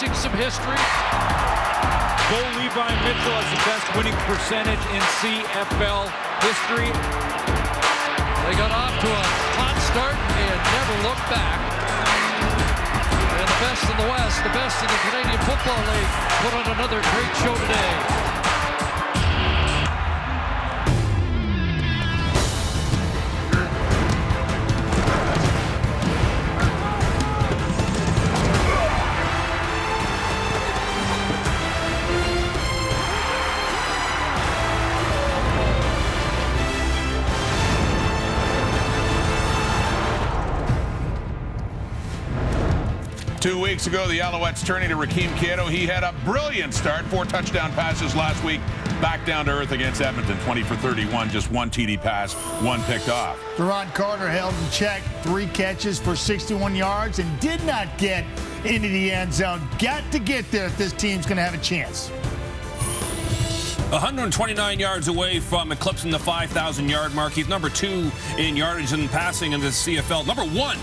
erasing some history. Bo Levi Mitchell has the best winning percentage in CFL history. They got off to a hot start and never looked back. And the best in the West, the best in the Canadian Football League, put on another great show today. 2 weeks ago, the Alouettes turning to Rakeem Cato. He had a brilliant start, 4 touchdown passes last week. Back down to earth against Edmonton, 20 for 31, just 1 TD pass, 1 picked off. Deron Carter held in check, 3 catches for 61 yards and did not get into the end zone. Got to get there if this team's going to have a chance. 129 yards away from eclipsing the 5,000-yard mark. He's number 2 in yardage and passing in the CFL. Number 1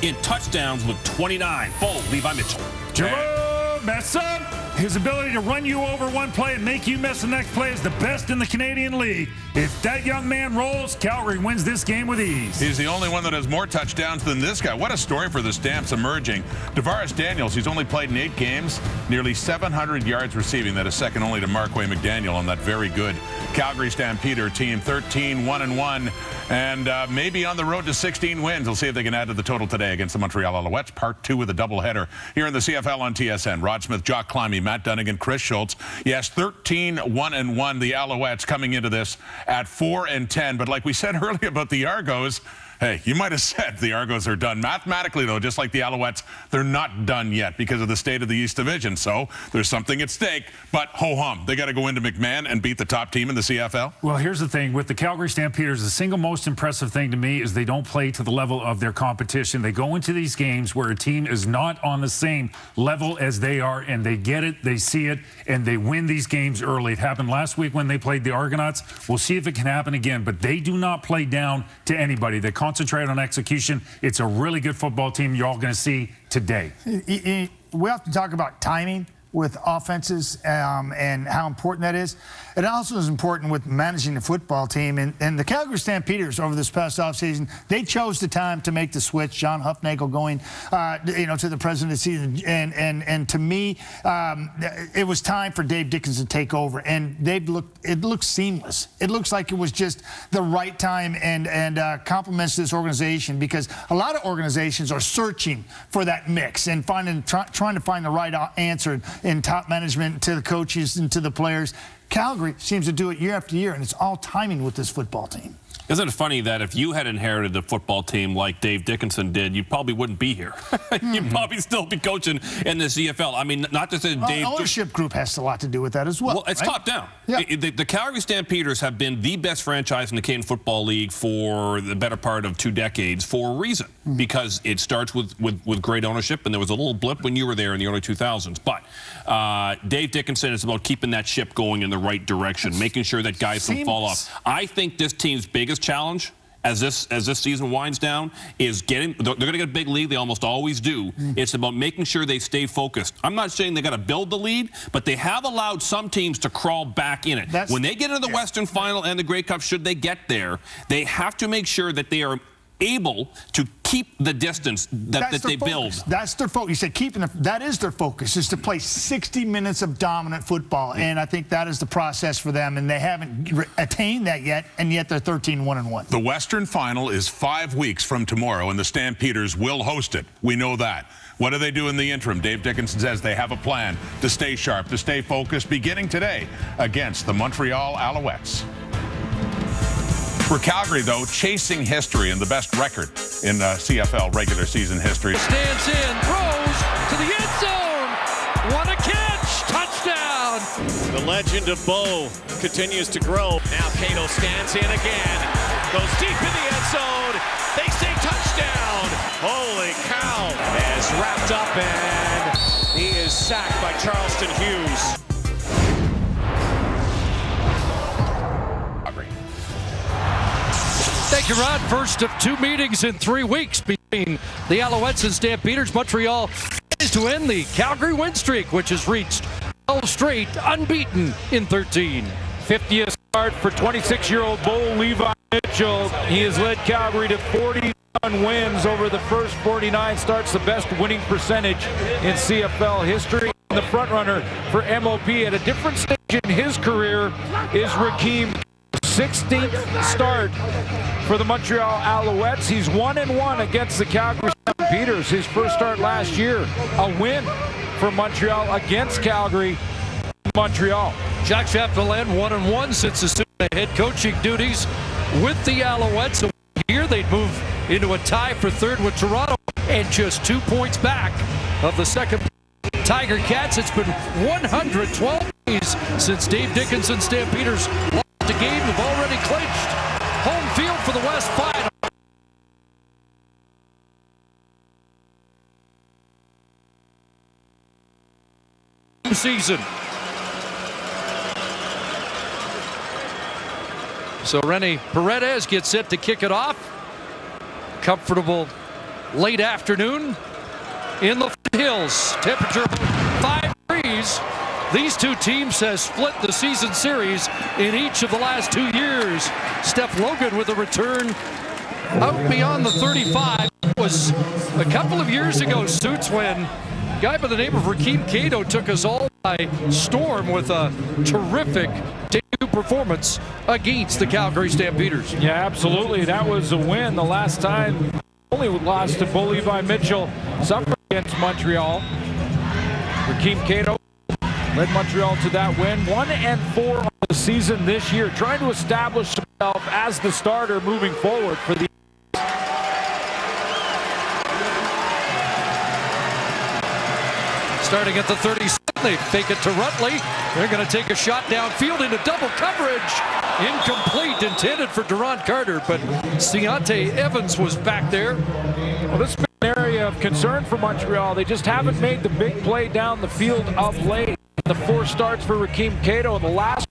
in touchdowns with 29. Bo Levi Mitchell. Jerome Messa. His ability to run you over one play and make you miss the next play is the best in the Canadian League. If that young man rolls, Calgary wins this game with ease. He's the only one that has more touchdowns than this guy. What a story for the Stamps emerging. Devaris Daniels, he's only played in 8 games, nearly 700 yards receiving. That is second only to Markway McDaniel on that very good Calgary Stampeder team. 13-1-1 and maybe on the road to 16 wins. We'll see if they can add to the total today against the Montreal Alouettes. Part 2 with a doubleheader here in the CFL on TSN. Rod Smith, Jock Climby, Matt Dunnigan, Chris Schultz. Yes, 13-1-1. The Alouettes coming into this at 4-10. But like we said earlier about the Argos, hey, you might have said the Argos are done. Mathematically, though, just like the Alouettes, they're not done yet because of the state of the East Division. So there's something at stake. But ho-hum, they got to go into McMahon and beat the top team in the CFL? Well, here's the thing. With the Calgary Stampeders, the single most impressive thing to me is they don't play to the level of their competition. They go into these games where a team is not on the same level as they are, and they get it, they see it, and they win these games early. It happened last week when they played the Argonauts. We'll see if it can happen again. But they do not play down to anybody. They concentrate on execution. It's a really good football team you're all going to see today. We have to talk about timing with offenses and how important that is. It also is important with managing the football team. And the Calgary Stampeders over this past offseason, they chose the time to make the switch. John Huffnagel going, to the president of the season. And to me, it was time for Dave Dickenson to take over. And it looks seamless. It looks like it was just the right time and compliments this organization, because a lot of organizations are searching for that mix and trying to find the right answer in top management, to the coaches and to the players. Calgary seems to do it year after year, and it's all timing with this football team. Isn't it funny that if you had inherited a football team like Dave Dickenson did, you probably wouldn't be here. You'd probably still be coaching in the CFL. I mean, not to say Dave... The ownership group has a lot to do with that as well. Well, it's right? top down. Yeah. The Calgary Stampeders have been the best franchise in the Canadian Football League for the better part of 2 decades for a reason. Because it starts with great ownership, and there was a little blip when you were there in the early 2000s. But Dave Dickenson is about keeping that ship going in the right direction, making sure that guys don't fall off. I think this team's biggest challenge as this season winds down is they're going to get a big lead. They almost always do. It's about making sure they stay focused. I'm not saying they got to build the lead, but they have allowed some teams to crawl back in it. When they get into the Western Final and the Grey Cup, should they get there, they have to make sure that they are able to keep the distance that they build. That's their focus. You said that is their focus, is to play 60 minutes of dominant football. And I think that is the process for them, and they haven't attained that yet, and yet they're 13-1-1. The Western Final is 5 weeks from tomorrow, and the Stampeders will host it. We know that. What do they do in the interim? Dave Dickenson says they have a plan to stay sharp, to stay focused, beginning today against the Montreal Alouettes. For Calgary, though, chasing history and the best record in CFL regular season history. Stands in, throws to the end zone. What a catch! Touchdown! The legend of Bo continues to grow. Now Cato stands in again. Goes deep in the end zone. They say touchdown. Holy cow. Is wrapped up, and he is sacked by Charleston Hughes. Thank you, Rod. First of 2 meetings in 3 weeks between the Alouettes and Stampeders. Montreal to end the Calgary win streak, which has reached 12 straight unbeaten in 13. 50th start for 26-year-old Bo Levi Mitchell. He has led Calgary to 41 wins over the first 49 starts, the best winning percentage in CFL history. The frontrunner for MOP at a different stage in his career is Rakeem. 16th start for the Montreal Alouettes. He's 1-1 against the Calgary Stampeders. His first start last year, a win for Montreal against Calgary. Montreal. Jacques Chapdelaine 1-1 since assuming the head coaching duties with the Alouettes. Here they'd move into a tie for third with Toronto and just 2 points back of the second Tiger Cats. It's been 112 days since Dave Dickinson's Stampeders lost a game. Have already clinched home field for the West Final. Season. So Rennie Paredes gets set to kick it off. Comfortable late afternoon in the hills. Temperature 5 degrees. These two teams have split the season series in each of the last 2 years. Steph Logan with a return out beyond the 35. It was a couple of years ago, Suits, when a guy by the name of Rakeem Cato took us all by storm with a terrific debut performance against the Calgary Stampeders. Yeah, absolutely. That was a win. The last time only lost to Bo Levi Mitchell suffered against Montreal. Rakeem Cato led Montreal to that win. 1-4 on the season this year, trying to establish himself as the starter moving forward for the starting at the 37. They fake it to Rutley. They're going to take a shot downfield into double coverage. Incomplete, intended for Durant Carter, but Ciante Evans was back there. Well, this has been an area of concern for Montreal. They just haven't made the big play down the field of late. The 4 starts for Rakeem Cato, the last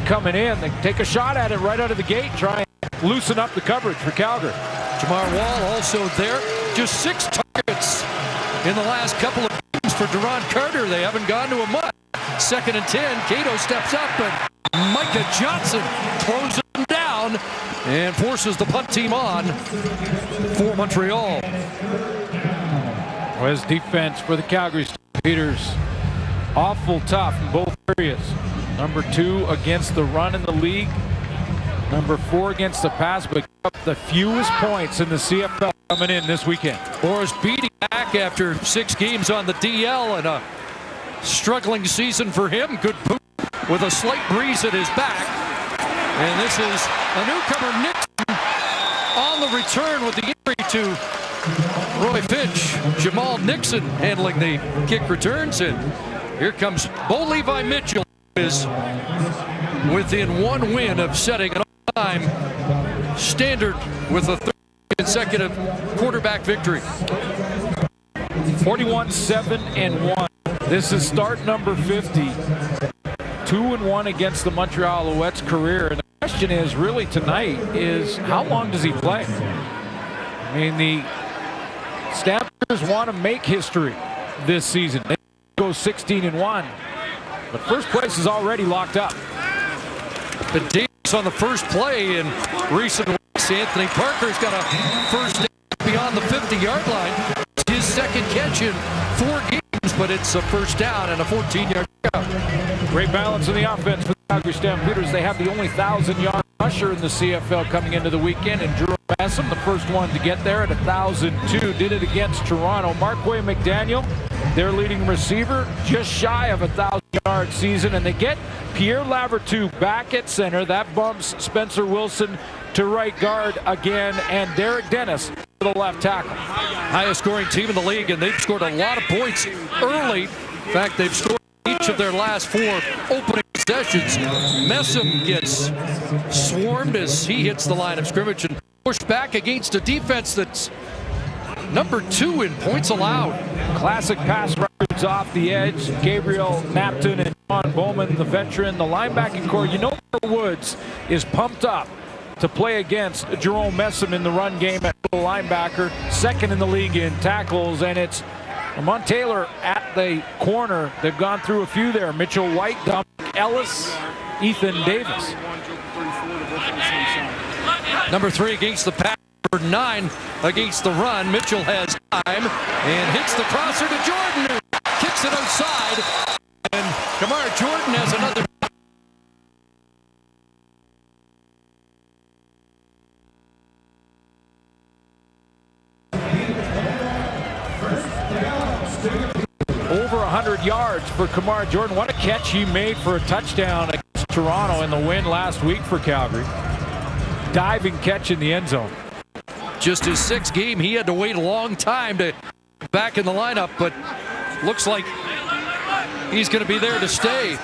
coming in. They take a shot at it right out of the gate, try and loosen up the coverage for Calgary. Jamar Wall also there. Just 6 targets in the last couple of games for Durant Carter. They haven't gone to a mutt. 2nd and 10. Cato steps up, but Micah Johnson throws him down and forces the punt team on for Montreal. Well, his defense for the Calgary Stampeders, awful tough in both areas. Number 2 against the run in the league. Number 4 against the pass, but up the fewest points in the CFL coming in this weekend. Boris beating back after 6 games on the DL and a struggling season for him. Good boot with a slight breeze at his back. And this is a newcomer, Nixon, on the return with the injury to Roy Finch. Jamal Nixon handling the kick returns. And here comes Bo Levi Mitchell, who is within 1 win of setting an all-time standard with a 3rd consecutive quarterback victory. 41-7-1. This is start number 50. 2-1 against the Montreal Alouettes career. And the question is really tonight is how long does he play? I mean, the Stampeders want to make history this season. They go 16-1. But first place is already locked up. The Davis on the first play in recent weeks. Anthony Parker's got a first down beyond the 50-yard line. It's his 2nd catch in 4 games, but it's a first down and a 14-yard out. Great balance in the offense for the Calgary Stampeders. They have the only 1,000-yard rusher in the CFL coming into the weekend, and Drew Massam, the first one to get there at 1,002, did it against Toronto. Marquay McDaniel, their leading receiver, just shy of a 1,000-yard season, and they get Pierre Lavertu back at center. That bumps Spencer Wilson to right guard again, and Derek Dennis to the left tackle. Highest scoring team in the league, and they've scored a lot of points early. In fact, they've scored each of their last 4 opening possessions. Messam gets swarmed as he hits the line of scrimmage and pushed back against a defense that's number 2 in points allowed. Classic pass records off the edge. Gabriel Napton and John Bowman, the veteran, the linebacking core. You know Woods is pumped up to play against Jerome Messam in the run game at linebacker, second in the league in tackles, and it's Lamont Taylor at the corner. They've gone through a few there. Mitchell White, Dominic Ellis, Ethan Davis. Number 3 against the pass, number 9 against the run. Mitchell has time and hits the crosser to Jordan, who kicks it outside, and Kamar Jordan has another. Over 100 yards for Kamar Jordan. What a catch he made for a touchdown against Toronto in the win last week for Calgary. Diving catch in the end zone. Just his 6th game. He had to wait a long time to back in the lineup, but looks like he's going to be there to stay.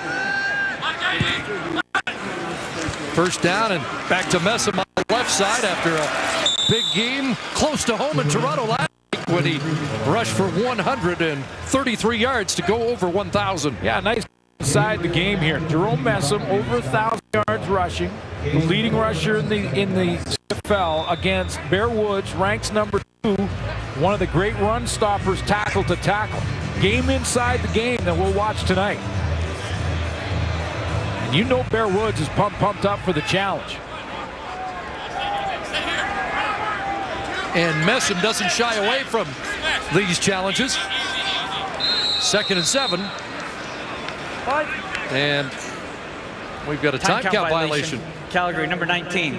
First down and back to Messam on the left side after a big game close to home in Toronto last week when he rushed for 133 yards to go over 1,000. Yeah, nice inside the game here. Jerome Messam over 1,000 yards rushing, the leading rusher in the CFL against Bear Woods, ranks number 2, one of the great run stoppers, tackle to tackle. Game inside the game that we'll watch tonight. And you know Bear Woods is pumped up for the challenge. And Messam doesn't shy away from these challenges. 2nd and 7. And we've got a time count violation. Calgary, number 19.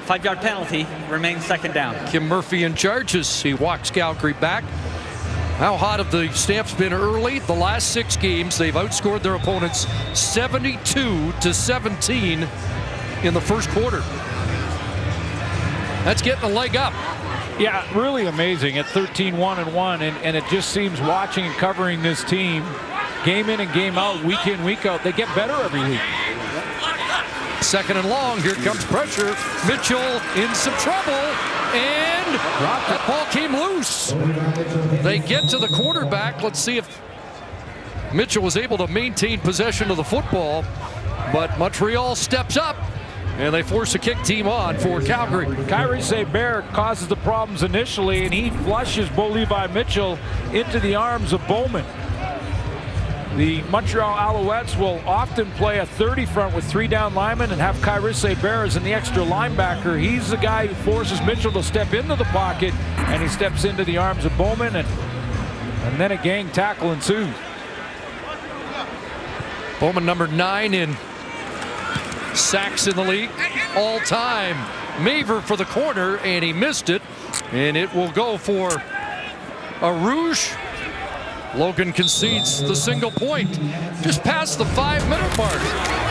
5-yard penalty, remains 2nd down. Kim Murphy in charge as he walks Calgary back. How hot have the Stamps been early? The last 6 games, they've outscored their opponents 72-17 in the first quarter. That's getting a leg up. Yeah, really amazing at 13-1-1, and it just seems watching and covering this team game in and game out, week in, week out, they get better every week. 2nd and long, here comes pressure. Mitchell in some trouble, and that ball came loose. They get to the quarterback. Let's see if Mitchell was able to maintain possession of the football, but Montreal steps up, and they force a kick team on for Calgary. Kyrie Saint-Bear causes the problems initially, and he flushes Bo Levi Mitchell into the arms of Bowman. The Montreal Alouettes will often play a 30 front with 3 down linemen and have Kyrie Saint-Bear as in the extra linebacker. He's the guy who forces Mitchell to step into the pocket, and he steps into the arms of Bowman, and then a gang tackle ensues. Bowman, number 9 in sacks in the league all time. Maver for the corner, and he missed it, and it will go for a rouge. Logan concedes the single point just past the 5-minute mark.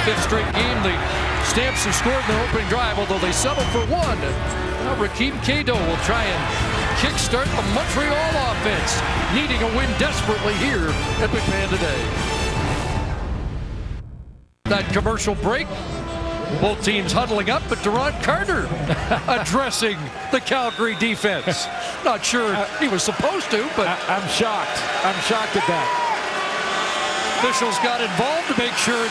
5th straight game the Stamps have scored in their opening drive, although they settled for 1. Now Rakeem Cato will try and kickstart the Montreal offense, needing a win desperately here at McMahon today. That commercial break, both teams huddling up, but Durant Carter addressing the Calgary defense. Not sure he was supposed to, but I'm shocked. I'm shocked at that. Officials got involved to make sure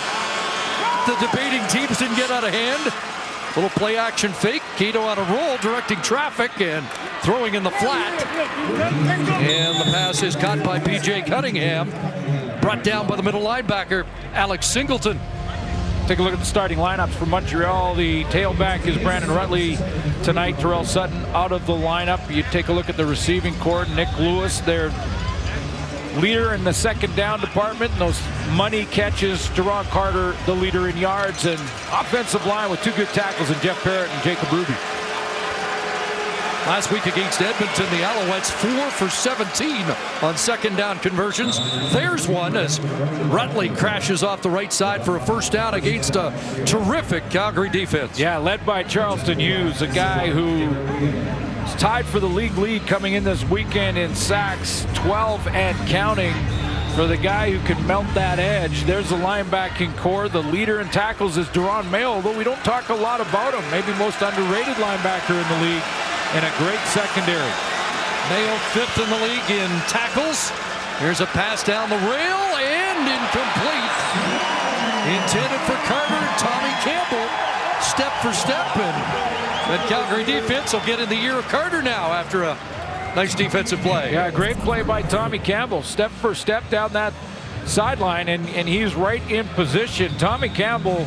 the debating teams didn't get out of hand. Little play action fake. Cato on a roll, directing traffic and throwing in the flat. And the pass is caught by P.J. Cunningham. Brought down by the middle linebacker, Alex Singleton. Take a look at the starting lineups for Montreal. The tailback is Brandon Rutley tonight. Terrell Sutton out of the lineup. You take a look at the receiving corps. Nick Lewis, their leader in the 2nd down department. And those money catches. Durant Carter, the leader in yards. And offensive line with 2 good tackles in Jeff Parrott and Jacob Ruby. Last week against Edmonton, the Alouettes 4 for 17 on 2nd down conversions. There's one as Rutley crashes off the right side for a 1st down against a terrific Calgary defense. Yeah, led by Charleston Hughes, a guy who is tied for the league lead coming in this weekend in sacks, 12 and counting. For the guy who can melt that edge, there's the linebacking core. The leader in tackles is Duron Mayo, although we don't talk a lot about him. Maybe most underrated linebacker in the league. And a great secondary. Mayo 5th in the league in tackles. Here's a pass down the rail and incomplete. Intended for Carter and Tommy Campbell. Step for step, and And Calgary defense will get in the year of Carter now after a nice defensive play. Yeah, great play by Tommy Campbell. Step for step down that sideline, and he's right in position. Tommy Campbell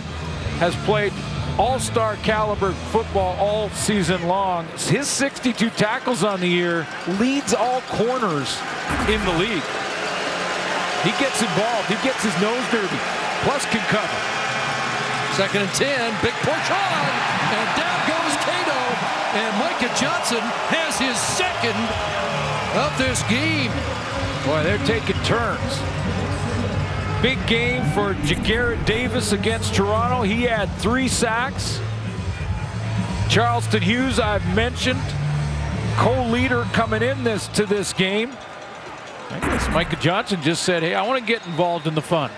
has played all-star caliber football all season long. His 62 tackles on the year leads all corners in the league. He gets involved. He gets his nose dirty, plus can cover. 2nd and 10, big push on, and down goes Cato, and Micah Johnson has his second of this game. Boy, they're taking turns. Big game for Jagarrett Davis against Toronto. He had 3 sacks. Charleston Hughes, I've mentioned, co-leader coming in to this game. I guess Micah Johnson just said, hey, I want to get involved in the fun.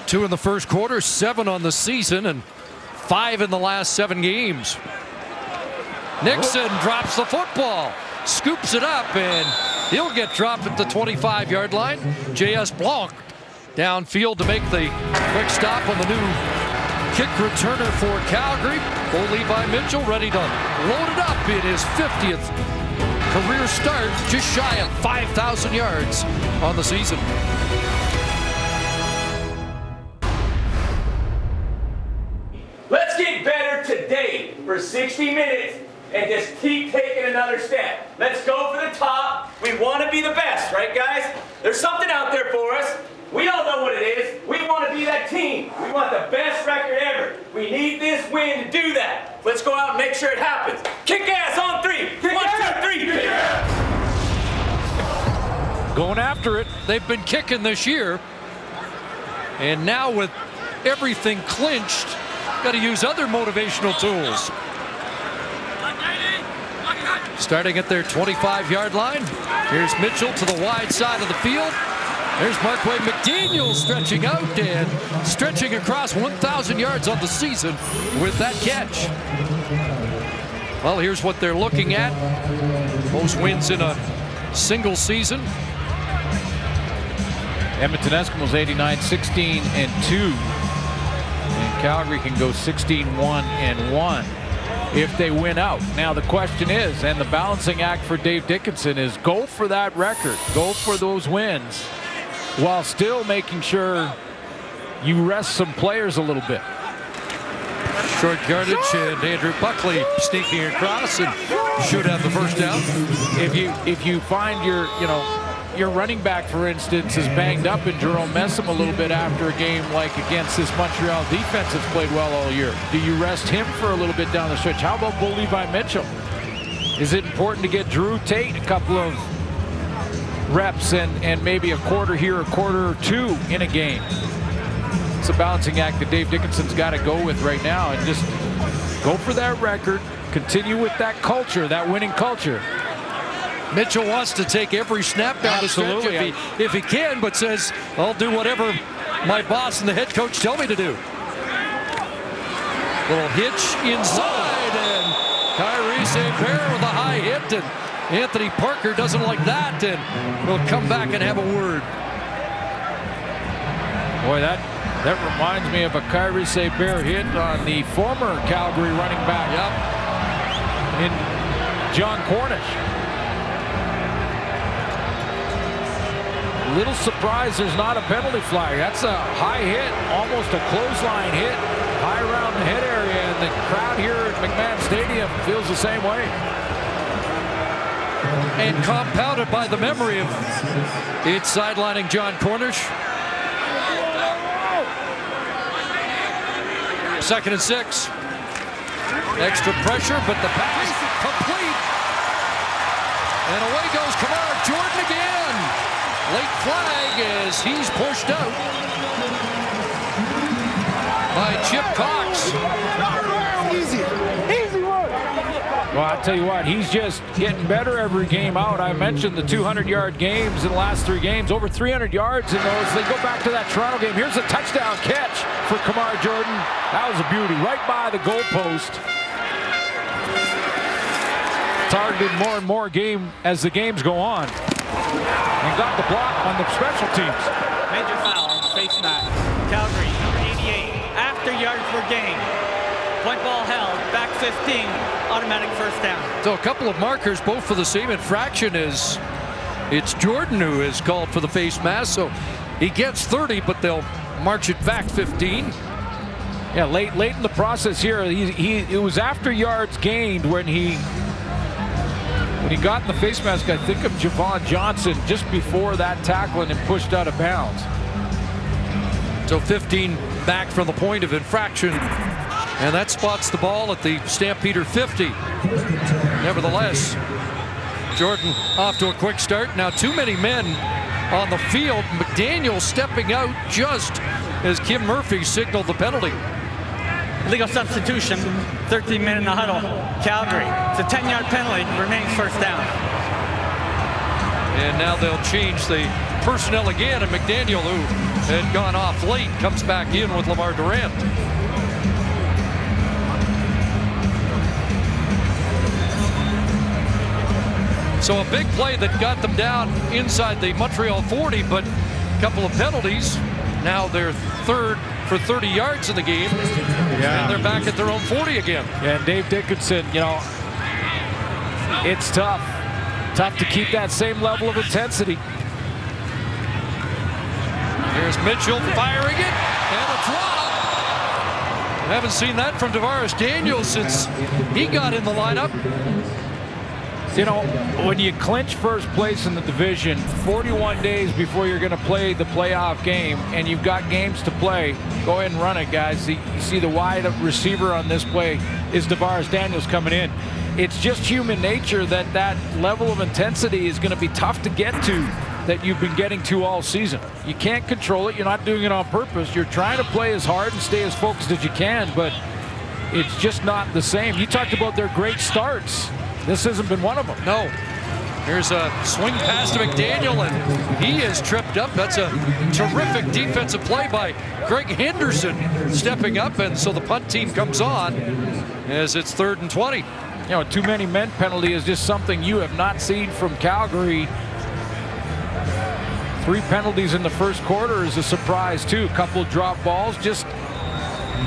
2 in the first quarter, 7 on the season, and 5 in the last 7 games. Nixon drops the football, scoops it up, and he'll get dropped at the 25-yard line. J.S. Blanc downfield to make the quick stop on the new kick returner for Calgary. Bo Levi Mitchell ready to load it up in his 50th career start, just shy of 5,000 yards on the season. Let's get better today for 60 minutes and just keep taking another step. Let's go for the top. We want to be the best, right, guys? There's something out there for us. We all know what it is. We want to be that team. We want the best record ever. We need this win to do that. Let's go out and make sure it happens. Kick ass on 3. 1, 2, 3. Kick ass. Going after it. They've been kicking this year, and now with everything clinched, got to use other motivational tools. Starting at their 25-yard line. Here's Mitchell to the wide side of the field. There's Marquay McDaniel stretching out and stretching across 1,000 yards on the season with that catch. Well, here's what they're looking at. Most wins in a single season. Edmonton Eskimos 89, 16-2. And Calgary can go 16-1-1 if they win out. Now the question is, and the balancing act for Dave Dickinson is, go for that record, go for those wins, while still making sure you rest some players a little bit. Short yardage, and Andrew Buckley sneaking across and should have the first down. If you find your running back, for instance, is banged up, and Jerome Messam a little bit after a game like against this Montreal defense that's played well all year, do you rest him for a little bit down the stretch? How about Bo Levi Mitchell? Is it important to get Drew Tate a couple of reps and maybe a quarter here, a quarter or 2 in a game? It's a balancing act that Dave Dickinson's got to go with right now, and just go for that record, continue with that culture, that winning culture. Mitchell wants to take every snap down the stretch if he can, but says, I'll do whatever my boss and the head coach tell me to do. Little hitch inside, and Kyrie St-Pierre with a high hit, and Anthony Parker doesn't like that, and will come back and have a word. Boy, that reminds me of a Kyrie St-Pierre hit on the former Calgary running back in John Cornish. Little surprised there's not a penalty flag. That's a high hit, almost a clothesline hit, high around the head area, and the crowd here at McMahon Stadium feels the same way. And compounded by the memory of it sidelining John Cornish. 2nd and 6. Extra pressure, but the pass complete. And away goes Kamar Jordan again. Late flag as he's pushed out by Chip Cox. Easy one. Well, I'll tell you what, he's just getting better every game out. I mentioned the 200-yard games in the last 3 games, over 300 yards in those. They go back to that Toronto game. Here's a touchdown catch for Kamar Jordan. That was a beauty, right by the goalpost. Targeted more and more as the games go on. And got the block on the special teams. Major foul on the face mask. Calgary, number 88, after yards per game. Point ball held, back 15, automatic first down. So a couple of markers, both for the same infraction. It's Jordan who is called for the face mask, so he gets 30, but they'll march it back 15. Yeah, late in the process here, it was after yards gained when he got in the face mask, I think, of Javon Johnson just before that tackling and pushed out of bounds. So 15 back from the point of infraction, and that spots the ball at the Stampeder 50. Nevertheless, Jordan off to a quick start. Now too many men on the field. McDaniel stepping out just as Kim Murphy signaled the penalty. Legal substitution, 13 men in the huddle. Calgary. It's a 10-yard penalty, remains first down. And now they'll change the personnel again, and McDaniel, who had gone off late, comes back in with Lamar Durant. So a big play that got them down inside the Montreal 40, but a couple of penalties. Now they're third for 30 yards in the game, and they're back at their own 40 again. Yeah, and Dave Dickinson, you know, it's tough to keep that same level of intensity. Here's Mitchell firing it, and a drop. Haven't seen that from Tavares Daniels since he got in the lineup. You know, when you clinch first place in the division 41 days before you're going to play the playoff game, and you've got games to play, go ahead and run it, guys. You see the wide receiver on this play is Tavares Daniels coming in. It's just human nature that level of intensity is going to be tough to get to that you've been getting to all season. You can't control it. You're not doing it on purpose. You're trying to play as hard and stay as focused as you can, but it's just not the same. You talked about their great starts. This hasn't been one of them. No. Here's a swing pass to McDaniel, and he is tripped up. That's a terrific defensive play by Greg Henderson stepping up, and so the punt team comes on as it's 3rd and 20. You know, too many men penalty is just something you have not seen from Calgary. 3 penalties in the first quarter is a surprise, too. A couple of drop balls, just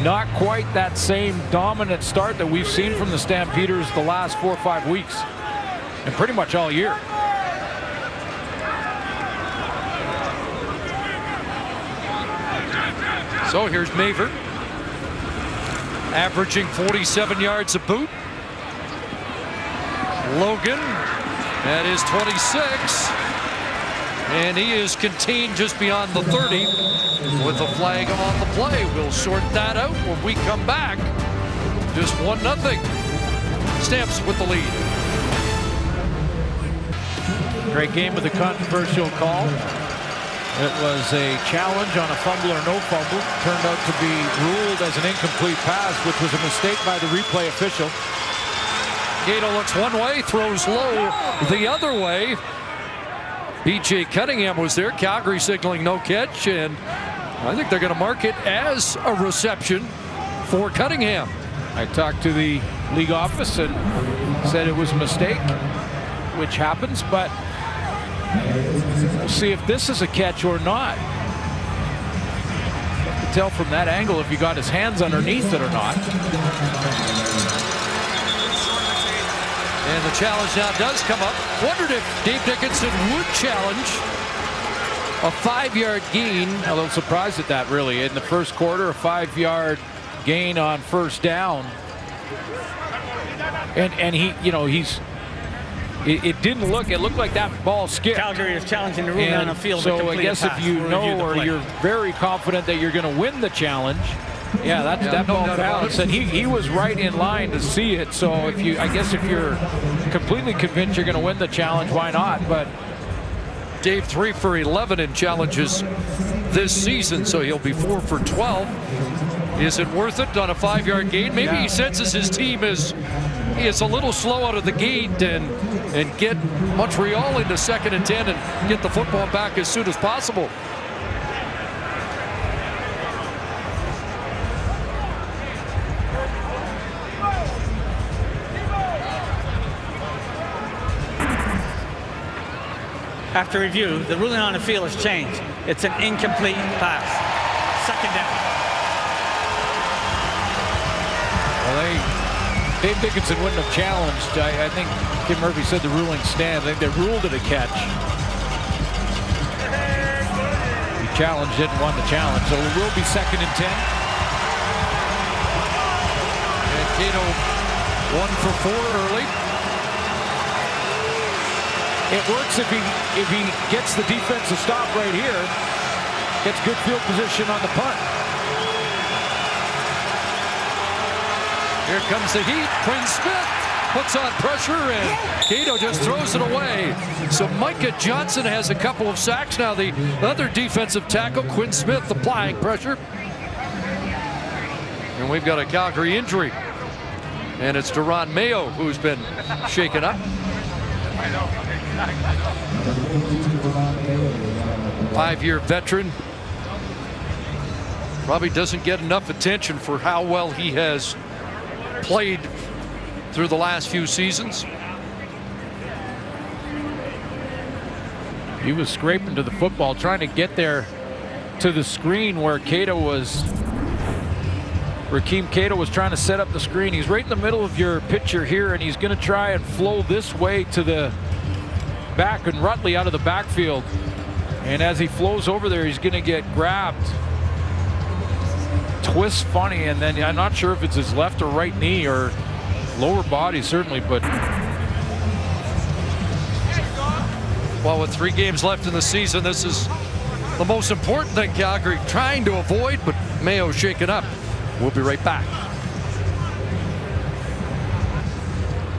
not quite that same dominant start that we've seen from the Stampeders the last 4 or 5 weeks, and pretty much all year. So here's Maver, averaging 47 yards a boot. Logan, that is 26. And he is contained just beyond the 30 with a flag on the play. We'll sort that out when we come back. Just 1-0. Stamps with the lead. Great game with a controversial call. It was a challenge on a fumble or no fumble. Turned out to be ruled as an incomplete pass, which was a mistake by the replay official. Gato looks one way, throws low the other way. B.J. Cunningham was there. Calgary signaling no catch, and I think they're going to mark it as a reception for Cunningham. I talked to the league office and said it was a mistake, which happens, but we'll see if this is a catch or not. You have to tell from that angle if he got his hands underneath it or not. And the challenge now does come up. Wondered if Dave Dickinson would challenge a 5-yard gain. A little surprised at that, really. In the first quarter, a 5-yard gain on first down. And he, you know, it didn't look, it looked like that ball skipped. Calgary is challenging the rule on the field. So I guess if you know or you're very confident that you're going to win the challenge, that ball bounced, and he was right in line to see it. So if you're completely convinced you're going to win the challenge, why not? But Dave 3 for 11 in challenges this season, so he'll be 4 for 12. Is it worth it on a 5-yard gain? Maybe he senses his team is a little slow out of the gate and get Montreal into 2nd and 10 and get the football back as soon as possible. After review, the ruling on the field has changed. It's an incomplete pass. 2nd down. Well, way Dave Dickinson wouldn't have challenged. I think Kim Murphy said the ruling stands. I think they ruled it a catch. He challenged it and won the challenge, so it will be 2nd and 10. And Cato 1 for 4 early. It works if he gets the defense to stop right here. Gets good field position on the punt. Here comes the heat. Quinn Smith puts on pressure, and Cato just throws it away. So Micah Johnson has a couple of sacks now. The other defensive tackle, Quinn Smith, applying pressure. And we've got a Calgary injury. And it's Deron Mayo who's been shaken up. 5-year veteran. Probably doesn't get enough attention for how well he has played through the last few seasons. He was scraping to the football, trying to get there to the screen where Rakeem Cato was trying to set up the screen. He's right in the middle of your picture here, and he's going to try and flow this way to the back, and Rutley out of the backfield. And as he flows over there, he's going to get grabbed. Twists funny, and then I'm not sure if it's his left or right knee or lower body, certainly, but well, with 3 games left in the season, this is the most important thing Calgary trying to avoid, but Mayo shaken up. We'll be right back.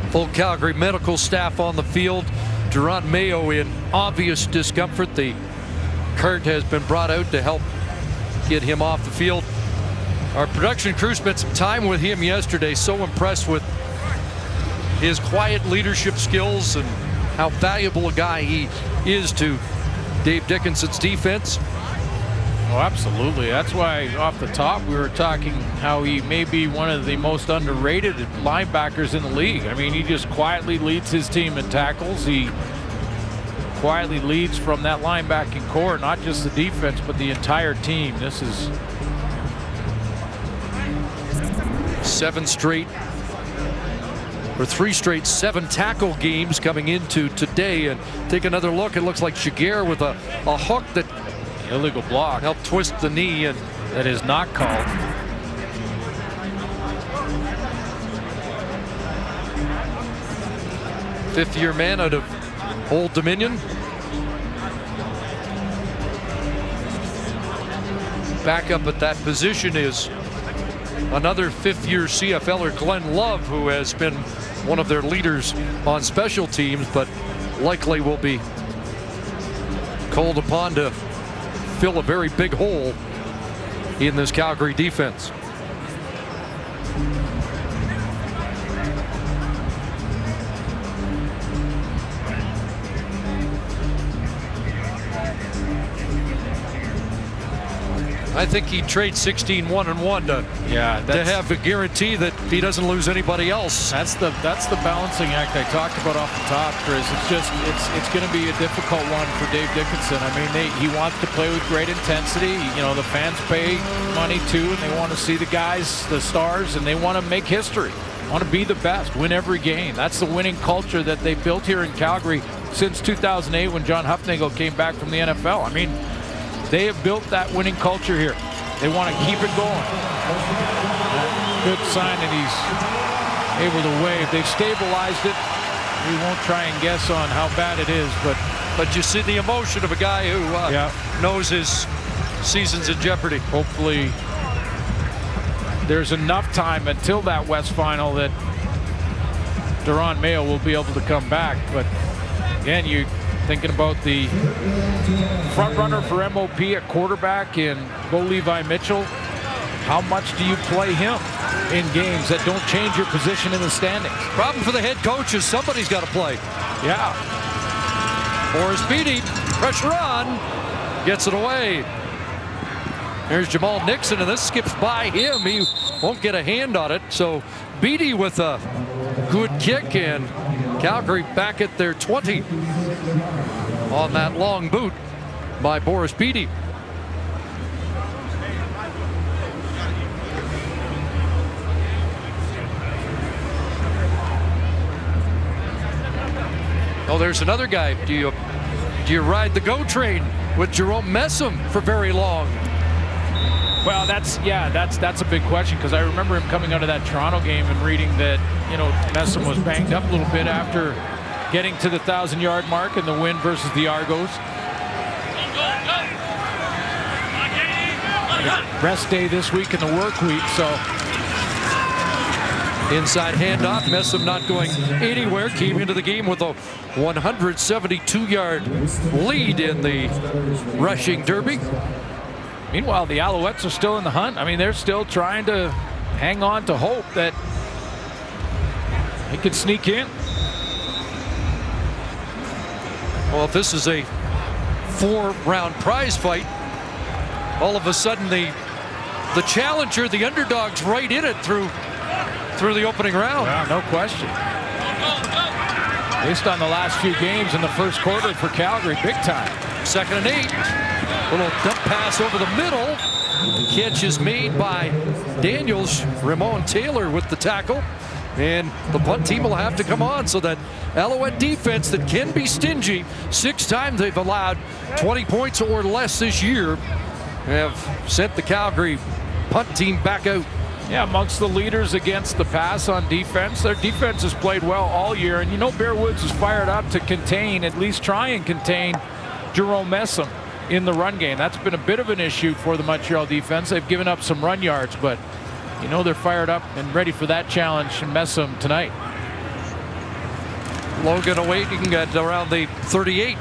Full Calgary medical staff on the field. Deron Mayo in obvious discomfort. The cart has been brought out to help get him off the field. Our production crew spent some time with him yesterday. So impressed with his quiet leadership skills and how valuable a guy he is to Dave Dickinson's defense. oh, absolutely. That's why off the top we were talking how he may be one of the most underrated linebackers in the league. I mean, he just quietly leads his team in tackles. He quietly leads from that linebacking core, not just the defense, but the entire team. This is 3 straight 7 tackle games coming into today. And take another look. It looks like Jaguar with a hook that illegal block helped twist the knee, and that is not called. Fifth-year man out of Old Dominion. Back up at that position is another 5th-year CFLer, Glenn Love, who has been one of their leaders on special teams, but likely will be called upon to fill a very big hole in this Calgary defense. I think he'd trade 16 1-1 to have a guarantee that he doesn't lose anybody else. That's the balancing act I talked about off the top, Chris. It's going to be a difficult one for Dave Dickinson. I mean, he wants to play with great intensity. You know, the fans pay money too, and they want to see the guys, the stars, and they want to make history. Want to be the best, win every game. That's the winning culture that they built here in Calgary since 2008 when John Hufnagel came back from the NFL. I mean, they have built that winning culture here. They want to keep it going. Good sign that he's able to wave. They've stabilized it. We won't try and guess on how bad it is, but you see the emotion of a guy who knows his season's in jeopardy. Hopefully there's enough time until that West final that Deron Mayo will be able to come back. But again, you thinking about the front runner for MOP at quarterback in Bo Levi Mitchell. How much do you play him in games that don't change your position in the standings? Problem for the head coach is somebody's got to play. Yeah. Boris Beatty, pressure on, gets it away. There's Jamal Nixon, and this skips by him. He won't get a hand on it. So Beatty with a good kick, and Calgary back at their 20 on that long boot by Boris Beatty. Oh, there's another guy. Do you ride the GO train with Jerome Messam for very long? Well, that's a big question, because I remember him coming out of that Toronto game and reading that, Messam was banged up a little bit after getting to the 1,000-yard mark in the win versus the Argos. Rest day this week in the work week, so. Inside handoff, Messam not going anywhere, came into the game with a 172-yard lead in the rushing derby. Meanwhile, the Alouettes are still in the hunt. I mean, they're still trying to hang on to hope that they could sneak in. Well, if this is a 4-round prize fight, all of a sudden the challenger, the underdog's right in it through the opening round. Yeah, no question. Based on the last few games in the first quarter for Calgary, big time. 2nd and 8. Little dump pass over the middle. Catch is made by Daniels. Ramon Taylor with the tackle. And the punt team will have to come on, so that Alouette defense that can be stingy, 6 times they've allowed 20 points or less this year, have sent the Calgary punt team back out. Yeah, amongst the leaders against the pass on defense. Their defense has played well all year, and Bear Woods is fired up to contain, at least try and contain, Jerome Messam in the run game. That's been a bit of an issue for the Montreal defense. They've given up some run yards, but they're fired up and ready for that challenge in Messam tonight. Logan awaiting at around the 38.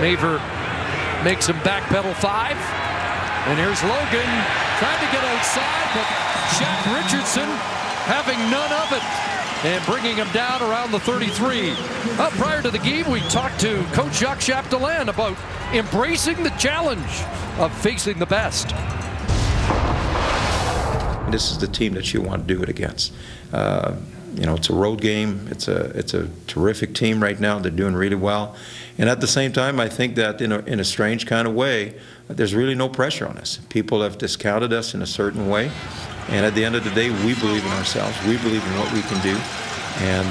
Maver makes him backpedal 5. And here's Logan trying to get outside, but Shaq Richardson having none of it and bringing him down around the 33. Prior to the game, we talked to Coach Jacques Chapdelaine about embracing the challenge of facing the best. This is the team that you want to do it against. It's a road game. It's a terrific team right now. They're doing really well. And at the same time, I think that in a strange kind of way, there's really no pressure on us. People have discounted us in a certain way. And at the end of the day, we believe in ourselves. We believe in what we can do. And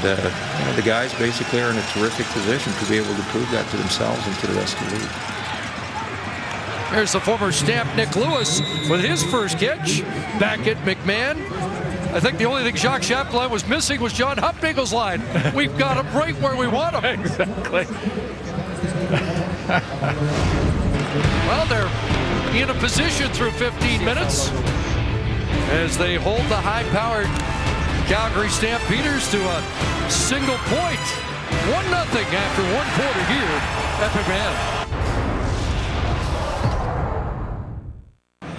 the guys basically are in a terrific position to be able to prove that to themselves and to the rest of the league. There's the former Stamp Nick Lewis with his first catch back at McMahon. I think the only thing Jacques Chapdelaine was missing was John Hupnagel's line. We've got him right where we want him. Exactly. Well, they're in a position through 15 minutes as they hold the high-powered Calgary Stampeders to a single point. 1-0 after 1 quarter here at McMahon.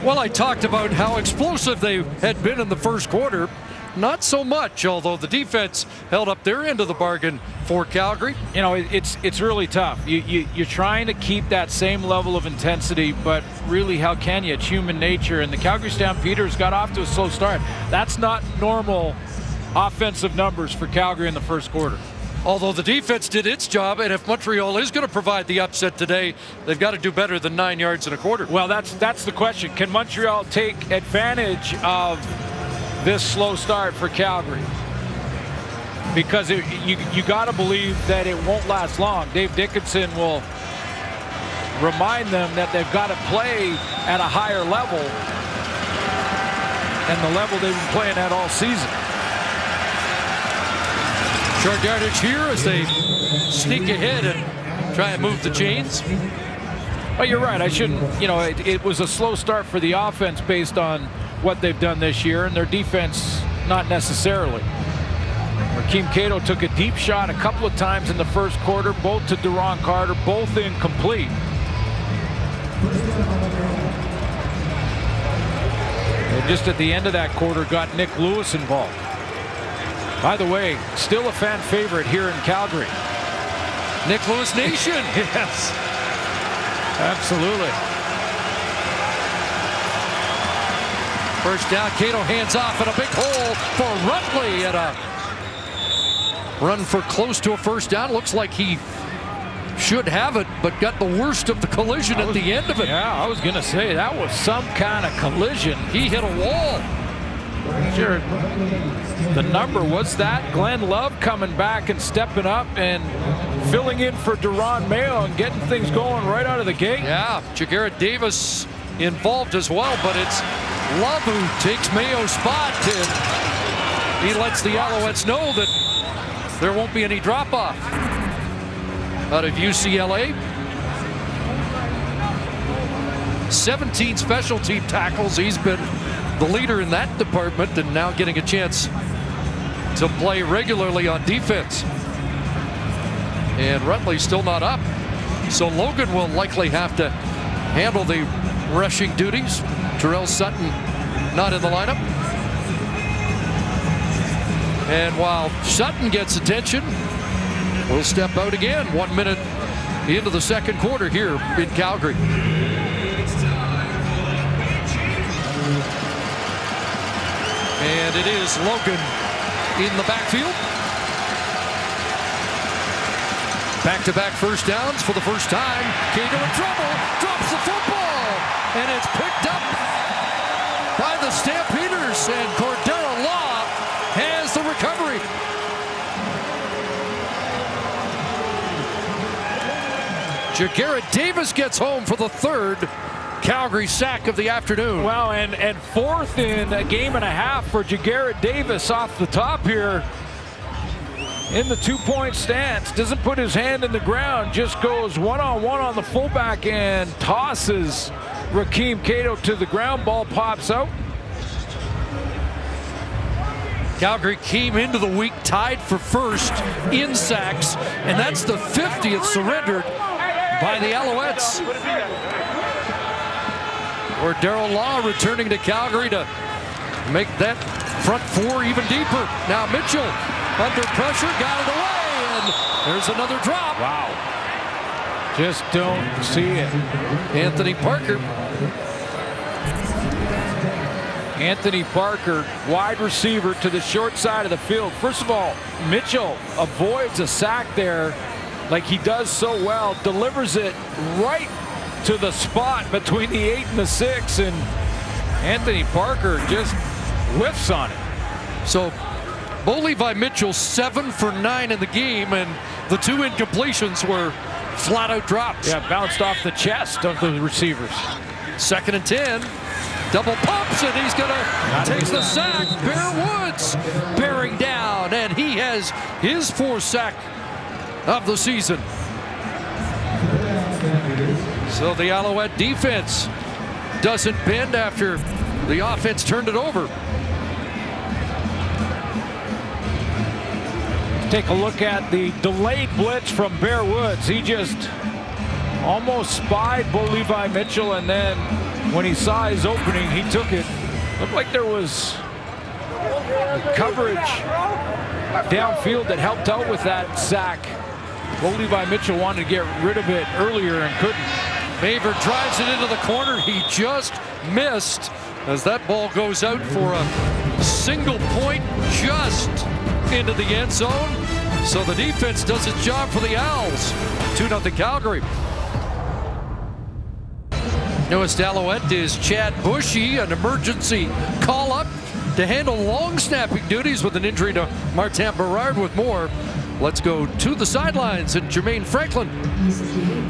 Well, I talked about how explosive they had been in the first quarter. Not so much, although the defense held up their end of the bargain for Calgary. It's really tough. You're trying to keep that same level of intensity, but really, how can you? It's human nature, and the Calgary Stampeders got off to a slow start. That's not normal offensive numbers for Calgary in the first quarter. Although the defense did its job, and if Montreal is going to provide the upset today, they've got to do better than 9 yards and a quarter. Well, that's the question. Can Montreal take advantage of this slow start for Calgary? Because you got to believe that it won't last long. Dave Dickinson will remind them that they've got to play at a higher level than the level they've been playing at all season. Short yardage here as they sneak ahead and try and move the chains. Well, you're right. I shouldn't, it was a slow start for the offense based on what they've done this year, and their defense not necessarily. Rakeem Cato took a deep shot a couple of times in the first quarter, both to Deron Carter, both incomplete. And just at the end of that quarter, got Nick Lewis involved. By the way, still a fan favorite here in Calgary. Nick Lewis Nation. Yes, absolutely. First down, Cato hands off at a big hole for Rutley at a run for close to a first down. Looks like he should have it, but got the worst of the collision at the end of it. Yeah, I was going to say, that was some kind of collision. He hit a wall. Sure. The number was that Glenn Love coming back and stepping up and filling in for Duron Mayo and getting things going right out of the gate. Yeah, Jagarrett Davis involved as well, but it's Love who takes Mayo's spot. And he lets the Alouettes know that there won't be any drop-off. Out of UCLA, 17 special team tackles. He's been the leader in that department and now getting a chance to play regularly on defense. And Rutley's still not up, so Logan will likely have to handle the rushing duties. Terrell Sutton not in the lineup. And while Sutton gets attention, we'll step out again 1 minute into the second quarter here in Calgary. And it is Logan in the backfield. Back-to-back first downs for the first time. Cato in trouble, drops the football, and it's picked up by the Stampeders, and Cordero Law has the recovery. Jagarrett Davis gets home for the third Calgary sack of the afternoon. Well, and fourth in a game and a half for Jagarrett Davis off the top here. In the two-point stance, doesn't put his hand in the ground, just goes one-on-one on the fullback and tosses Rakeem Cato to the ground. Ball pops out. Calgary came into the week tied for first in sacks, and that's the 50th surrendered by the Alouettes. Cordero Law returning to Calgary to make that front four even deeper. Now Mitchell under pressure, got it away, and there's another drop. Wow. Just don't see it. Anthony Parker. Anthony Parker, wide receiver to the short side of the field. First of all, Mitchell avoids a sack there like he does so well, delivers it right to the spot between the 8 and the 6, and Anthony Parker just whiffs on it. So Bo Levi Mitchell 7 for 9 in the game, and the 2 incompletions were flat out drops. Yeah, bounced off the chest of the receivers. 2nd and 10. Double pumps, and he's gonna take the sack. Bear Woods bearing down, and he has his 4th sack of the season. So the Alouette defense doesn't bend after the offense turned it over. Take a look at the delayed blitz from Bear Woods. He just almost spied Bo Levi Mitchell, and then when he saw his opening, he took it. Looked like there was coverage downfield that helped out with that sack. Bo Levi Mitchell wanted to get rid of it earlier and couldn't. Maver drives it into the corner. He just missed as that ball goes out for a single point just into the end zone. So the defense does its job for the Owls. 2-0 Calgary. Newest Alouette is Chad Bushy, an emergency call-up to handle long snapping duties with an injury to Martin Berard. With more, let's go to the sidelines and Jermaine Franklin.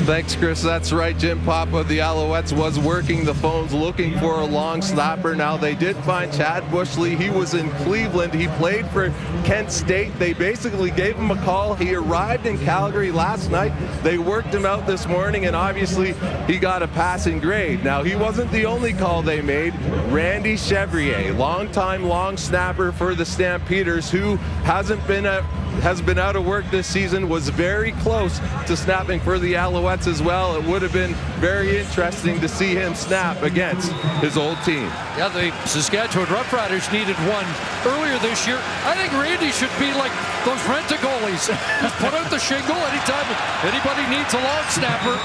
Thanks, Chris. That's right. Jim Papa of the Alouettes was working the phones looking for a long snapper. Now, they did find Chad Bushley. He was in Cleveland. He played for Kent State. They basically gave him a call. He arrived in Calgary last night. They worked him out this morning, and obviously he got a passing grade. Now, he wasn't the only call they made. Randy Chevrier, longtime long snapper for the Stampeders, who has been out of work this season, was very close to snapping for the Alouettes as well. It would have been very interesting to see him snap against his old team. Yeah, the Saskatchewan Roughriders needed one earlier this year. I think Randy should be like those rent-a-goalies. Just put out the shingle anytime anybody needs a long snapper.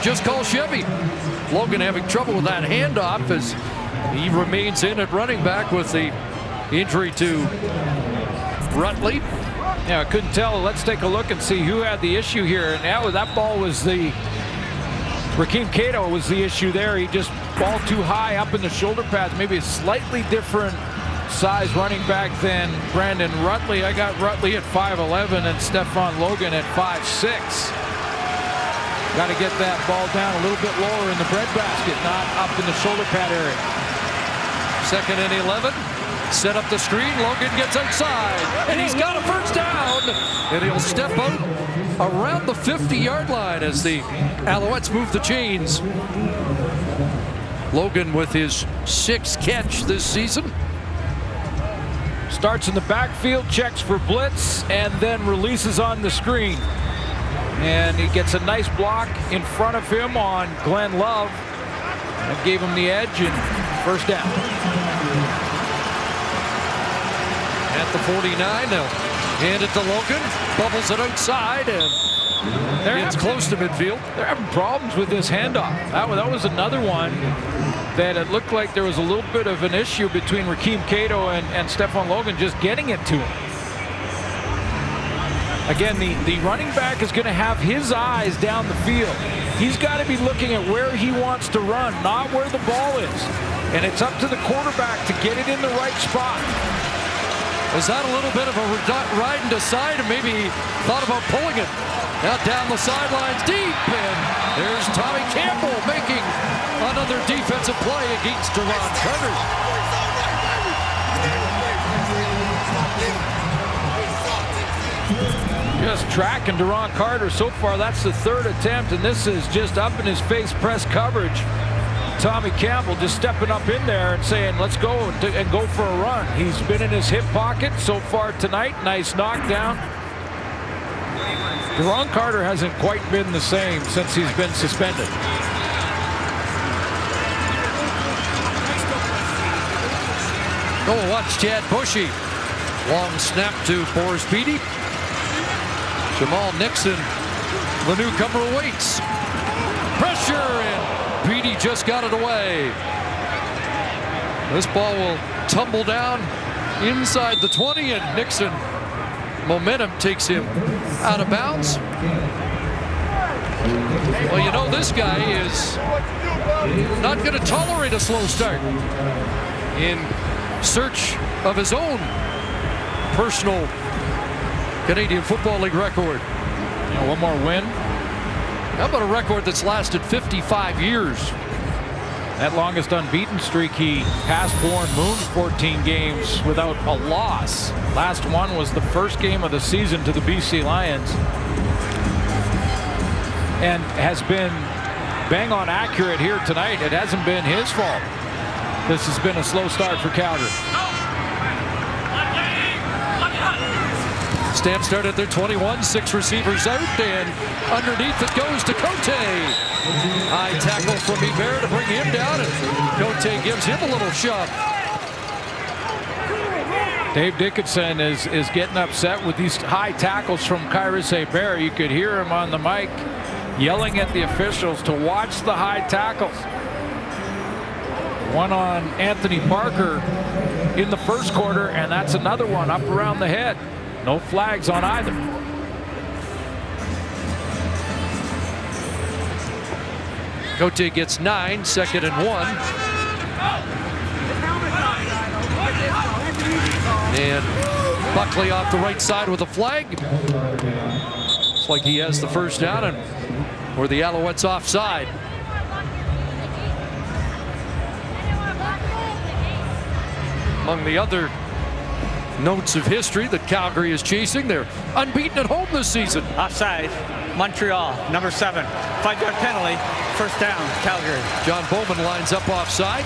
Just call Chevy. Logan having trouble with that handoff as he remains in at running back with the injury to Rutley. Yeah, I couldn't tell. Let's take a look and see who had the issue here. And that ball was the Rakeem Cato was the issue there. He just ball too high up in the shoulder pads. Maybe a slightly different size running back than Brandon Rutley. I got Rutley at 5'11" and Stefan Logan at 5'6". Got to get that ball down a little bit lower in the breadbasket, not up in the shoulder pad area. 2nd and 11. Set up the screen. Logan gets outside, and he's got a first down. And he'll step out around the 50-yard line as the Alouettes move the chains. Logan with his 6th catch this season. Starts in the backfield, checks for blitz, and then releases on the screen. And he gets a nice block in front of him on Glenn Love. That gave him the edge and first down. At the 49, they'll hand it to Logan. Bubbles it outside, and it's close to midfield. They're having problems with this handoff. That was another one that it looked like there was a little bit of an issue between Rakeem Cato and Stefan Logan just getting it to him. Again, the running back is going to have his eyes down the field. He's got to be looking at where he wants to run, not where the ball is. And it's up to the quarterback to get it in the right spot. Was that a little bit of a ride and decide, and maybe he thought about pulling it? Now down the sidelines deep, and there's Tommy Campbell making another defensive play against Duron Carter. Just tracking Duron Carter. So far, that's the 3rd attempt, and this is just up in his face press coverage. Tommy Campbell just stepping up in there and saying, let's go and go for a run. He's been in his hip pocket so far tonight. Nice knockdown. Duron Carter hasn't quite been the same since he's been suspended. Oh, watch Chad Bushy. Long snap to Boris Beatty. Jamal Nixon, the newcomer, waits. Pressure, and Beatty just got it away. This ball will tumble down inside the 20, and Nixon, momentum takes him out of bounds. Well, you know, this guy is not going to tolerate a slow start. In search of his own personal Canadian Football League record. One more win. How about a record that's lasted 55 years? That longest unbeaten streak, he passed Warren Moon 14 games without a loss. Last one was the first game of the season to the BC Lions. And has been bang on accurate here tonight. It hasn't been his fault. This has been a slow start for Calgary. Stamp start at their 21, 6 receivers out, and underneath it goes to Cote. High tackle from Hebert to bring him down, and Cote gives him a little shove. Dave Dickinson is getting upset with these high tackles from Kyrus Hebert. You could hear him on the mic yelling at the officials to watch the high tackles. One on Anthony Barker in the first quarter, and that's another one up around the head. No flags on either. Cote gets 9, 2nd and 1. And Buckley off the right side with a flag. Looks like he has the first down, and or the Alouettes offside. Among the other notes of history that Calgary is chasing, they're unbeaten at home this season. Offside, Montreal, number 7. 5-yard penalty, first down, Calgary. John Bowman lines up offside.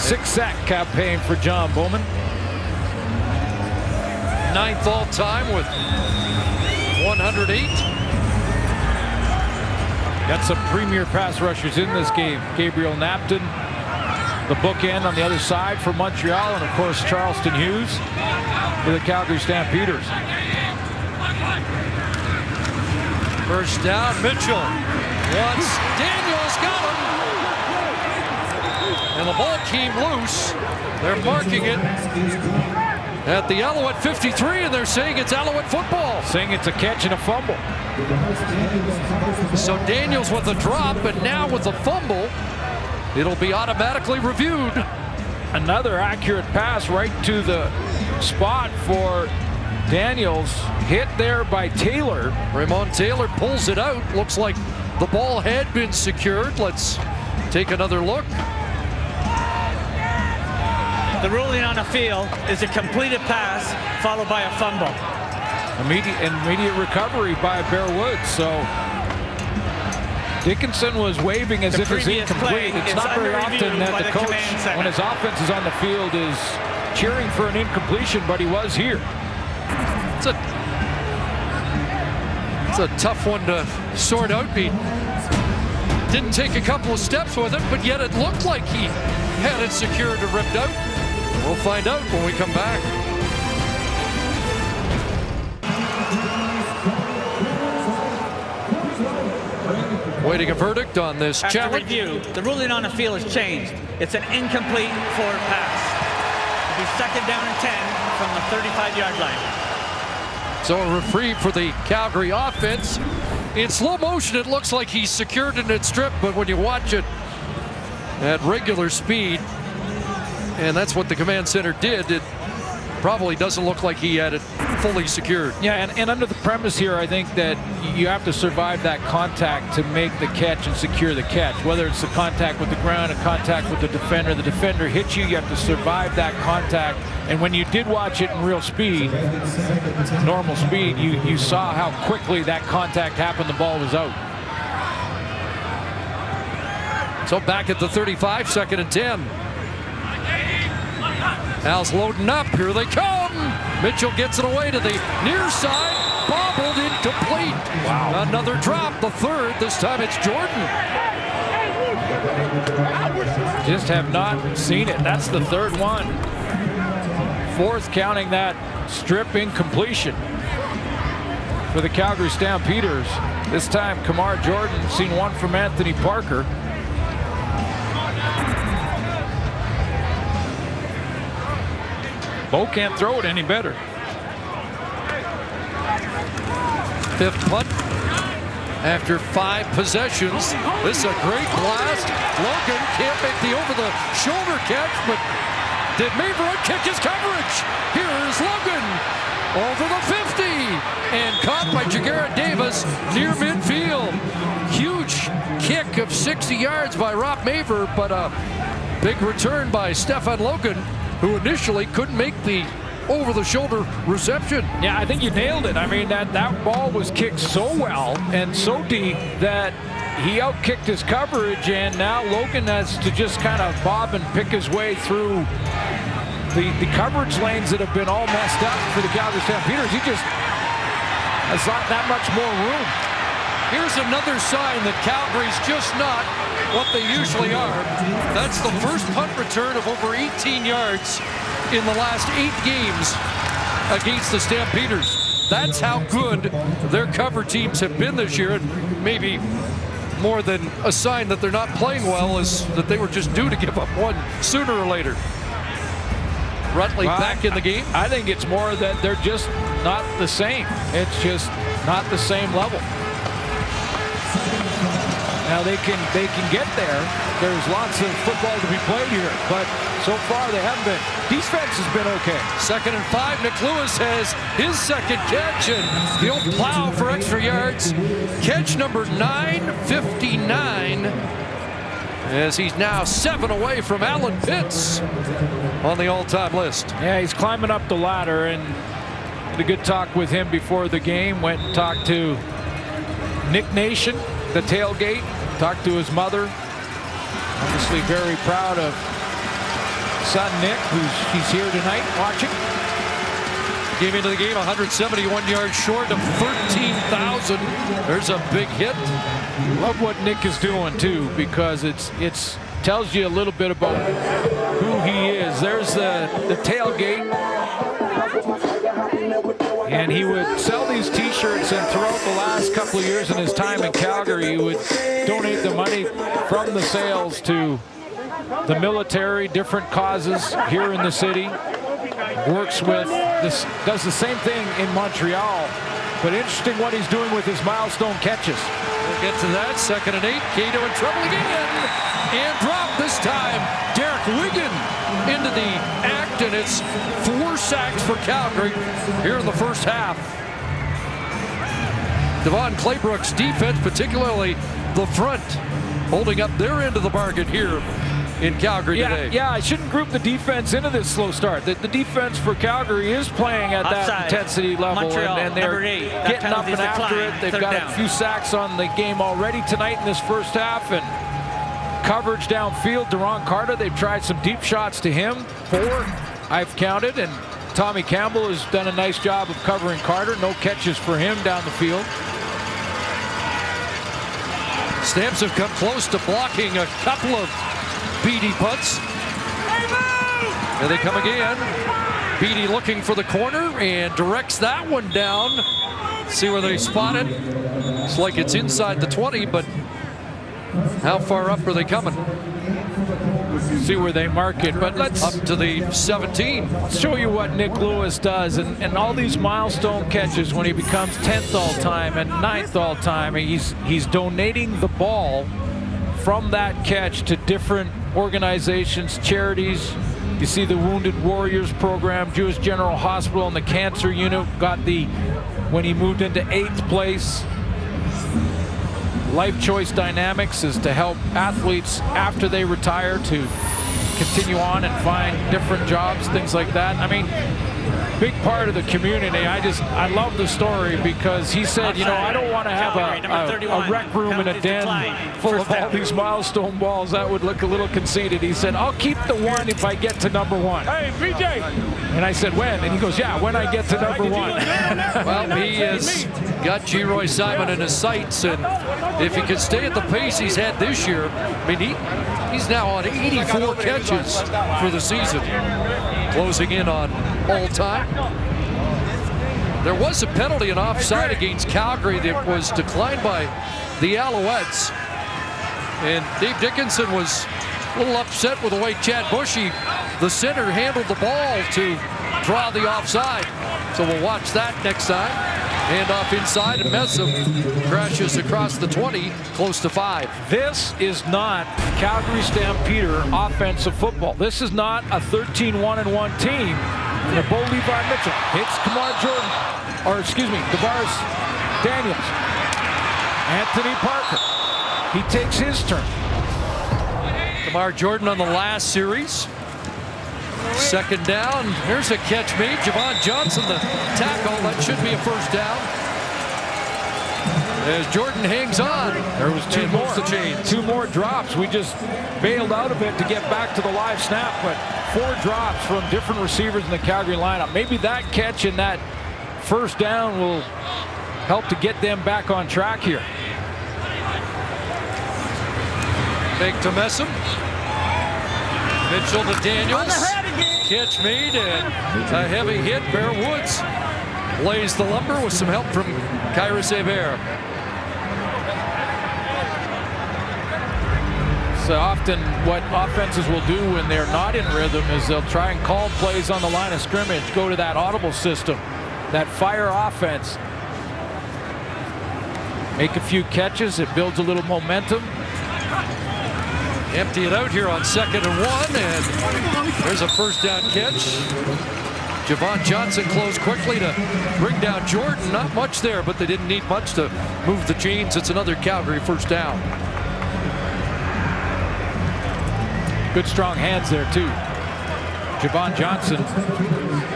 6-sack campaign for John Bowman. 9th all-time with 108. Got some premier pass rushers in this game. Gabriel Napton, the bookend on the other side for Montreal, and of course Charleston Hughes for the Calgary Stampeders. First down, Mitchell. Once Daniels got him. And the ball came loose. They're marking it at the Alouette 53, and they're saying it's Alouette football. Saying it's a catch and a fumble. So Daniels with a drop, and now with a fumble, it'll be automatically reviewed. Another accurate pass right to the spot for Daniels. Hit there by Taylor. Raymond Taylor pulls it out. Looks like the ball had been secured. Let's take another look. The ruling on the field is a completed pass followed by a fumble. Immediate recovery by Bear Woods. So Dickinson was waving as if it's incomplete. It's not very often that the coach, when his offense is on the field, is cheering for an incompletion, but he was here. It's a tough one to sort out. He didn't take a couple of steps with it, but yet it looked like he had it secured and ripped out. We'll find out when we come back. Waiting a verdict on this After challenge. review, the ruling on the field has changed. It's an incomplete forward pass. It'll be second down and 10 from the 35-yard line. So a reprieve for the Calgary offense. In slow motion, it looks like he's secured in its strip, but when you watch it at regular speed, and that's what the command center did, it probably doesn't look like he had it fully secured. Yeah, and under the premise here, I think that you have to survive that contact to make the catch and secure the catch. Whether it's the contact with the ground, a contact with the defender hits you, you have to survive that contact. And when you did watch it in real speed, normal speed, you saw how quickly that contact happened. The ball was out. So back at the 35, 2nd and 10. Al's loading up. Here they come. Mitchell gets it away to the near side. Bobbled, incomplete. Wow. Another drop, the third. This time it's Jordan. Just have not seen it. That's the third one. Fourth, counting that strip incompletion for the Calgary Stampeders. This time, Kamar Jordan, seen one from Anthony Parker. Bo can't throw it any better. Fifth punt after 5 possessions. This is a great blast. Logan can't make the over-the-shoulder catch, but did Maverick kick his coverage? Here's Logan over the 50 and caught by Jagarrett Davis near midfield. Huge kick of 60 yards by Rob Maver, but a big return by Stefan Logan, who initially couldn't make the over-the-shoulder reception. Yeah, I think you nailed it. I mean, that ball was kicked so well and so deep that he outkicked his coverage, and now Logan has to just kind of bob and pick his way through the coverage lanes that have been all messed up for the Calgary Stampeders. He just has not that much more room. Here's another sign that Calgary's just not what they usually are. That's the first punt return of over 18 yards in the last 8 games against the Stampeders. That's how good their cover teams have been this year, and maybe more than a sign that they're not playing well is that they were just due to give up one sooner or later. Rutley back in the game. I think it's more that they're just not the same. It's just not the same level. Now they can get there. There's lots of football to be played here, but so far they haven't been. Defense has been okay. 2nd and 5. Nick Lewis has his second catch, and he'll plow for extra yards. Catch number 959, as he's now 7 away from Alan Pitts on the all-time list. Yeah, he's climbing up the ladder, and had a good talk with him before the game. Went and talked to Nick Nation, the tailgate, talked to his mother. Obviously very proud of son Nick, he's here tonight watching. Came into the game 171 yards short of 13,000. There's a big hit. Love what Nick is doing too, because it's tells you a little bit about who he is. There's the tailgate. And he would sell these t-shirts, and throughout the last couple of years in his time in Calgary, he would donate the money from the sales to the military, different causes here in the city. Works with does the same thing in Montreal. But interesting what he's doing with his milestone catches. We'll get to that. 2nd and 8. Cato in trouble again. And dropped this time. Derek Wigan into the act, and it's 4 sacks for Calgary here in the first half. Devon Claybrook's defense, particularly the front, holding up their end of the bargain here in Calgary today. Yeah, I shouldn't group the defense into this slow start. The defense for Calgary is playing at that intensity level, Montreal, and they're getting up and after it. They've got a few sacks on the game already tonight in this first half, and coverage downfield. Deron Carter, they've tried some deep shots to him. 4, I've counted, and Tommy Campbell has done a nice job of covering Carter. No catches for him down the field. Stamps have come close to blocking a couple of Beatty punts. Here they come again. Beatty looking for the corner and directs that one down. See where they spot it. It's like it's inside the 20, but how far up are they coming? See where they mark it, but let's up to the 17. Show you what Nick Lewis does, and all these milestone catches when he becomes 10th all time and 9th all time. He's donating the ball from that catch to different organizations, charities. You see the Wounded Warriors program, Jewish General Hospital, and the cancer unit got when he moved into 8th place. Life Choice Dynamics is to help athletes after they retire to continue on and find different jobs, things like that. I mean, big part of the community. I love the story because he said, you know, I don't want to have a rec room in a den full of all these milestone balls. That would look a little conceited. He said, I'll keep the 1 if I get to number 1. Hey, PJ! And I said, when? And he goes, yeah, when I get to number 1. Well, he has got G. Roy Simon in his sights, and if he can stay at the pace he's had this year, I mean, he's now on 84 catches for the season, closing in on all time. There was a penalty and offside against Calgary that was declined by the Alouettes, and Dave Dickinson was a little upset with the way Chad Bushy, the center, handled the ball to draw the offside. So we'll watch that next time. Hand off inside, and Messam crashes across the 20, close to 5. This is not Calgary Stampeder offensive football. This is not a 13-1-1 team. And Bo Levi Mitchell hits DeVaris Daniels. Anthony Parker. He takes his turn. Kamar Jordan on the last series. 2nd down. Here's a catch made. Javon Johnson, the tackle. That should be a first down. As Jordan hangs on. There was 2 more. The chains. 2 more drops. We just bailed out of it to get back to the live snap, but 4 drops from different receivers in the Calgary lineup. Maybe that catch and that first down will help to get them back on track here. Fake to Messam. Mitchell to Daniels. Catch made and a heavy hit. Bear Woods lays the lumber with some help from Kyrus Hebert. So often what offenses will do when they're not in rhythm is they'll try and call plays on the line of scrimmage, go to that audible system, that fire offense. Make a few catches, it builds a little momentum. Empty it out here on 2nd and 1, and there's a first down catch. Javon Johnson closed quickly to bring down Jordan. Not much there, but they didn't need much to move the chains. It's another Calgary first down. Good strong hands there too. Javon Johnson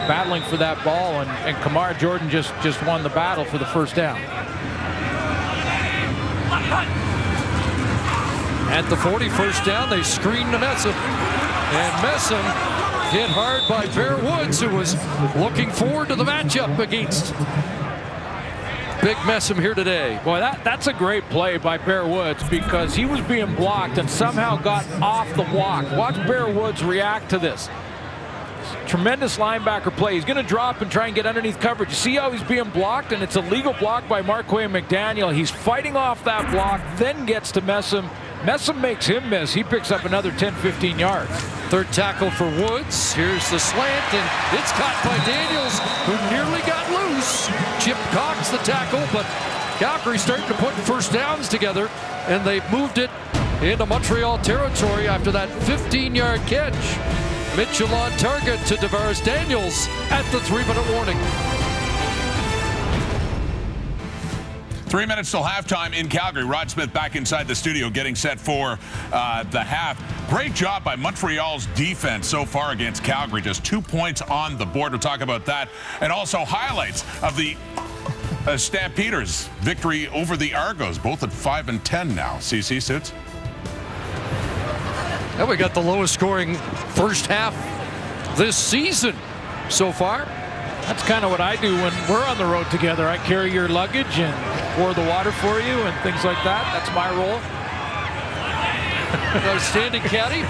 battling for that ball, and Kamar Jordan just won the battle for the first down. At the 40, first down, they screen to Messam. And Messam hit hard by Bear Woods, who was looking forward to the matchup against Big Messam here today. Boy, that's a great play by Bear Woods because he was being blocked and somehow got off the block. Watch Bear Woods react to this. Tremendous linebacker play. He's going to drop and try and get underneath coverage. You see how he's being blocked, and it's a legal block by Marquay McDaniel. He's fighting off that block, then gets to Messam Messam makes him miss. He picks up another 10, 15 yards. Third tackle for Woods. Here's the slant, and it's caught by Daniels, who nearly got loose. Chip Cox the tackle, but Calgary starting to put first downs together, and they've moved it into Montreal territory after that 15-yard catch. Mitchell on target to Tavares Daniels at the 3-minute warning. 3 minutes till halftime in Calgary. Rod Smith back inside the studio getting set for the half. Great job by Montreal's defense so far against Calgary. Just 2 points on the board. We'll talk about that. And also highlights of the Stampeders' victory over the Argos, both at 5-10 now. CC Suits. And we got the lowest scoring first half this season so far. That's kind of what I do when we're on the road together. I carry your luggage and pour the water for you and things like that. That's my role. Outstanding caddy.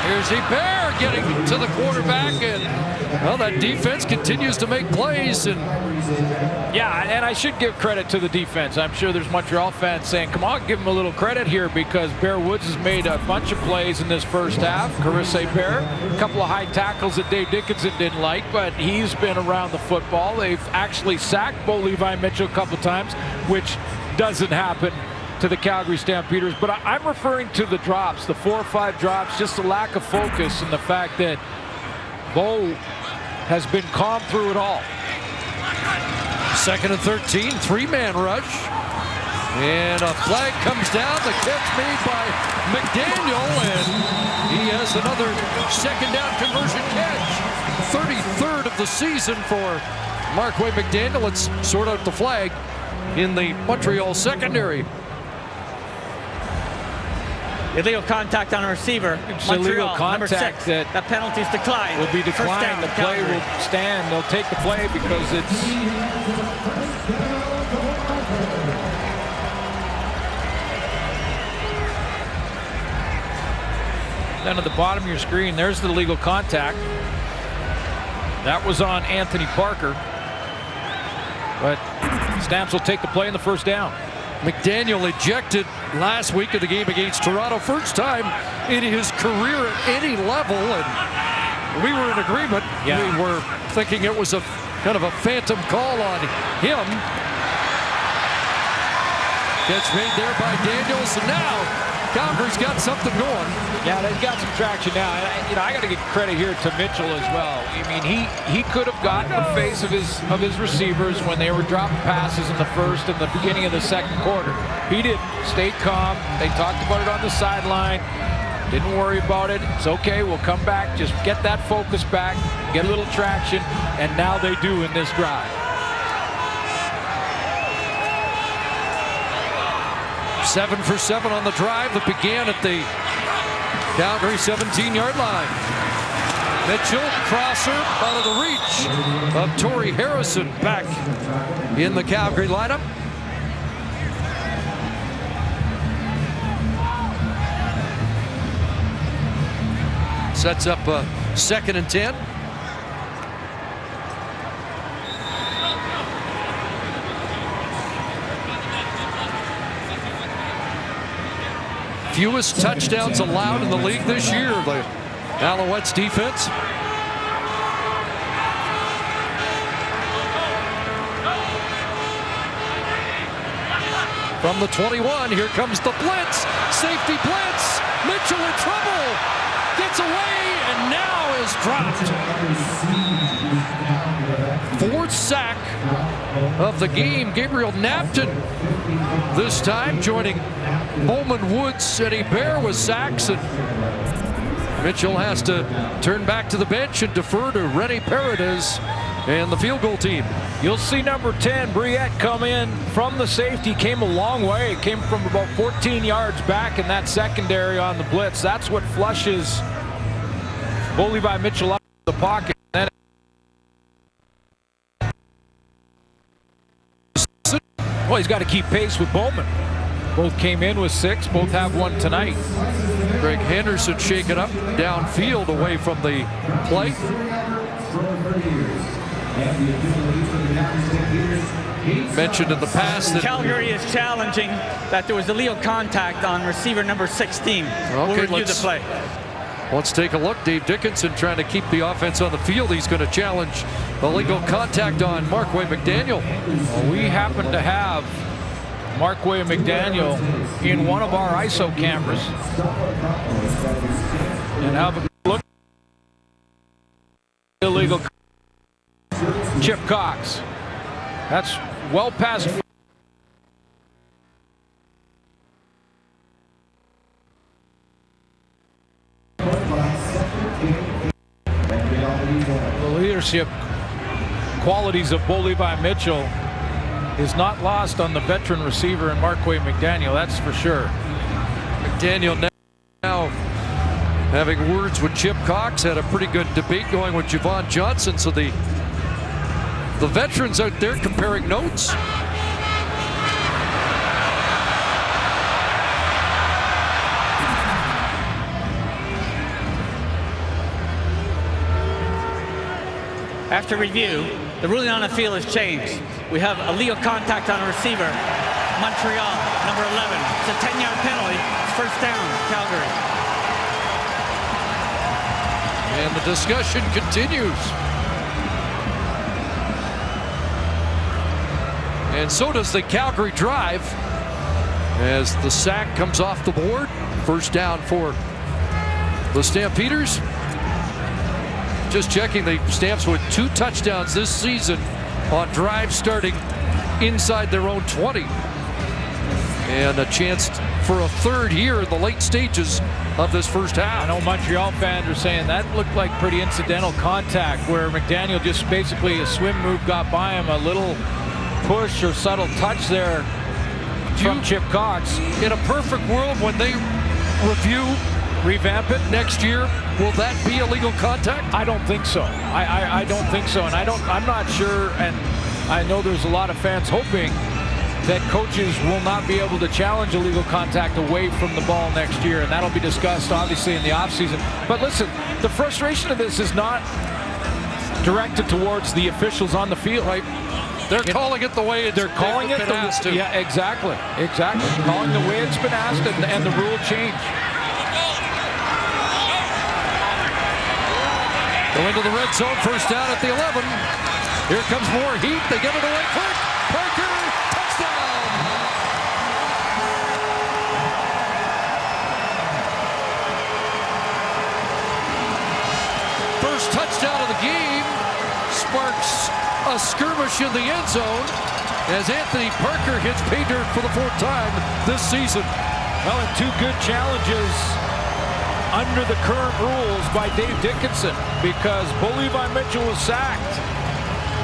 Here's Hebert getting to the quarterback, and well, that defense continues to make plays. And yeah, and I should give credit to the defense. I'm sure there's Montreal fans saying, come on, give him a little credit here, because Bear Woods has made a bunch of plays in this first half. Carisse Bear, a couple of high tackles that Dave Dickinson didn't like, but he's been around the football. They've actually sacked Bo Levi Mitchell a couple times, which doesn't happen to the Calgary Stampeders. But I'm referring to the drops, the 4 or 5 drops, just the lack of focus and the fact that Bo has been calm through it all. 2nd and 13, 3-man rush. And a flag comes down, the catch made by McDaniel, and he has another 2nd down conversion catch. 33rd of the season for Marquay McDaniel. Let's sort out the flag in the Montreal secondary. Illegal contact on a receiver. It's Montreal, illegal number contact 6. that penalty's declined. Will be declined. The play will stand. They'll take the play because it's down at the bottom of your screen. There's the legal contact. That was on Anthony Parker. But Stamps will take the play in the first down. McDaniel ejected last week of the game against Toronto. First time in his career at any level, and we were in agreement. Yeah. We were thinking it was a kind of a phantom call on him. Catch made there by Daniels, and now Calgary's got something going. Yeah, they've got some traction now. I got to give credit here to Mitchell as well. I mean, he could have gotten the face of his receivers when they were dropping passes in the first and the beginning of the second quarter. He didn't. Stayed calm. They talked about it on the sideline. Didn't worry about it. It's okay. We'll come back. Just get that focus back. Get a little traction. And now they do in this drive. 7 for 7 on the drive that began at the Calgary 17-yard line. Mitchell, crosser, out of the reach of Torrey Harrison, back in the Calgary lineup. Sets up a 2nd and 10. Fewest touchdowns allowed in the league this year, the Alouettes defense. From the 21, here comes the blitz. Safety blitz. Mitchell in trouble. Gets away and now is dropped. 4th sack of the game. Gabriel Napton this time joining Bowman, Woods, and Hebert with sacks, and Mitchell has to turn back to the bench and defer to Rene Paredes and the field goal team. You'll see number 10, Briette, come in from the safety. Came a long way. Came from about 14 yards back in that secondary on the blitz. That's what flushes Bo Levi Mitchell up the pocket. Then well, he's got to keep pace with Bowman. Both came in with 6. Both have 1 tonight. Greg Henderson shaken up downfield away from the play. mentioned in the past that Calgary is challenging that there was illegal contact on receiver number 16. We'll review the play. Let's take a look. Dave Dickinson trying to keep the offense on the field. He's going to challenge illegal contact on Markway McDaniel. Well, we happen to have Markway McDaniel in one of our ISO cameras. And have a look. Illegal. Chip Cox. That's well past. The leadership qualities of Bo Levi Mitchell is not lost on the veteran receiver in Markway McDaniel, that's for sure. McDaniel now having words with Chip Cox, had a pretty good debate going with Javon Johnson, so the veterans out there comparing notes. After review, the ruling on the field has changed. We have illegal contact on a receiver, Montreal, number 11. It's a 10-yard penalty. It's first down, Calgary. And the discussion continues. And so does the Calgary drive as the sack comes off the board. First down for the Stampeders. Just checking, the Stamps with 2 touchdowns this season on drives starting inside their own 20. And a chance for a third here in the late stages of this first half. I know Montreal fans are saying that looked like pretty incidental contact where McDaniel just basically a swim move got by him, a little push or subtle touch there from Chip Cox. In a perfect world, when they revamp it next year, will that be illegal contact? I don't think so. I don't think so, and I'm not sure, and I know there's a lot of fans hoping that coaches will not be able to challenge illegal contact away from the ball next year, and that'll be discussed obviously in the offseason. But listen, the frustration of this is not directed towards the officials on the field. Right. They're calling it the way it's calling it been asked to. Yeah, exactly. Calling the way it's been asked, and the rule change. Go into the red zone, first down at the 11. Here comes more heat. They get it away quick. Parker, touchdown! First touchdown of the game sparks a skirmish in the end zone as Anthony Parker hits pay dirt for the 4th time this season. Well, and 2 good challenges under the current rules by Dave Dickinson, because Bo Levi Mitchell was sacked.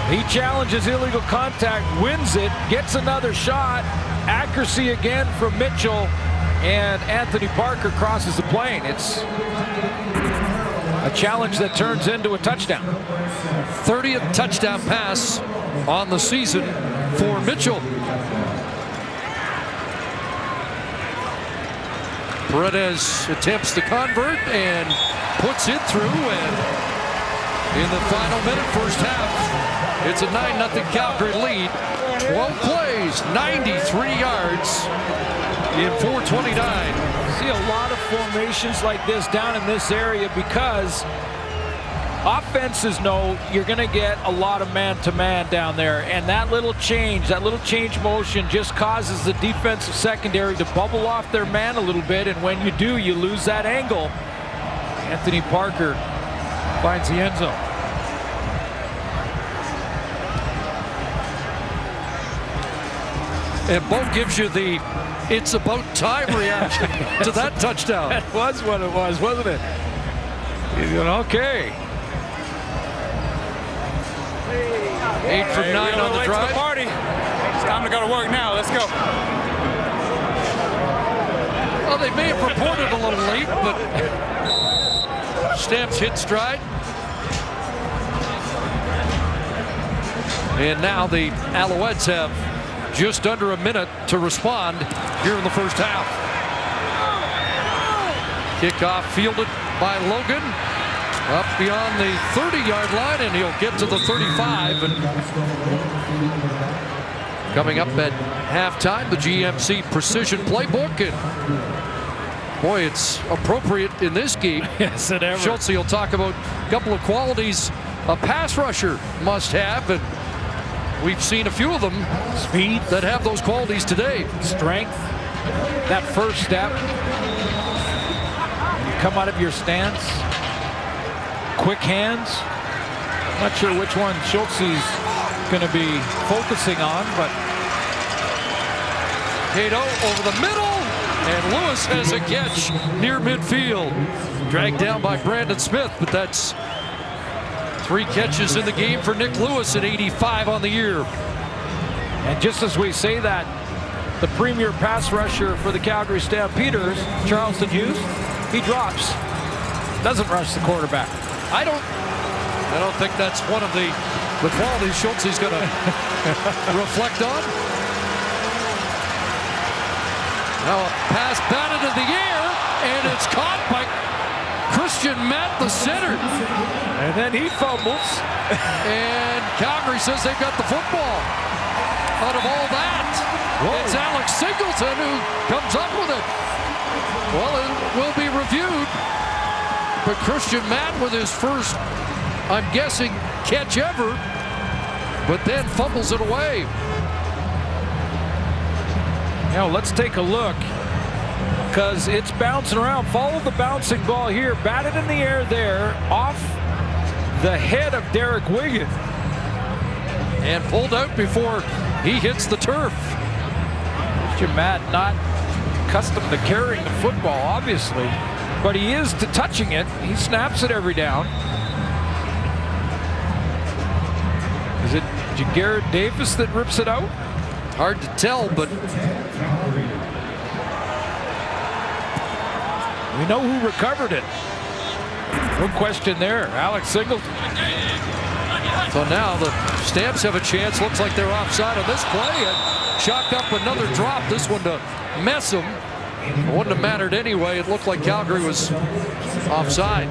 He challenges illegal contact, wins it, gets another shot, accuracy again from Mitchell, and Anthony Parker crosses the plane. It's a challenge that turns into a touchdown. 30th touchdown pass on the season for Mitchell. Paredes attempts the convert and puts it through, and in the final minute, first half, it's a 9-0 Calgary lead. 12 plays, 93 yards in 4:29. See a lot of formations like this down in this area because offenses know you're going to get a lot of man-to-man down there, and that little change motion just causes the defensive secondary to bubble off their man a little bit, and when you do, you lose that angle. Anthony Parker finds the end zone. And Bo gives you the "it's about time" reaction to that touchdown. That was what it was, wasn't it? He's going, okay. 8 from 9 on the drive. The party. It's time to go to work now. Let's go. Well, they may have reported a little late, but Stamps hit stride. And now the Alouettes have just under a minute to respond here in the first half. Kickoff fielded by Logan. Up beyond the 30-yard line, and he'll get to the 35. And Coming up at halftime, the GMC Precision Playbook. And boy, it's appropriate in this game. Yes, it ever. Schultz will talk about a couple of qualities a pass rusher must have, and we've seen a few of them. Speed. That have those qualities today. Strength. That first step. You come out of your stance. Quick hands. Not sure which one Schultz is going to be focusing on, but Cato over the middle, and Lewis has a catch near midfield. Dragged down by Brandon Smith, but that's 3 catches in the game for Nick Lewis at 85 on the year. And just as we say that, the premier pass rusher for the Calgary Stampeders, Charleston Hughes, he drops. Doesn't rush the quarterback. I don't think that's one of the qualities Schultz is going to reflect on. Now a pass batted in the air, and it's caught by Christian Matt, the center. And then he fumbles. And Calgary says they've got the football. Out of all that, it's Alex Singleton who comes up with it. Well, it will be reviewed. But Christian Matt with his first, I'm guessing, catch ever, but then fumbles it away. Now let's take a look, because it's bouncing around. Follow the bouncing ball here. Batted in the air there, off the head of Derek Wigan. And pulled out before he hits the turf. Christian Matt not accustomed to carrying the football, obviously, but he is to touching it. He snaps it every down. Is it Jagarrett Davis that rips it out? Hard to tell, but we know who recovered it. No question there. Alex Singleton. So now the Stamps have a chance. Looks like they're offside on this play, and chalked up another drop. This one to mess them. It wouldn't have mattered anyway. It looked like Calgary was offside.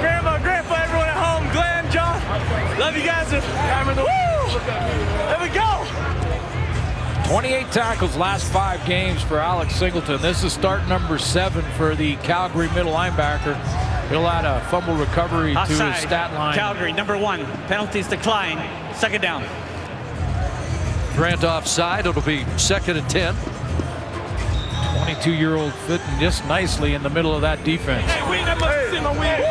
Grandma, Grandpa, everyone at home, Glenn, John, love you guys. Woo! There we go. 28 tackles last 5 games for Alex Singleton. This is start number 7 for the Calgary middle linebacker. He'll add a fumble recovery offside to his stat line. Calgary, number 1. Penalties decline. 2nd down. Grant offside. It'll be 2nd and 10. 22-year-old fitting just nicely in the middle of that defense. Hey, we that must sit on win.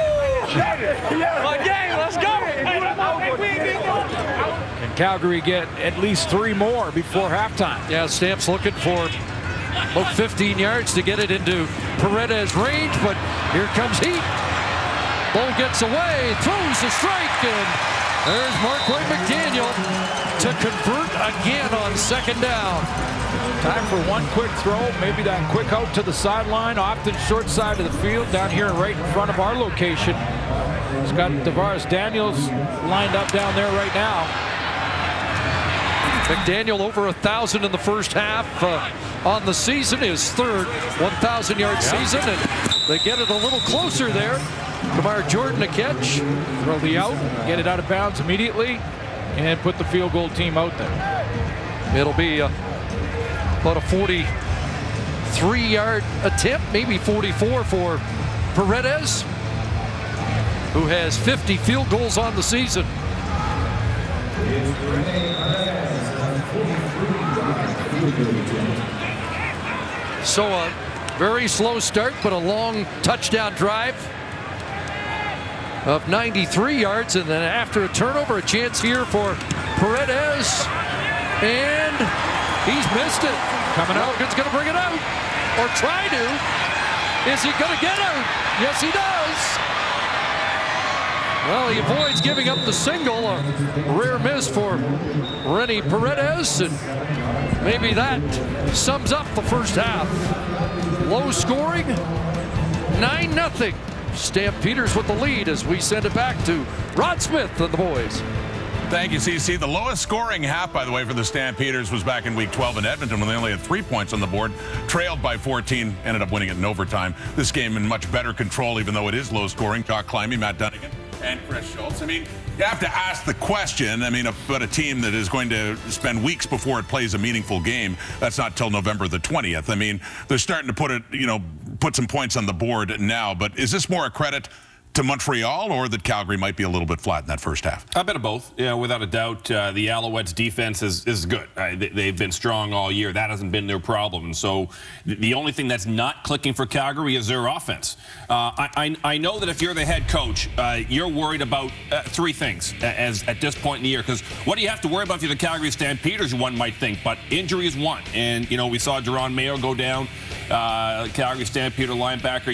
My game, let's go. Can Calgary get at least 3 more before halftime? Yeah, Stamps looking for about 15 yards to get it into Paredes' range, but here comes heat. Ball gets away, throws the strike, and there's Marquay McDaniel to convert again on 2nd down. Time for one quick throw, maybe that quick out to the sideline, off the short side of the field, down here right in front of our location. He's got Tavares Daniels lined up down there right now. McDaniel over 1,000 in the first half on the season, his 3rd 1,000-yard season, and they get it a little closer there. Kamar Jordan a catch. Throw the out, get it out of bounds immediately, and put the field goal team out there. It'll be about a 43-yard attempt, maybe 44 for Paredes, who has 50 field goals on the season. So a very slow start, but a long touchdown drive of 93 yards, and then after a turnover, a chance here for Paredes, and he's missed it. Coming out. Logan's going to bring it out, or try to. Is he going to get out? Yes, he does. Well, he avoids giving up the single, a rare miss for Rennie Paredes, and maybe that sums up the first half. Low scoring, 9-0. Stampeders with the lead as we send it back to Rod Smith and the boys. Thank you, CC. The lowest scoring half, by the way, for the Stampeders was back in week 12 in Edmonton when they only had 3 points on the board, trailed by 14, ended up winning it in overtime. This game in much better control, even though it is low scoring. Doc Climbing, Matt Dunnigan. and Chris Schultz. I mean, you have to ask the question, about a team that is going to spend weeks before it plays a meaningful game. That's not till November the 20th. I mean, they're starting to put some points on the board now, but is this more a credit to Montreal, or that Calgary might be a little bit flat in that first half? A bit of both, without a doubt. The Alouettes' defense is good. They've been strong all year. That hasn't been their problem. And so the only thing that's not clicking for Calgary is their offense. I know that if you're the head coach, you're worried about three things at this point in the year. Because what do you have to worry about if you're the Calgary Stampeders, one might think? But injury is one. And, we saw Jerron Mayo go down, Calgary Stampeder linebacker.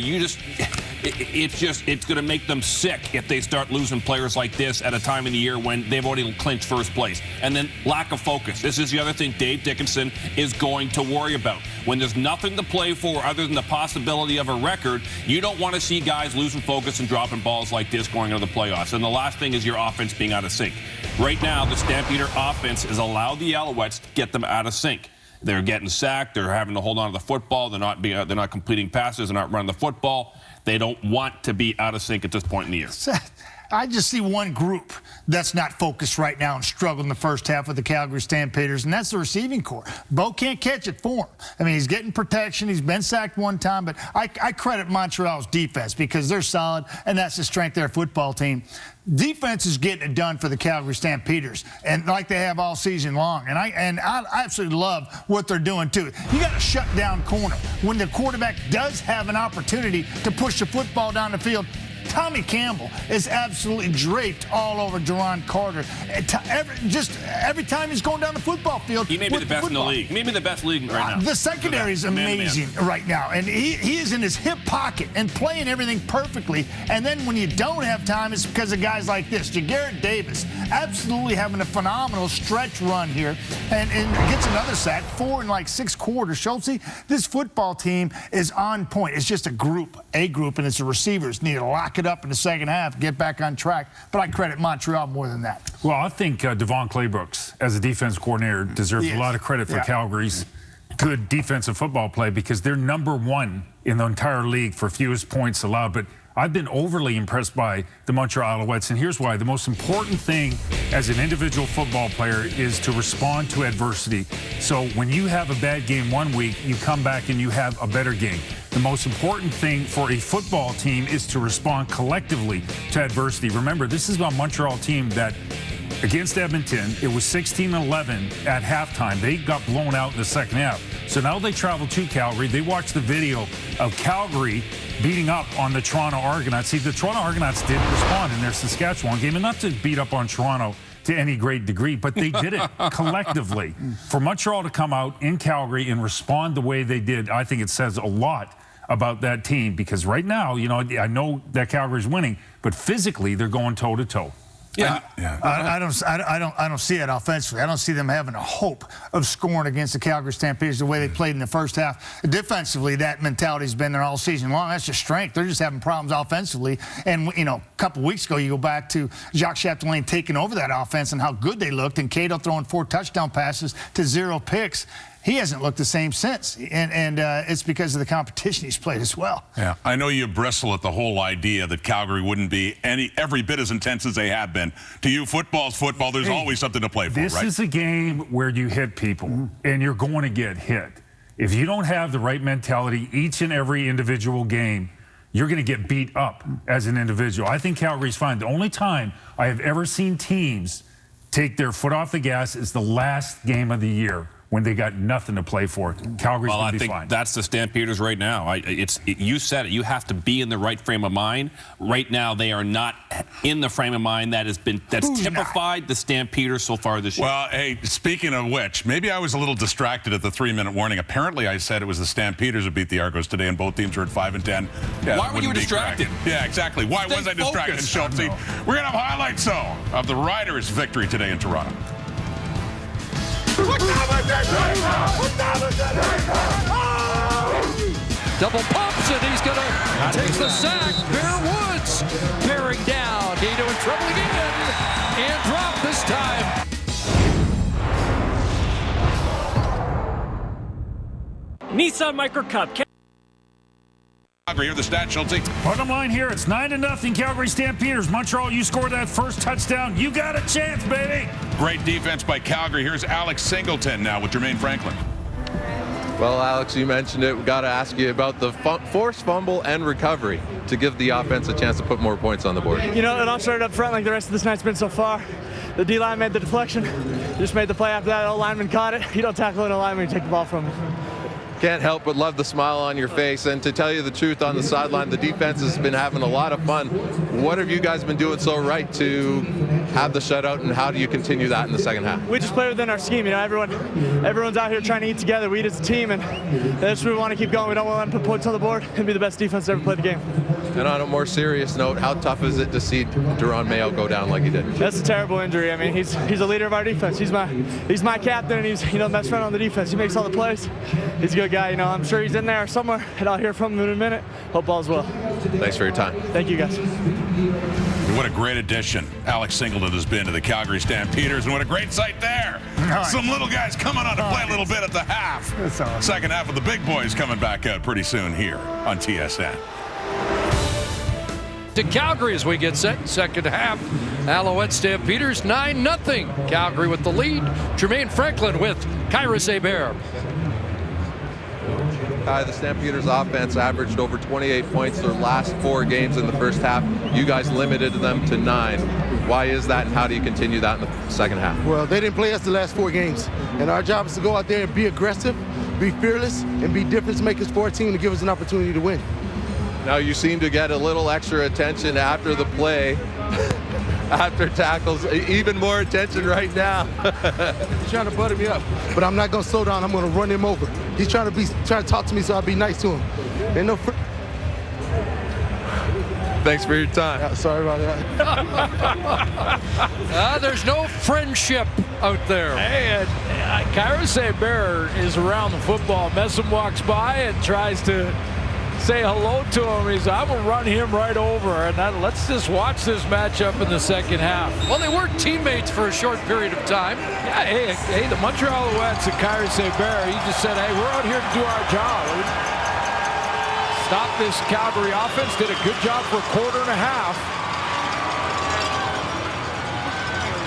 It's going to make them sick if they start losing players like this at a time of the year when they've already clinched first place. And then lack of focus. This is the other thing Dave Dickinson is going to worry about. When there's nothing to play for other than the possibility of a record, you don't want to see guys losing focus and dropping balls like this going into the playoffs. And the last thing is your offense being out of sync. Right now, the Stampeder offense has allowed the Alouettes to get them out of sync. They're getting sacked. They're having to hold on to the football. They're not completing passes. They're not running the football. They don't want to be out of sync at this point in the year. I just see one group that's not focused right now and struggled in the first half with the Calgary Stampeders, and that's the receiving corps. Bo can't catch it for him. He's getting protection. He's been sacked one time, but I credit Montreal's defense because they're solid, and that's the strength of their football team. Defense is getting it done for the Calgary Stampeders, and like they have all season long. And I absolutely love what they're doing, too. You got to shut down corner. When the quarterback does have an opportunity to push the football down the field, Tommy Campbell is absolutely draped all over Duron Carter. Every time he's going down the football field. He may be the best in the league. He may be the best league right now. The secondary is amazing right now. And he is in his hip pocket and playing everything perfectly. And then when you don't have time, it's because of guys like this. Jagarrett Davis absolutely having a phenomenal stretch run here and gets another sack, 4 in 6 quarters. Schultz, this football team is on point. It's just a group, and it's the receivers need to lock it up in the second half, get back on track. But I credit Montreal more than that. Well, I think Devon Claybrooks, as a defense coordinator, deserves a lot of credit for Calgary's good defensive football play because they're number 1 in the entire league for fewest points allowed. But I've been overly impressed by the Montreal Alouettes, and here's why. The most important thing as an individual football player is to respond to adversity. So when you have a bad game one week, you come back and you have a better game. The most important thing for a football team is to respond collectively to adversity. Remember, this is a Montreal team that, against Edmonton, it was 16-11 at halftime. They got blown out in the second half. So now they travel to Calgary. They watch the video of Calgary beating up on the Toronto Argonauts. See, the Toronto Argonauts did respond in their Saskatchewan game, and not to beat up on Toronto to any great degree, but they did it collectively. For Montreal to come out in Calgary and respond the way they did, I think it says a lot about that team because right now, I know that Calgary's winning, but physically they're going toe-to-toe. I don't see it offensively. I don't see them having a hope of scoring against the Calgary Stampeders the way they played in the first half. Defensively, that mentality's been there all season long. That's just strength. They're just having problems offensively. And, a couple weeks ago, you go back to Jacques Chapdelaine taking over that offense and how good they looked, and Cato throwing 4 touchdown passes to 0 picks. He hasn't looked the same since, and it's because of the competition he's played as well. Yeah, I know you bristle at the whole idea that Calgary wouldn't be every bit as intense as they have been. To you, football's football. There's always something to play for, right? This is a game where you hit people, and you're going to get hit. If you don't have the right mentality each and every individual game, you're going to get beat up as an individual. I think Calgary's fine. The only time I have ever seen teams take their foot off the gas is the last game of the year, when they got nothing to play for. Calgary's going to be fine. I think that's the Stampeders right now. You said it. You have to be in the right frame of mind. Right now, they are not in the frame of mind that's typified the Stampeders so far this year. Well, hey, speaking of which, maybe I was a little distracted at the 3-minute warning. Apparently, I said it was the Stampeders who beat the Argos today, and both teams are at 5-10. Yeah, why were you distracted? Yeah, exactly. Why was I distracted, Schultz? We're going to have highlights, though, of the Riders' victory today in Toronto. Double pumps, and he's going to take the sack. Bear Woods bearing down. Gato in trouble again, and drop this time. Nissan Micro Cup. Calgary. Here's the stat, Schultze. Bottom line here, it's 9-0 Calgary Stampeders. Montreal, you score that first touchdown, you got a chance, baby. Great defense by Calgary. Here's Alex Singleton now with Jermaine Franklin. Well, Alex, you mentioned it. We've got to ask you about the forced fumble and recovery to give the offense a chance to put more points on the board. You know, it all started up front like the rest of this night's been so far. The D-line made the deflection. Just made the play after that. The lineman caught it. You don't tackle an lineman, you take the ball from him. Can't help but love the smile on your face. And to tell you the truth, on the sideline, the defense has been having a lot of fun. What have you guys been doing so right to have the shutout, and how do you continue that in the second half? We just play within our scheme. You know, everyone's out here trying to eat together. We eat as a team, and that's what we want to keep going. We don't want to put points on the board and be the best defense to ever play the game. And on a more serious note, how tough is it to see Duron Mayo go down like he did? That's a terrible injury. I mean, he's a leader of our defense. He's my captain, and he's the best friend on the defense. He makes all the plays. He's a good guy. You know, I'm sure he's in there somewhere, and I'll hear from him in a minute. Hope all's well. Thanks for your time. Thank you, guys. What a great addition Alex Singleton has been to the Calgary Stampeders, and what a great sight there. Some little guys coming on to play a little bit at the half. That's awesome. Second half of the big boys coming back out pretty soon here on TSN. To Calgary as we get set. Second half, Alouettes Stampeders 9-0. Calgary with the lead. Jermaine Franklin with Kyrus Hebert. The Stampeders offense averaged over 28 points their last 4 games in the first half. You guys limited them to 9. Why is that, and how do you continue that in the second half? Well, they didn't play us the last 4 games, and our job is to go out there and be aggressive, be fearless, and be difference makers for our team to give us an opportunity to win. Now you seem to get a little extra attention after the play, after tackles, even more attention right now. He's trying to butter me up, but I'm not going to slow down. I'm going to run him over. He's trying to talk to me, so I'll be nice to him. Ain't no. Thanks for your time. Sorry about that. There's no friendship out there. Hey, Kyrus Hebert is around the football. Messam walks by and tries to say hello to him. I will run him right over. And let's just watch this matchup in the second half. Well, they were teammates for a short period of time. Yeah, hey, the Montreal Alouettes and Kyrus Hebert, he just said, hey, we're out here to do our job. Stop this Calgary offense. Did a good job for a quarter and a half.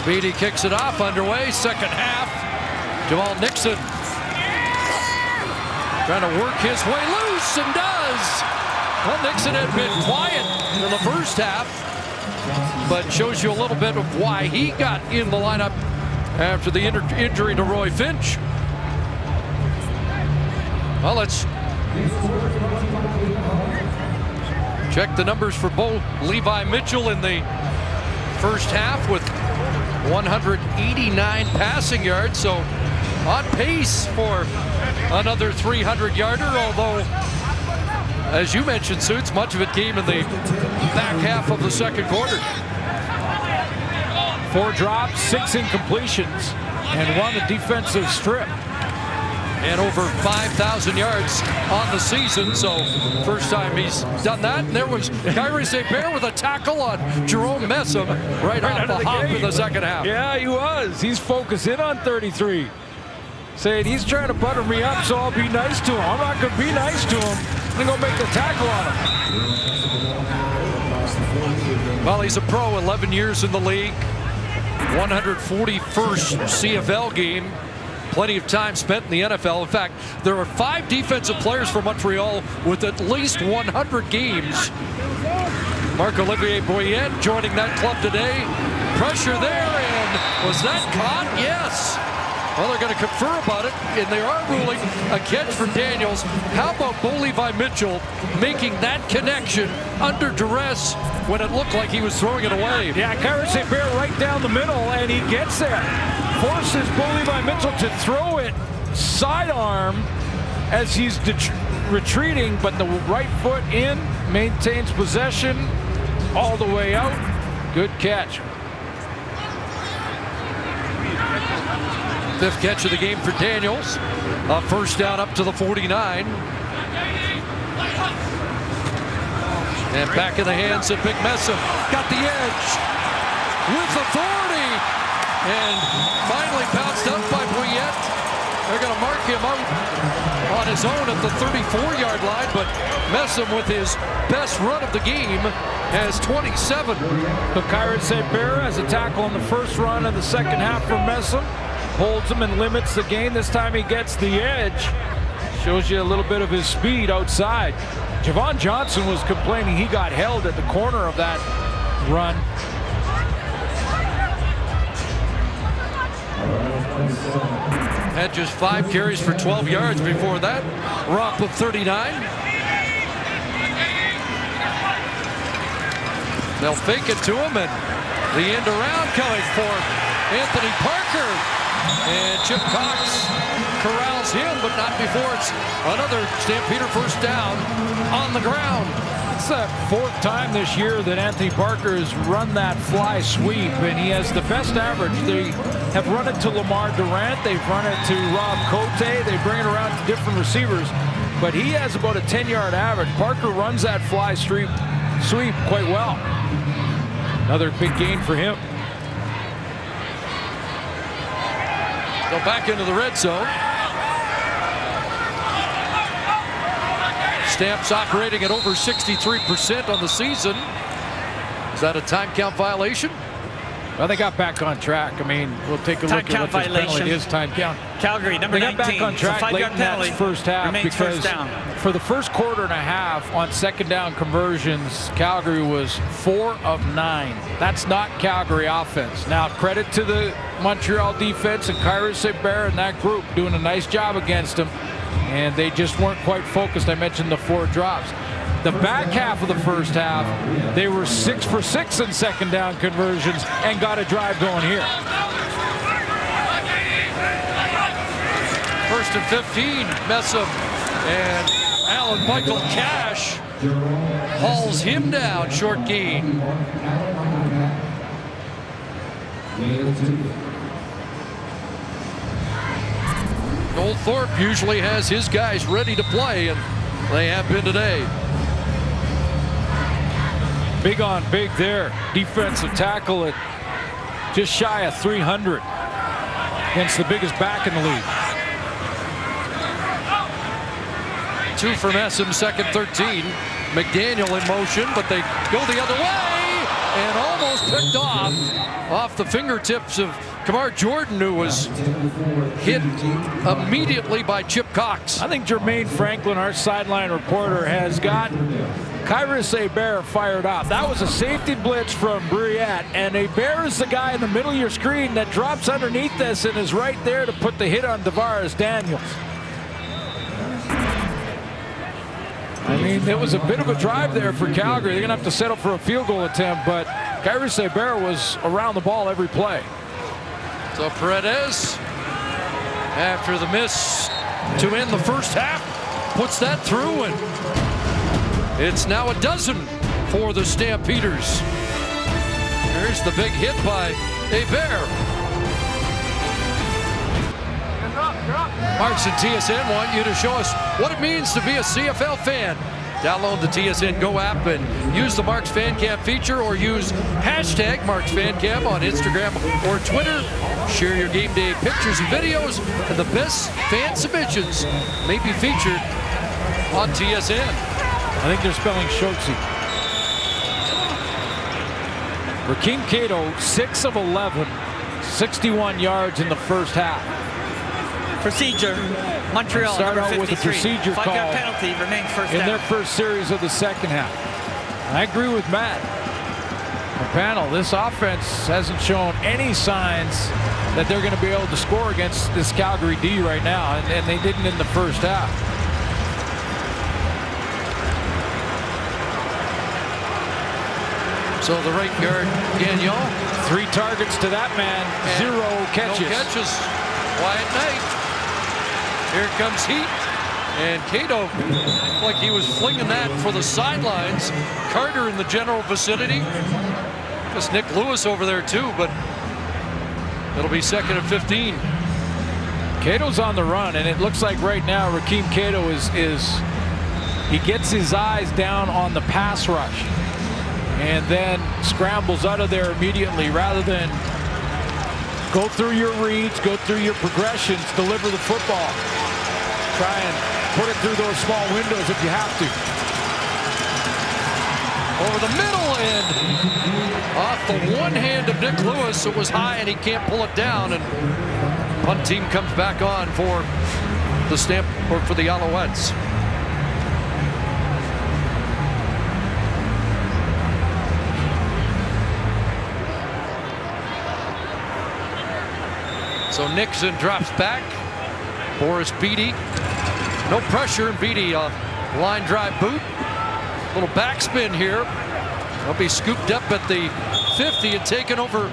Beatty kicks it off, underway, second half. Jamal Nixon trying to work his way loose, and does. Well, Nixon had been quiet in the first half, but shows you a little bit of why he got in the lineup after the injury to Roy Finch. Well, let's check the numbers for Bo Levi Mitchell in the first half with 189 passing yards, so on pace for another 300-yarder, although, as you mentioned, Suits, much of it came in the back half of the second quarter. 4 drops, 6 incompletions, and 1 a defensive strip. And over 5,000 yards on the season, so first time he's done that. And there was Kyrus Hebert with a tackle on Jerome Messam right off the hop in the second half. Yeah, he was. He's focused in on 33. Saying he's trying to butter me up, so I'll be nice to him. I'm not going to be nice to him. I'm going to make the tackle on him. Well, he's a pro, 11 years in the league, 141st CFL game. Plenty of time spent in the NFL. In fact, there are 5 defensive players for Montreal with at least 100 games. Marc-Olivier Boyette joining that club today. Pressure there, and was that caught? Yes. Well, they're going to confer about it, and they are ruling a catch for Daniels. How about Bo Levi Mitchell making that connection under duress when it looked like he was throwing it away? Yeah, Kyrus Hebert right down the middle, and he gets there. Forces Bo Levi Mitchell to throw it sidearm as he's retreating, but the right foot in, maintains possession all the way out. Good catch. 5th catch of the game for Daniels. A first down up to the 49. And back in the hands of Big Messam. Got the edge with authority. And finally bounced up by Boyette. They're going to mark him out on his own at the 34-yard line, but Messam with his best run of the game has 27. But Kyron St. Bear has a tackle on the first run of the second half for Messam. Holds him and limits the gain. This time he gets the edge. Shows you a little bit of his speed outside. Javon Johnson was complaining he got held at the corner of that run. Had just 5 carries for 12 yards before that romp of 39. They'll fake it to him, and the end around coming for Anthony Parker. And Chip Cox corrals him, but not before it's another Stampeder first down on the ground. It's the 4th time this year that Anthony Parker has run that fly sweep, and he has the best average. They have run it to Lamar Durant. They've run it to Rob Cote. They bring it around to different receivers, but he has about a 10-yard average. Parker runs that fly sweep quite well. Another big gain for him. Go back into the red zone. Stamps operating at over 63% on the season. Is that a time count violation? Well, they got back on track. I mean, we'll take a look at what this penalty is. Time count. Calgary, number 19. They got back on track late in that first half because for the first quarter and a half on second down conversions, Calgary was 4 of 9. That's not Calgary offense. Now, credit to the Montreal defense and Kyron St. Bear and that group doing a nice job against them, and they just weren't quite focused. I mentioned the 4 drops. The back half of the first half, they were 6 for 6 in second down conversions and got a drive going here. First and 15, Messam, and Alan Michael Cash hauls him down, short gain. Old Thorpe usually has his guys ready to play, and they have been today. Big on big there. Defensive tackle at just shy of 300 against the biggest back in the league. 2 for Messam, second 13. McDaniel in motion, but they go the other way and almost picked off the fingertips of Kamar Jordan, who was hit immediately by Chip Cox. I think Jermaine Franklin, our sideline reporter, has got Kyron St. Bear fired up. That was a safety blitz from Briette, and Bear is the guy in the middle of your screen that drops underneath this and is right there to put the hit on Tavares Daniels. I mean, it was a bit of a drive there for Calgary. They're going to have to settle for a field goal attempt, but Kyron St. Bear was around the ball every play. So Paredes, after the miss to end the first half, puts that through, and it's now a dozen for the Stampeders. There's the big hit by Hebert. Marks and TSN want you to show us what it means to be a CFL fan. Download the TSN Go app and use the Marks Fan Cam feature, or use hashtag Marks Fan Cam on Instagram or Twitter. Share your game day pictures and videos, and the best fan submissions may be featured on TSN. I think they're spelling Schultze. Rakeem Cato, 6 of 11, 61 yards in the first half. Procedure. Montreal, start number out 53. with a procedure call. 5-yard penalty, remains first in down. their first series of the second half. I agree with Matt. The panel, this offense hasn't shown any signs that they're going to be able to score against this Calgary D right now, and they didn't in the first half. So the right guard, Gagnon. 3 targets to that man, 0 catches. No catches. Quiet night. Here comes heat. And Cato looked like he was flinging that for the sidelines. Carter in the general vicinity. There's Nick Lewis over there too, but it'll be second and 15. Cato's on the run, and it looks like right now Rakeem Cato is he gets his eyes down on the pass rush and then scrambles out of there immediately rather than go through your reads, go through your progressions, deliver the football. Try and put it through those small windows if you have to. Over the middle and off the one hand of Nick Lewis. It was high and he can't pull it down. And punt team comes back on for the Alouettes. So Nixon drops back. Boris Beatty. No pressure, and Beatty line drive boot. Little backspin here. He'll be scooped up at the 50 and taken over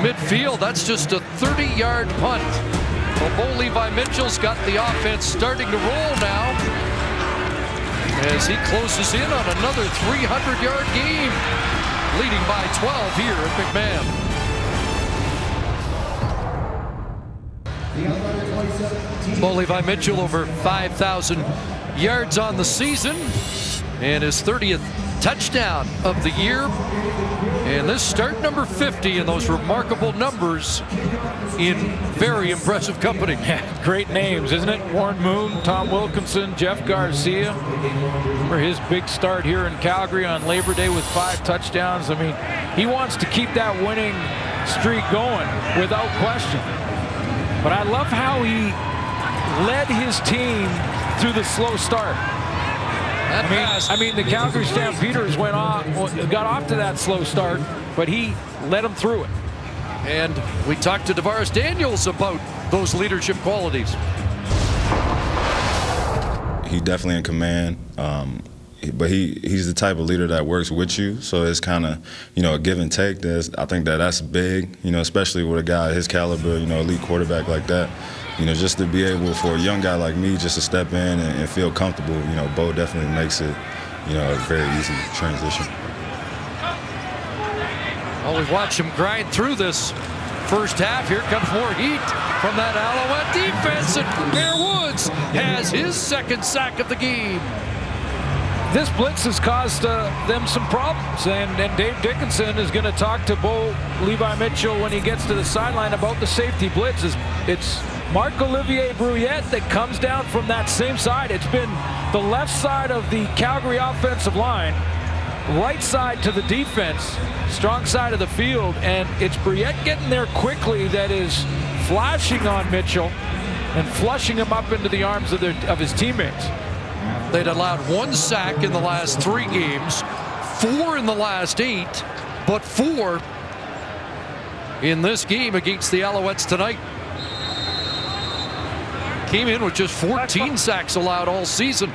midfield. That's just a 30-yard punt. Well, Bo Levi Mitchell's got the offense starting to roll now as he closes in on another 300-yard game, leading by 12 here at McMahon. Bo Levi Mitchell over 5,000 yards on the season and his 30th touchdown of the year. And this start number 50 in those remarkable numbers in very impressive company. Great names, isn't it? Warren Moon, Tom Wilkinson, Jeff Garcia. Remember his big start here in Calgary on Labor Day with 5 touchdowns. I mean, he wants to keep that winning streak going without question. But I love how he led his team through the slow start. I mean, the Calgary Stampeders got off to that slow start, but he led them through it. And we talked to Tavares Daniels about those leadership qualities. He's definitely in command, but he's the type of leader that works with you. So it's kind of, a give and take. I think that's big, especially with a guy his caliber, elite quarterback like that. Just to be able for a young guy like me just to step in and feel comfortable, Bo definitely makes it, a very easy transition. Well, we've watched him grind through this first half. Here comes more heat from that Alouette defense, and Bear Woods has his second sack of the game. This blitz has caused them some problems, and Dave Dickinson is going to talk to Bo Levi Mitchell when he gets to the sideline about the safety blitz. It's Marc-Olivier Brouillette that comes down from that same side. It's been the left side of the Calgary offensive line, right side to the defense, strong side of the field, and it's Brouillette getting there quickly that is flashing on Mitchell and flushing him up into the arms of his teammates. They'd allowed 1 sack in the last 3 games, 4 in the last 8, but 4 in this game against the Alouettes tonight. Came in with just 14 sacks allowed all season.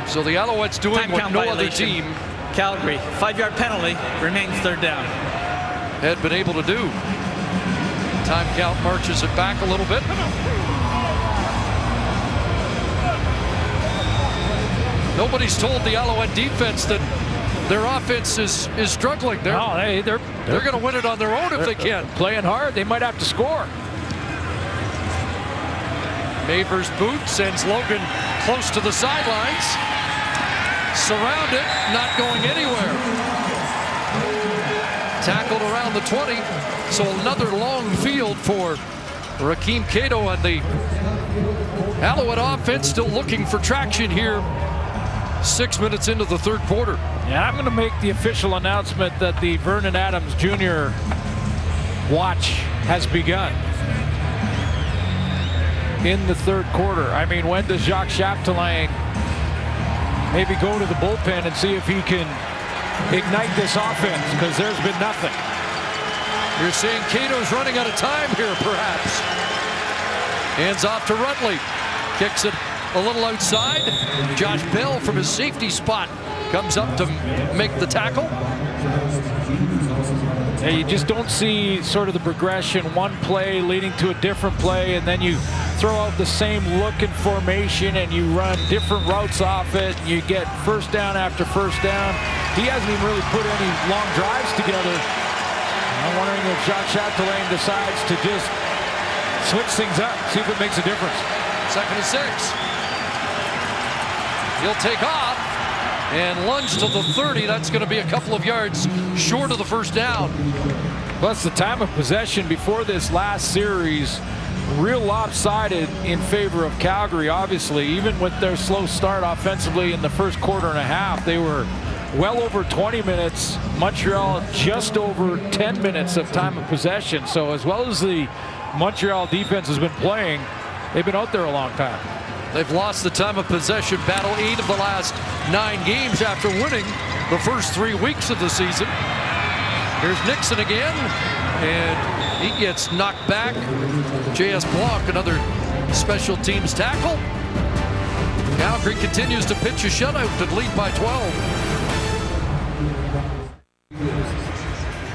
So the Alouettes doing what no other team, Calgary, 5-yard penalty, remains third down, had been able to do. Time count marches it back a little bit. Nobody's told the Alouette defense that their offense is struggling. They're going to win it on their own if they can. Playing hard, they might have to score. Maver's boot sends Logan close to the sidelines. Surrounded, not going anywhere. Tackled around the 20. So another long field for Rakeem Cato, and the Alouette offense still looking for traction here 6 minutes into the third quarter. Yeah, I'm going to make the official announcement that the Vernon Adams Jr. watch has begun in the third quarter. I mean, when does Jacques Chapdelaine maybe go to the bullpen and see if he can ignite this offense? Because there's been nothing. You're saying Cato's running out of time here, perhaps. Hands off to Rutley. Kicks it a little outside. Josh Bell from his safety spot comes up to make the tackle. Yeah, you just don't see sort of the progression, one play leading to a different play, and then you throw out the same look and formation and you run different routes off it, and you get first down after first down. He hasn't even really put any long drives together. I'm wondering if Jacques Chapdelaine decides to just switch things up, see if it makes a difference. 2nd and 6. He'll take off and lunge to the 30. That's going to be a couple of yards short of the first down. Plus the time of possession before this last series real lopsided in favor of Calgary, obviously. Even with their slow start offensively in the first quarter and a half, they were well over 20 minutes. Montreal just over 10 minutes of time of possession. So as well as the Montreal defense has been playing, they've been out there a long time. They've lost the time of possession battle 8 of the last 9 games after winning the first 3 weeks of the season. Here's Nixon again, and he gets knocked back. J.S. Blanc, another special teams tackle. Calgary continues to pitch a shutout to lead by 12.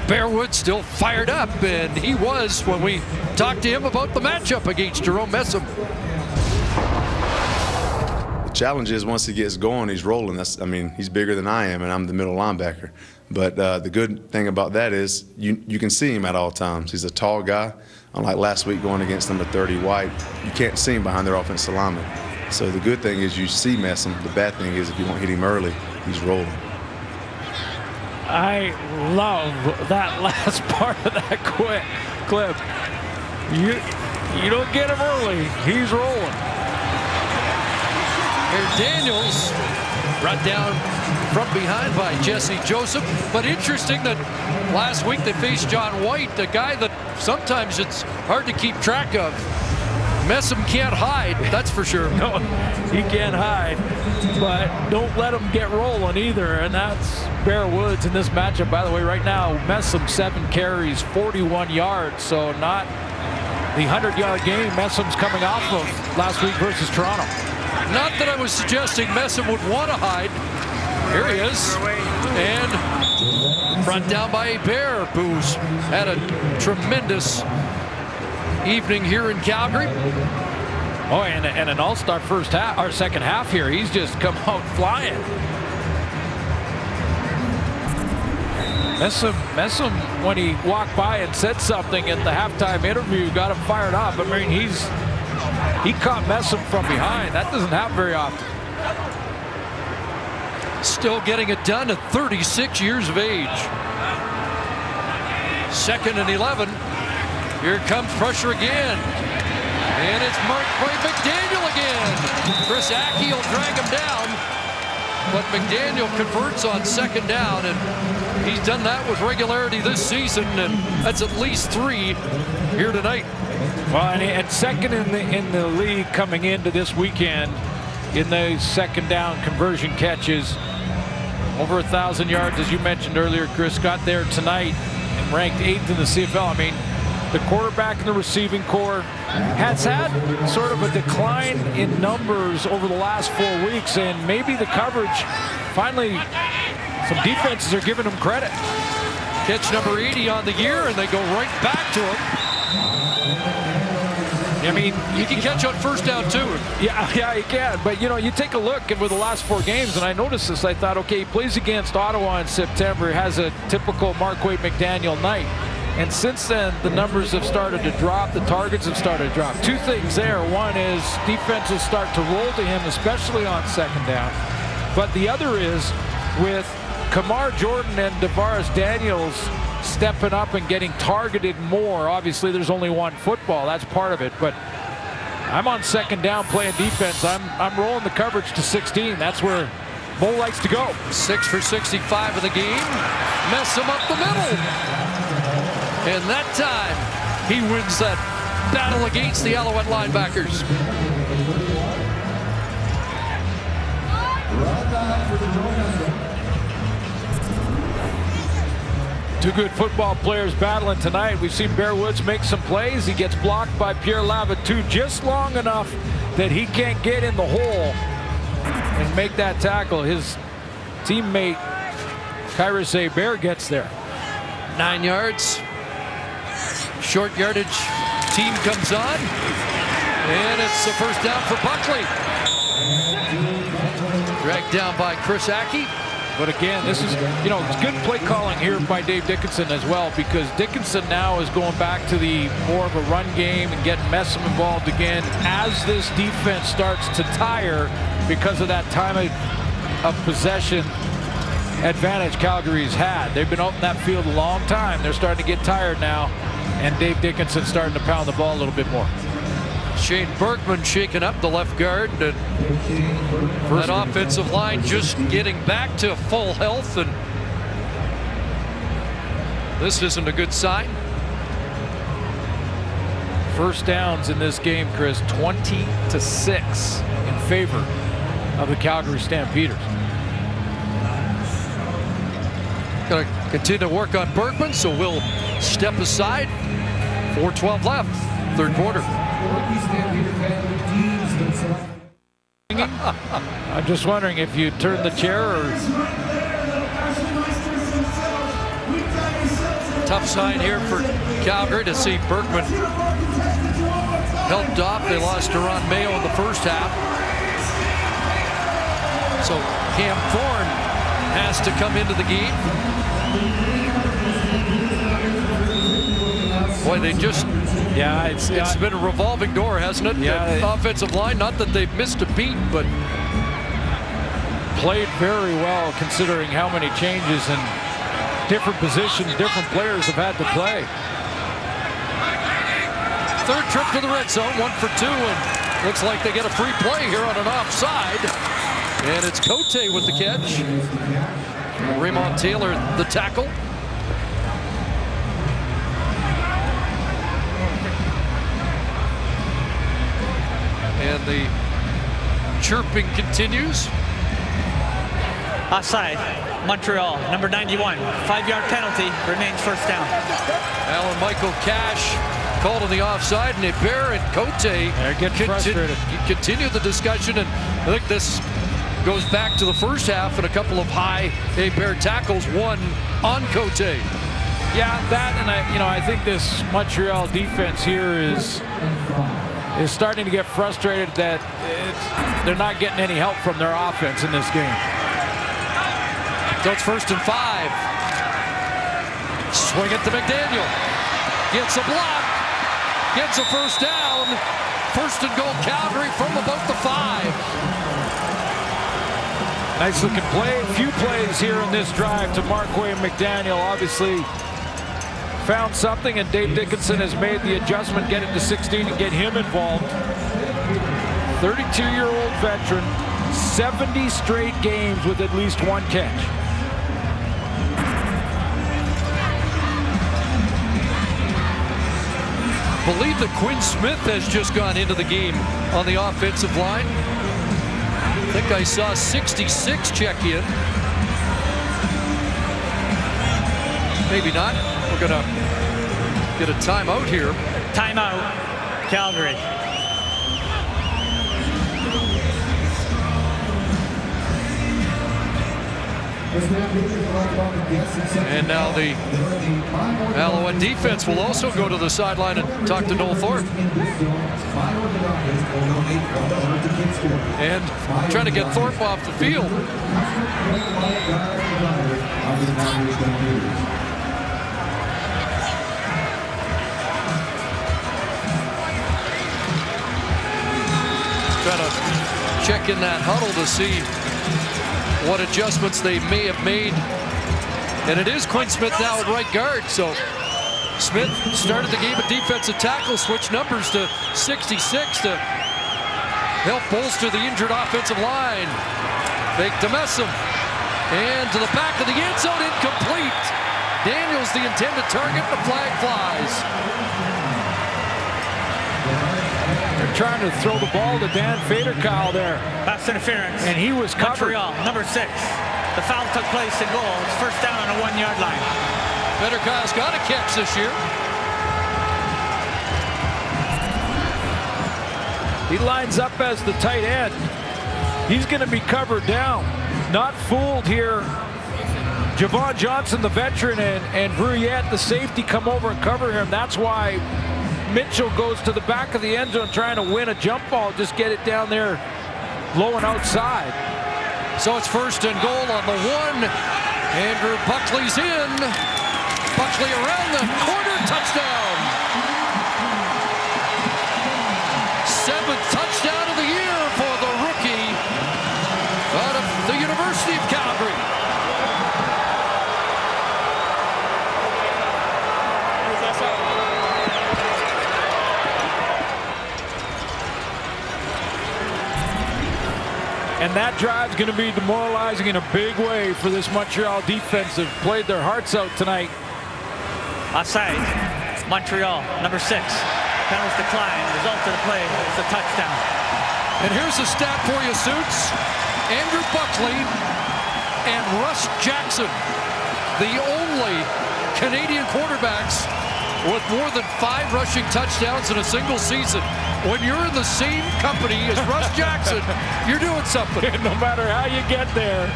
Bearwood still fired up, and he was when we talked to him about the matchup against Jerome Messam. The challenge is once he gets going, he's rolling. He's bigger than I am, and I'm the middle linebacker. But the good thing about that is you can see him at all times. He's a tall guy. Unlike last week going against number 30 White, you can't see him behind their offensive lineman. So the good thing is you see Messam. The bad thing is if you don't hit him early, he's rolling. I love that last part of that clip. You don't get him early, he's rolling. Here's Daniels brought down from behind by Jesse Joseph. But interesting that last week they faced John White, a guy that sometimes it's hard to keep track of. Messam can't hide, that's for sure. No, he can't hide, but don't let him get rolling either, and that's Bear Woods in this matchup. By the way, right now, Messam 7 carries, 41 yards, so not the 100-yard game Messam's coming off of last week versus Toronto. Not that I was suggesting Messam would want to hide. Here he is, and brought down by Bear, who's had a tremendous evening here in Calgary. Oh, and an all-star first half or second half here. He's just come out flying. Messam, when he walked by and said something at the halftime interview, got him fired up. I mean, he caught Messam from behind. That doesn't happen very often. Still getting it done at 36 years of age. 2nd and 11. Here comes pressure again. And it's Markway McDaniel again. Chris Aki will drag him down. But McDaniel converts on 2nd down, and he's done that with regularity this season, and that's at least 3 here tonight. Well, and second in the league coming into this weekend in the 2nd down conversion catches. Over 1,000 yards, as you mentioned earlier, Chris. Got there tonight and ranked 8th in the CFL. I mean, the quarterback in the receiving corps has had sort of a decline in numbers over the last 4 weeks, and maybe the coverage, finally, some defenses are giving him credit. Catch number 80 on the year, and they go right back to him. I mean, you can catch on 1st down too. Yeah, you can. But you know, you take a look over the last 4 games, and I noticed this. I thought, okay, he plays against Ottawa in September. He has a typical Markway McDaniel night. And since then, the numbers have started to drop. The targets have started to drop. 2 things there. One is defenses start to roll to him, especially on 2nd down. But the other is with Kamar Jordan and Tavares Daniels stepping up and getting targeted more. Obviously, there's only one football. That's part of it. But I'm on 2nd down playing defense. I'm rolling the coverage to 16. That's where Bo likes to go. 6 for 65 of the game. Messam up the middle. And that time, he wins that battle against the Alouette linebackers. Two good football players battling tonight. We've seen Bear Woods make some plays. He gets blocked by Pierre Lavatut just long enough that he can't get in the hole and make that tackle. His teammate, Kyrus Bear, gets there. 9 yards. Short yardage team comes on. And it's the 1st down for Buckley. Dragged down by Chris Aki. But again, this is, it's good play calling here by Dave Dickinson as well, because Dickinson now is going back to the more of a run game and getting Messam involved again as this defense starts to tire because of that time of possession advantage Calgary's had. They've been out in that field a long time. They're starting to get tired now, and Dave Dickinson starting to pound the ball a little bit more. Shane Bergman shaking up the left guard, and that offensive line just getting back to full health, and this isn't a good sign. First downs in this game, Chris, 20-6 in favor of the Calgary Stampeders. Going to continue to work on Bergman, so we'll step aside. 4:12 left, third quarter. I'm just wondering if you turn the chair or... Tough sign here for Calgary to see Bergman helped off. They lost Duron Mayo in the first half. So Cam Thorne has to come into the game. Boy, they just... Yeah, it's been a revolving door, hasn't it? Yeah. The offensive line, not that they've missed a beat, but... Played very well considering how many changes and different positions, different players have had to play. Third trip to the red zone, 1 for 2, and looks like they get a free play here on an offside. And it's Cote with the catch. Raymond Taylor, the tackle. And the chirping continues. Offside, Montreal, number 91. 5-yard penalty, remains first down. Alan Michael Cash called on the offside, and Hebert and Cote continue the discussion. And I think this goes back to the first half and a couple of high Hebert tackles, one on Cote. Yeah, that, and I think this Montreal defense here is starting to get frustrated that they're not getting any help from their offense in this game. So it's 1st and 5. Swing it to McDaniel. Gets a block. Gets a first down. 1st and goal, Calgary from about the 5. Nice looking play. A few plays here in this drive to Marquay McDaniel. Obviously found something, and Dave Dickinson has made the adjustment, get it to 16 and get him involved. 32-year-old veteran, 70 straight games with at least one catch. I believe that Quinn Smith has just gone into the game on the offensive line. I think I saw 66 check in. Maybe not. We're going to get a timeout here. Timeout, Calgary. And now the Alouette defense will also go to the sideline and talk to Noel Thorpe. And trying to get Thorpe off the field. Trying to check in that huddle to see what adjustments they may have made. And it is Quinn Smith now at right guard. So Smith started the game at defensive tackle, switched numbers to 66 to help bolster the injured offensive line. Fake to Messam. And to the back of the end zone, incomplete. Daniels the intended target, the flag flies. They're trying to throw the ball to Dan Faderkyle there. Pass interference. And he was covered. Montreal, number 6. The foul took place in goal. It's first down on the 1-yard line. Faderkyle's got a catch this year. He lines up as the tight end. He's going to be covered down. Not fooled here. Javon Johnson, the veteran, and Bruyette, the safety, come over and cover him. That's why Mitchell goes to the back of the end zone trying to win a jump ball, just get it down there low and outside. So it's 1st and goal on the 1. Andrew Buckley's in. Buckley around the corner, touchdown. 7th touchdown of the year for the rookie out of the University of Calgary. And that drive's going to be demoralizing in a big way for this Montreal defense. Have played their hearts out tonight. Offside. Montreal, number 6. Penalties decline. Result of the play is a touchdown. And here's a stat for you, Suits. Andrew Buckley and Russ Jackson, the only Canadian quarterbacks with more than 5 rushing touchdowns in a single season. When you're in the same company as Russ Jackson, you're doing something. No matter how you get there.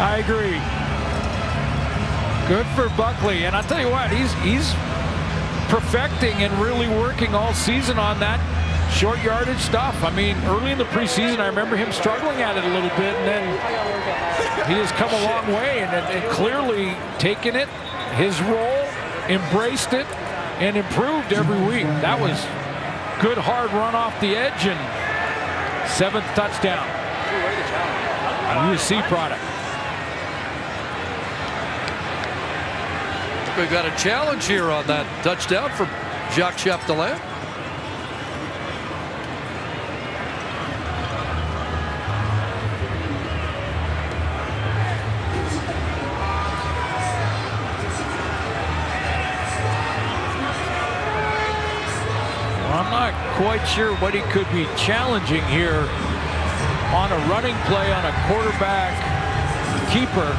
I agree. Good for Buckley. And I'll tell you what, he's perfecting and really working all season on that short yardage stuff. I mean, early in the preseason, I remember him struggling at it a little bit, and then he has come a long way and clearly taken it, his role, embraced it, and improved every week. That was good hard run off the edge and 7th touchdown. A USC product. We've got a challenge here on that touchdown from Jacques Chapdelaine. I'm not quite sure what he could be challenging here on a running play on a quarterback keeper.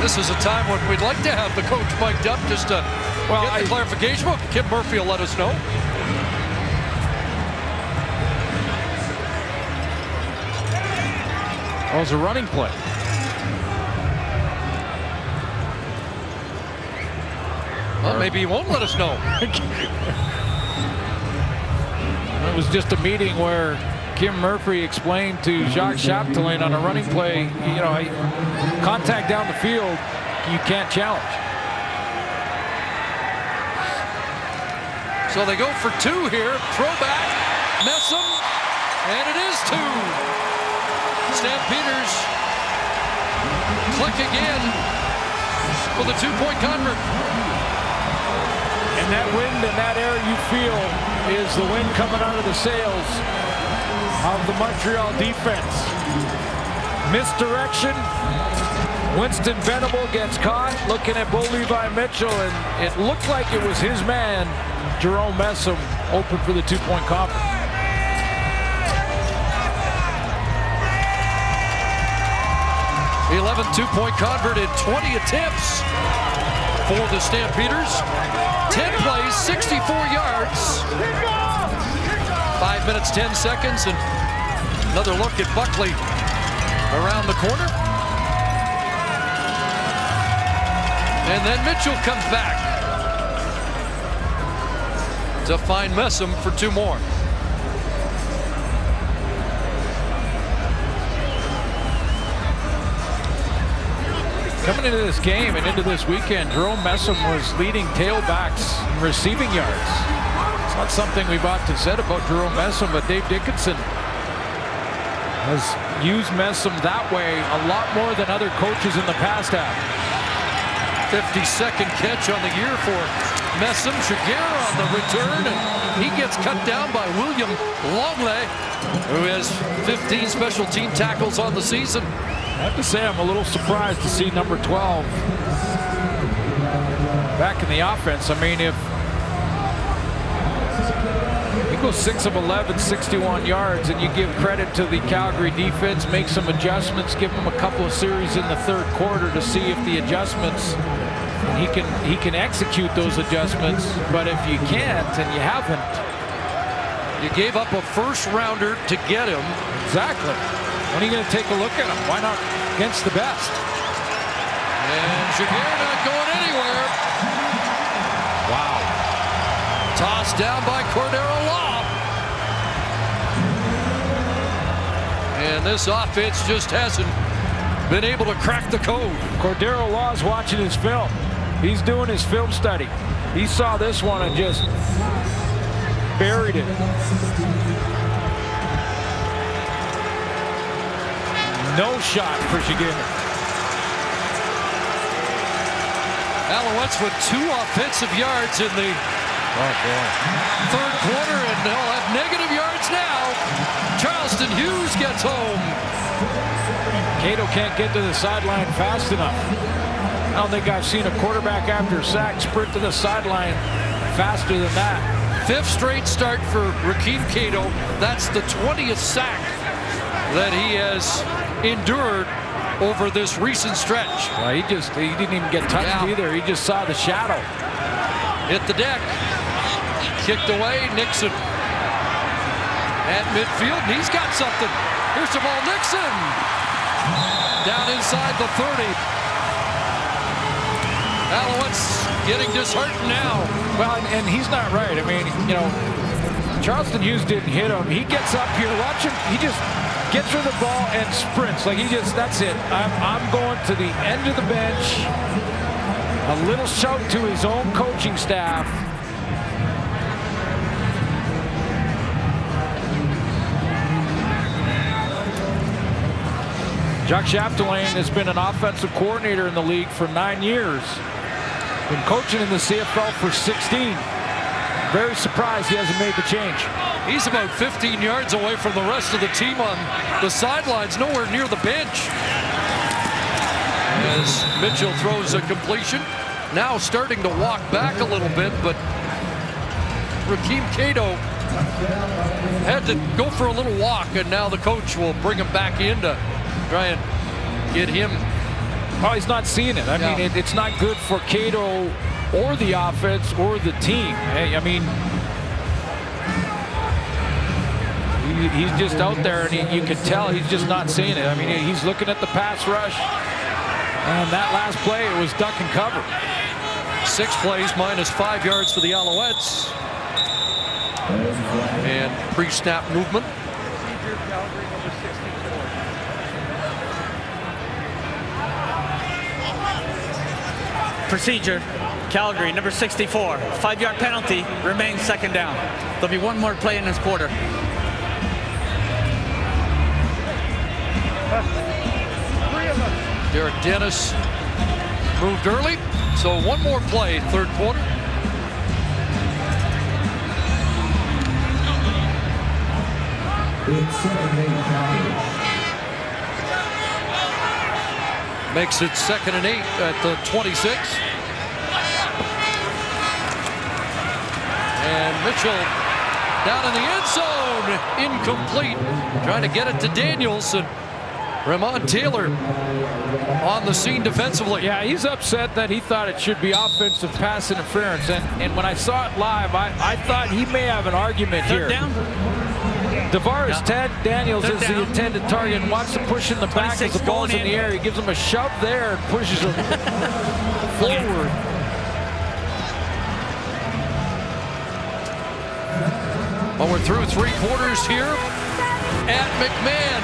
This is a time when we'd like to have the coach mic'd up just to get the clarification. Well, Kim Murphy will let us know. That was a running play. Well, maybe he won't let us know. It was just a meeting where Kim Murphy explained to Jacques Chapdelaine on a running play, you know, contact down the field, you can't challenge. So they go for 2 here. Throwback, Messam, and it is 2. Stampeders click again for the 2-point convert. And that wind and that air you feel is the wind coming out of the sails of the Montreal defense. Misdirection. Winston Venable gets caught looking at Bo Levi Mitchell, and it looked like it was his man, Jerome Messam, open for the 2-point convert. The 11th 2-point convert in 20 attempts for the Stampeders. 10 plays, 64 yards. 5 minutes, 10 seconds, and another look at Buckley around the corner. And then Mitchell comes back to find Messam for 2 more. Coming into this game and into this weekend, Jerome Messam was leading tailbacks in receiving yards. It's not something we've often said about Jerome Messam, but Dave Dickinson has used Messam that way a lot more than other coaches in the past have. 52nd catch on the year for Messam. Shagir on the return, and he gets cut down by William Longley, who has 15 special team tackles on the season. I have to say I'm a little surprised to see number 12 back in the offense. I mean, if he goes 6 of 11, 61 yards, and you give credit to the Calgary defense, make some adjustments, give them a couple of series in the 3rd quarter to see if the adjustments, he can execute those adjustments. But if you can't and you haven't, you gave up a 1st rounder to get him. Exactly. When are you going to take a look at him? Why not against the best? And Shagir not going anywhere. Wow. Tossed down by Cordero Law. And this offense just hasn't been able to crack the code. Cordero Law's watching his film. He's doing his film study. He saw this one and just buried it. No shot for Shagir. Alouettes with 2 offensive yards in the Oh, boy. Third quarter, and they'll have negative yards now. Charleston Hughes gets home. Cato can't get to the sideline fast enough. I don't think I've seen a quarterback after a sack sprint to the sideline faster than that. 5th straight start for Rakeem Cato. That's the 20th sack that he has endured over this recent stretch. Well, he didn't even get touched either. He just saw the shadow. Hit the deck. Kicked away. Nixon at midfield, and he's got something. Here's the ball. Nixon down inside the 30. Alouettes getting disheartened now. Well, and he's not right. I mean, you know, Charleston Hughes didn't hit him. He gets up here. Watch him. He just gets rid of the ball and sprints. Like that's it. I'm going to the end of the bench. A little shout to his own coaching staff. Jacques Chapdelaine has been an offensive coordinator in the league for 9 years. Been coaching in the CFL for 16. Very surprised he hasn't made the change. He's about 15 yards away from the rest of the team on the sidelines, nowhere near the bench. As Mitchell throws a completion, now starting to walk back a little bit, but Rakeem Cato had to go for a little walk, and now the coach will bring him back in to try and get him. Oh, he's not seeing it. I mean, it's not good for Cato or the offense or the team. I mean, he's just out there, and you can tell he's just not seeing it. I mean, he's looking at the pass rush, and that last play, it was duck and cover. 6 plays minus 5 yards for the Alouettes. And pre-snap movement. Procedure, Calgary, number 64. 5-yard penalty, remains 2nd down. There'll be one more play in this quarter. Derek Dennis moved early, so one more play, 3rd quarter. Makes it 2nd and 8 at the 26. And Mitchell down in the end zone, incomplete. Trying to get it to Daniels, and Ramon Taylor on the scene defensively. Yeah, he's upset that he thought it should be offensive pass interference. And when I saw it live, I thought he may have an argument here. 3rd down. Tavares Ted Daniels is the intended target and wants to push in the back as the ball's in the air. He gives him a shove there and pushes him forward. Well, we're through 3 quarters here at McMahon.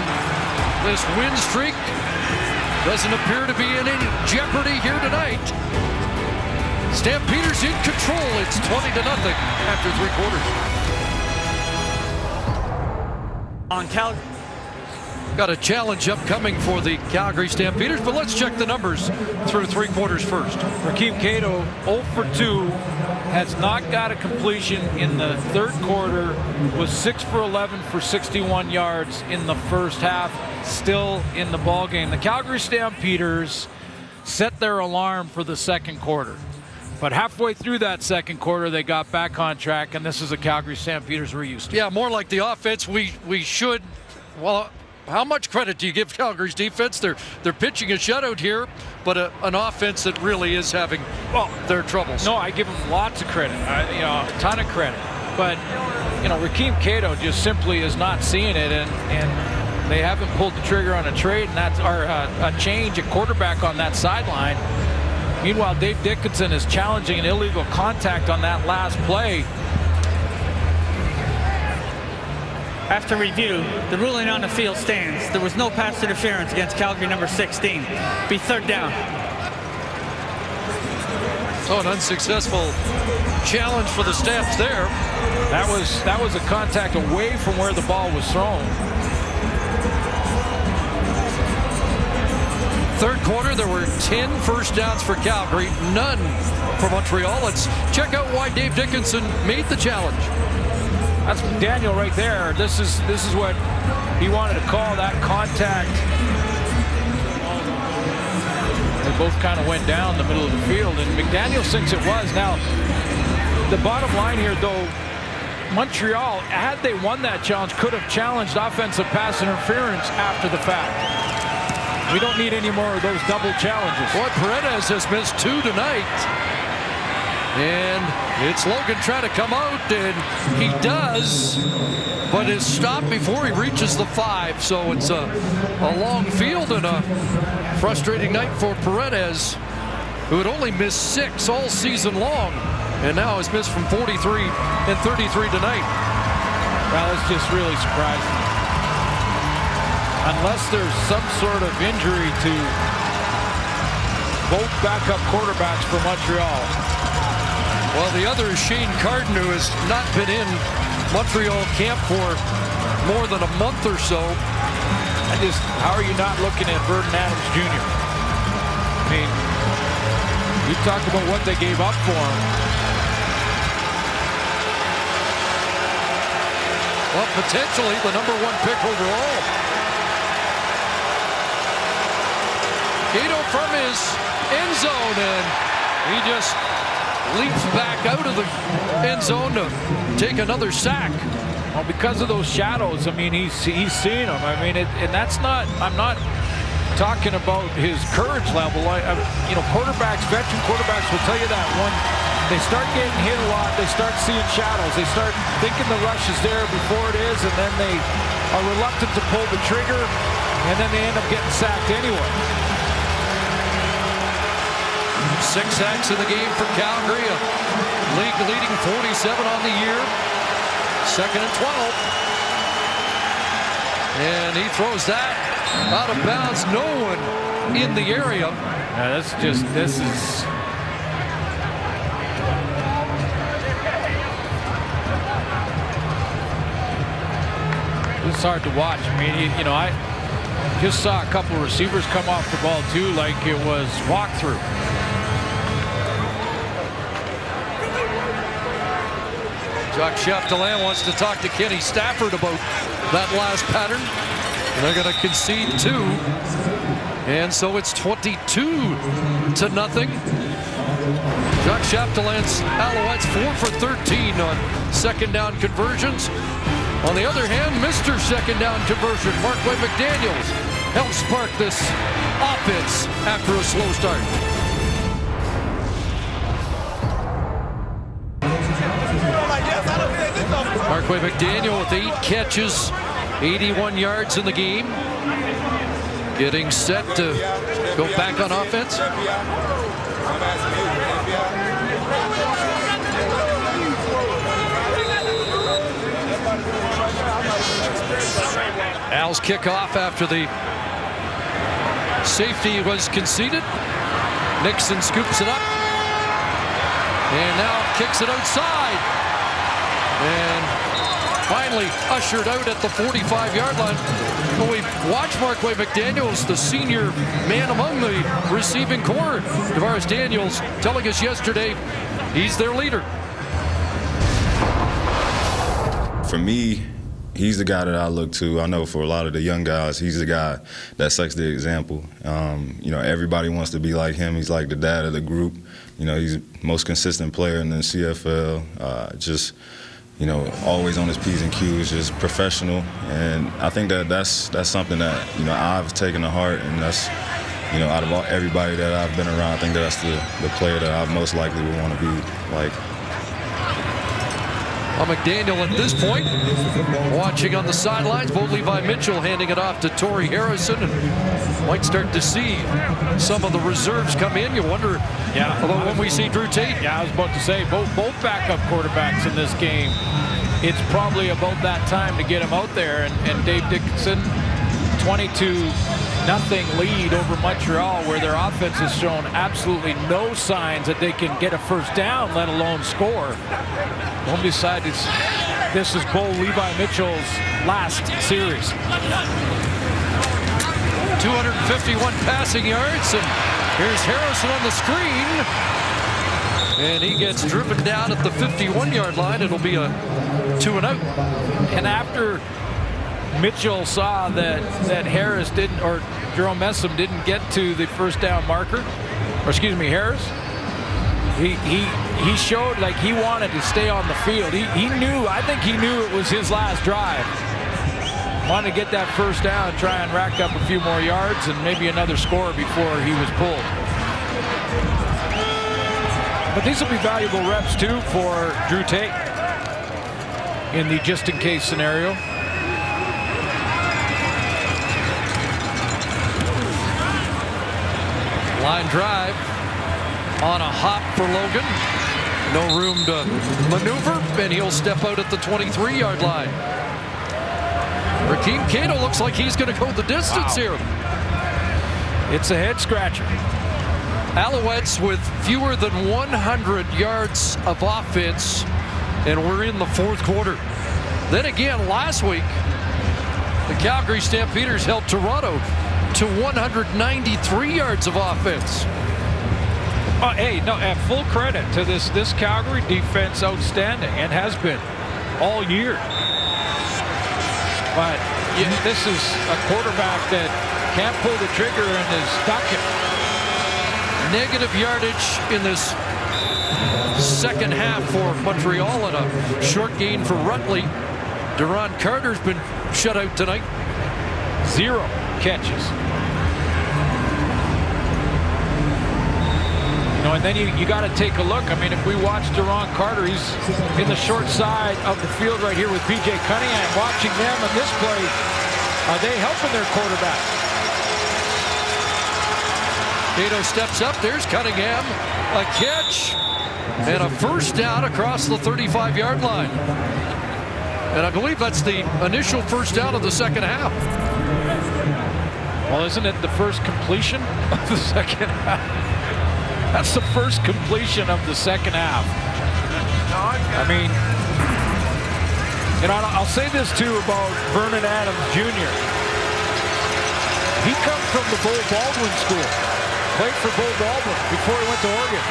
This win streak doesn't appear to be in any jeopardy here tonight. Stampeders in control. It's 20-0 after 3 quarters. On Calgary. Got a challenge upcoming for the Calgary Stampeders, but let's check the numbers through 3 quarters first. Rakeem Cato, 0 for 2, has not got a completion in the 3rd quarter, was 6 for 11 for 61 yards in the first half, still in the ball game. The Calgary Stampeders set their alarm for the 2nd quarter. But halfway through that 2nd quarter, they got back on track, and this is the Calgary Stampeders we're used to. Yeah, more like the offense we should. Well, how much credit do you give Calgary's defense? They're pitching a shutout here, but an offense that really is having their troubles. No, I give them lots of credit, a ton of credit. But Rakeem Cato just simply is not seeing it, and they haven't pulled the trigger on a trade, and that's a change at quarterback on that sideline. Meanwhile, Dave Dickinson is challenging an illegal contact on that last play. After review, the ruling on the field stands. There was no pass interference against Calgary number 16. Be 3rd down. So an unsuccessful challenge for the Stamps there. That was a contact away from where the ball was thrown. Third quarter, there were 10 first downs for Calgary, none for Montreal. Let's check out why Dave Dickinson made the challenge. That's McDaniel right there. This is what he wanted to call, that contact. They both kind of went down the middle of the field, and McDaniel thinks it was. Now, the bottom line here, though, Montreal, had they won that challenge, could have challenged offensive pass interference after the fact. We don't need any more of those double challenges. Boy, Paredes has missed 2 tonight. And it's Logan trying to come out, and he does, but is stopped before he reaches the 5. So it's a long field and a frustrating night for Paredes, who had only missed 6 all season long, and now has missed from 43 and 33 tonight. Well, that's just really surprising. Unless there's some sort of injury to both backup quarterbacks for Montreal. Well, the other is Shane Carden, who has not been in Montreal camp for more than a month or so. How are you not looking at Vernon Adams Jr.? I mean, you talk about what they gave up for him. Well, potentially the #1 pick overall. Cato from his end zone, and he just leaps back out of the end zone to take another sack. Well, because of those shadows, I mean, he's seen them. I mean, and that's not, I'm not talking about his courage level. You know, quarterbacks, veteran quarterbacks will tell you that when they start getting hit a lot, they start seeing shadows. They start thinking the rush is there before it is, and then they are reluctant to pull the trigger, and then they end up getting sacked anyway. 6 sacks in the game for Calgary, a league-leading 47 on the year. 2nd and 12. And he throws that out of bounds. No one in the area. Yeah, this is... It's hard to watch. I mean, you know, I just saw a couple of receivers come off the ball too, like it was walkthrough. Jacques Chapdelaine wants to talk to Kenny Stafford about that last pattern. And they're going to concede 2. And so it's 22-0. Jacques Chapdelaine's Alouettes 4 for 13 on 2nd down conversions. On the other hand, Mr. 2nd down conversion, Markway McDaniels, helps spark this offense after a slow start. Markway McDaniel with 8 catches, 81 yards in the game. Getting set to go back on offense. Al's kickoff after the safety was conceded. Nixon scoops it up. And now kicks it outside. And finally ushered out at the 45-yard line. Well, we've watched Markway McDaniels, the senior man among the receiving corps. DeVaris Daniels telling us yesterday he's their leader. For me, he's the guy that I look to. I know for a lot of the young guys, he's the guy that sets the example. You know, everybody wants to be like him. He's like the dad of the group. You know, he's the most consistent player in the CFL. Just, you know, always on his P's and Q's, just professional. And I think that's something that, you know, I've taken to heart, and that's, you know, out of everybody that I've been around, I think that's the player that I most likely would want to be like. McDaniel at this point, watching on the sidelines. Bo Levi Mitchell handing it off to Torrey Harrison, and might start to see some of the reserves come in. You wonder about when we see Drew Tate. Yeah, I was about to say, both backup quarterbacks in this game, it's probably about that time to get them out there. And Dave Dickinson, 22-0 lead over Montreal, where their offense has shown absolutely no signs that they can get a first down, let alone score. Don't decide this is Bo Levi Mitchell's last series. 251 passing yards, and here's Harrison on the screen. And he gets driven down at the 51-yard line. It'll be a 2-and-out. And after Mitchell saw that Harris didn't, or Jerome Messam didn't get to the first down marker, or excuse me, Harris, he showed like he wanted to stay on the field. He knew, I think he knew it was his last drive. Wanted to get that first down, try and rack up a few more yards and maybe another score before he was pulled. But these will be valuable reps too for Drew Tate in the just-in-case scenario. Line drive on a hop for Logan. No room to maneuver, and he'll step out at the 23-yard line. Rakeem Cato looks like he's going to go the distance here. It's a head-scratcher. Alouettes with fewer than 100 yards of offense, and we're in the fourth quarter. Then again, last week, the Calgary Stampeders held Toronto to 193 yards of offense. Oh, hey, no, at full credit to this Calgary defense, outstanding, and has been all year. But this is a quarterback that can't pull the trigger and is stuck it. Negative yardage in this second half for Montreal, and a short gain for Rutley. Duron Carter's been shut out tonight. 0 catches. You know, and then you got to take a look. I mean, if we watch Duron Carter, he's in the short side of the field right here with P.J. Cunningham. Watching them in this play, are they helping their quarterback? Cato steps up. There's Cunningham. A catch and a first down across the 35-yard line. And I believe that's the initial first down of the second half. Well, isn't it the first completion of the second half? That's the first completion of the second half. I mean, you know, I'll say this too about Vernon Adams Jr. He comes from the Bo Baldwin school. Played for Bo Baldwin before he went to Oregon.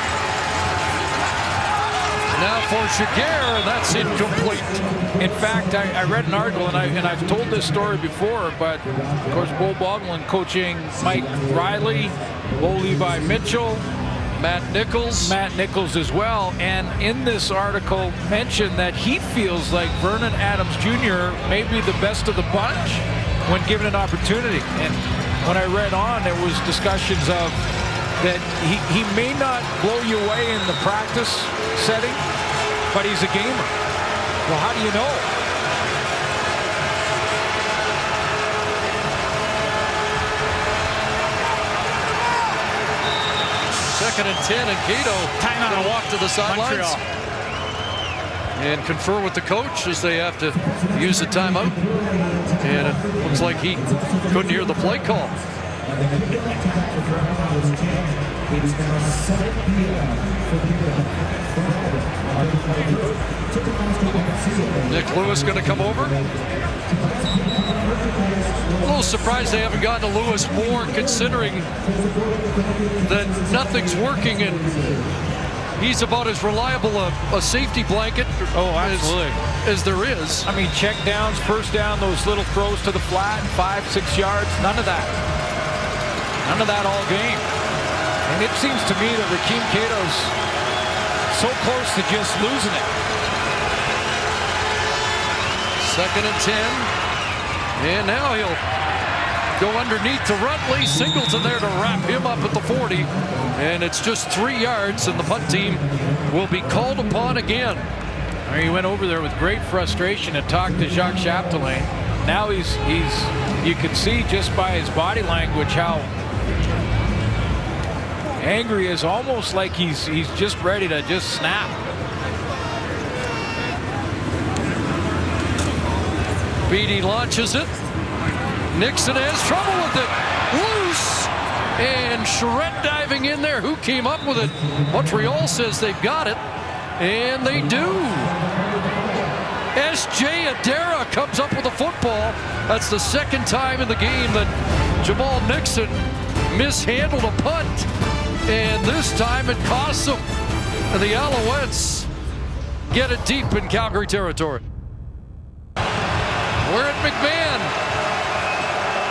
Now for Jaguar, and that's incomplete. In fact, I read an article, and I've told this story before, but of course, Bo Baldwin coaching Mike Riley, Bo Levi Mitchell, Matt Nichols as well. And in this article mentioned that he feels like Vernon Adams Jr. may be the best of the bunch when given an opportunity. And when I read on, there was discussions of that he may not blow you away in the practice setting, but he's a gamer. Well, how do you know? Second and 10, and Cato going to walk to the sidelines and confer with the coach as they have to use a timeout. And it looks like he couldn't hear the play call. Nick Lewis going to come over. A little surprised they haven't gotten to Lewis more, considering that nothing's working and he's about as reliable a safety blanket as there is. I mean, check downs, first down, those little throws to the flat, 5-6 yards, none of that. None of that all game. And it seems to me that Rakeem Cato's so close to just losing it. Second and 10. And now he'll go underneath to Rutley. Singleton there to wrap him up at the 40. And it's just 3 yards, and the punt team will be called upon again. I mean, he went over there with great frustration and talked to Jacques Chapdelaine. Now he's you can see just by his body language how angry he is, almost like he's just ready to just snap. Beatty launches it. Nixon has trouble with it. Loose. And Charette diving in there. Who came up with it? Montreal says they've got it. And they do. S.J. Adera comes up with a football. That's the second time in the game that Jamal Nixon mishandled a punt, and this time it costs them. And the Alouettes get it deep in Calgary territory. We're at McMahon,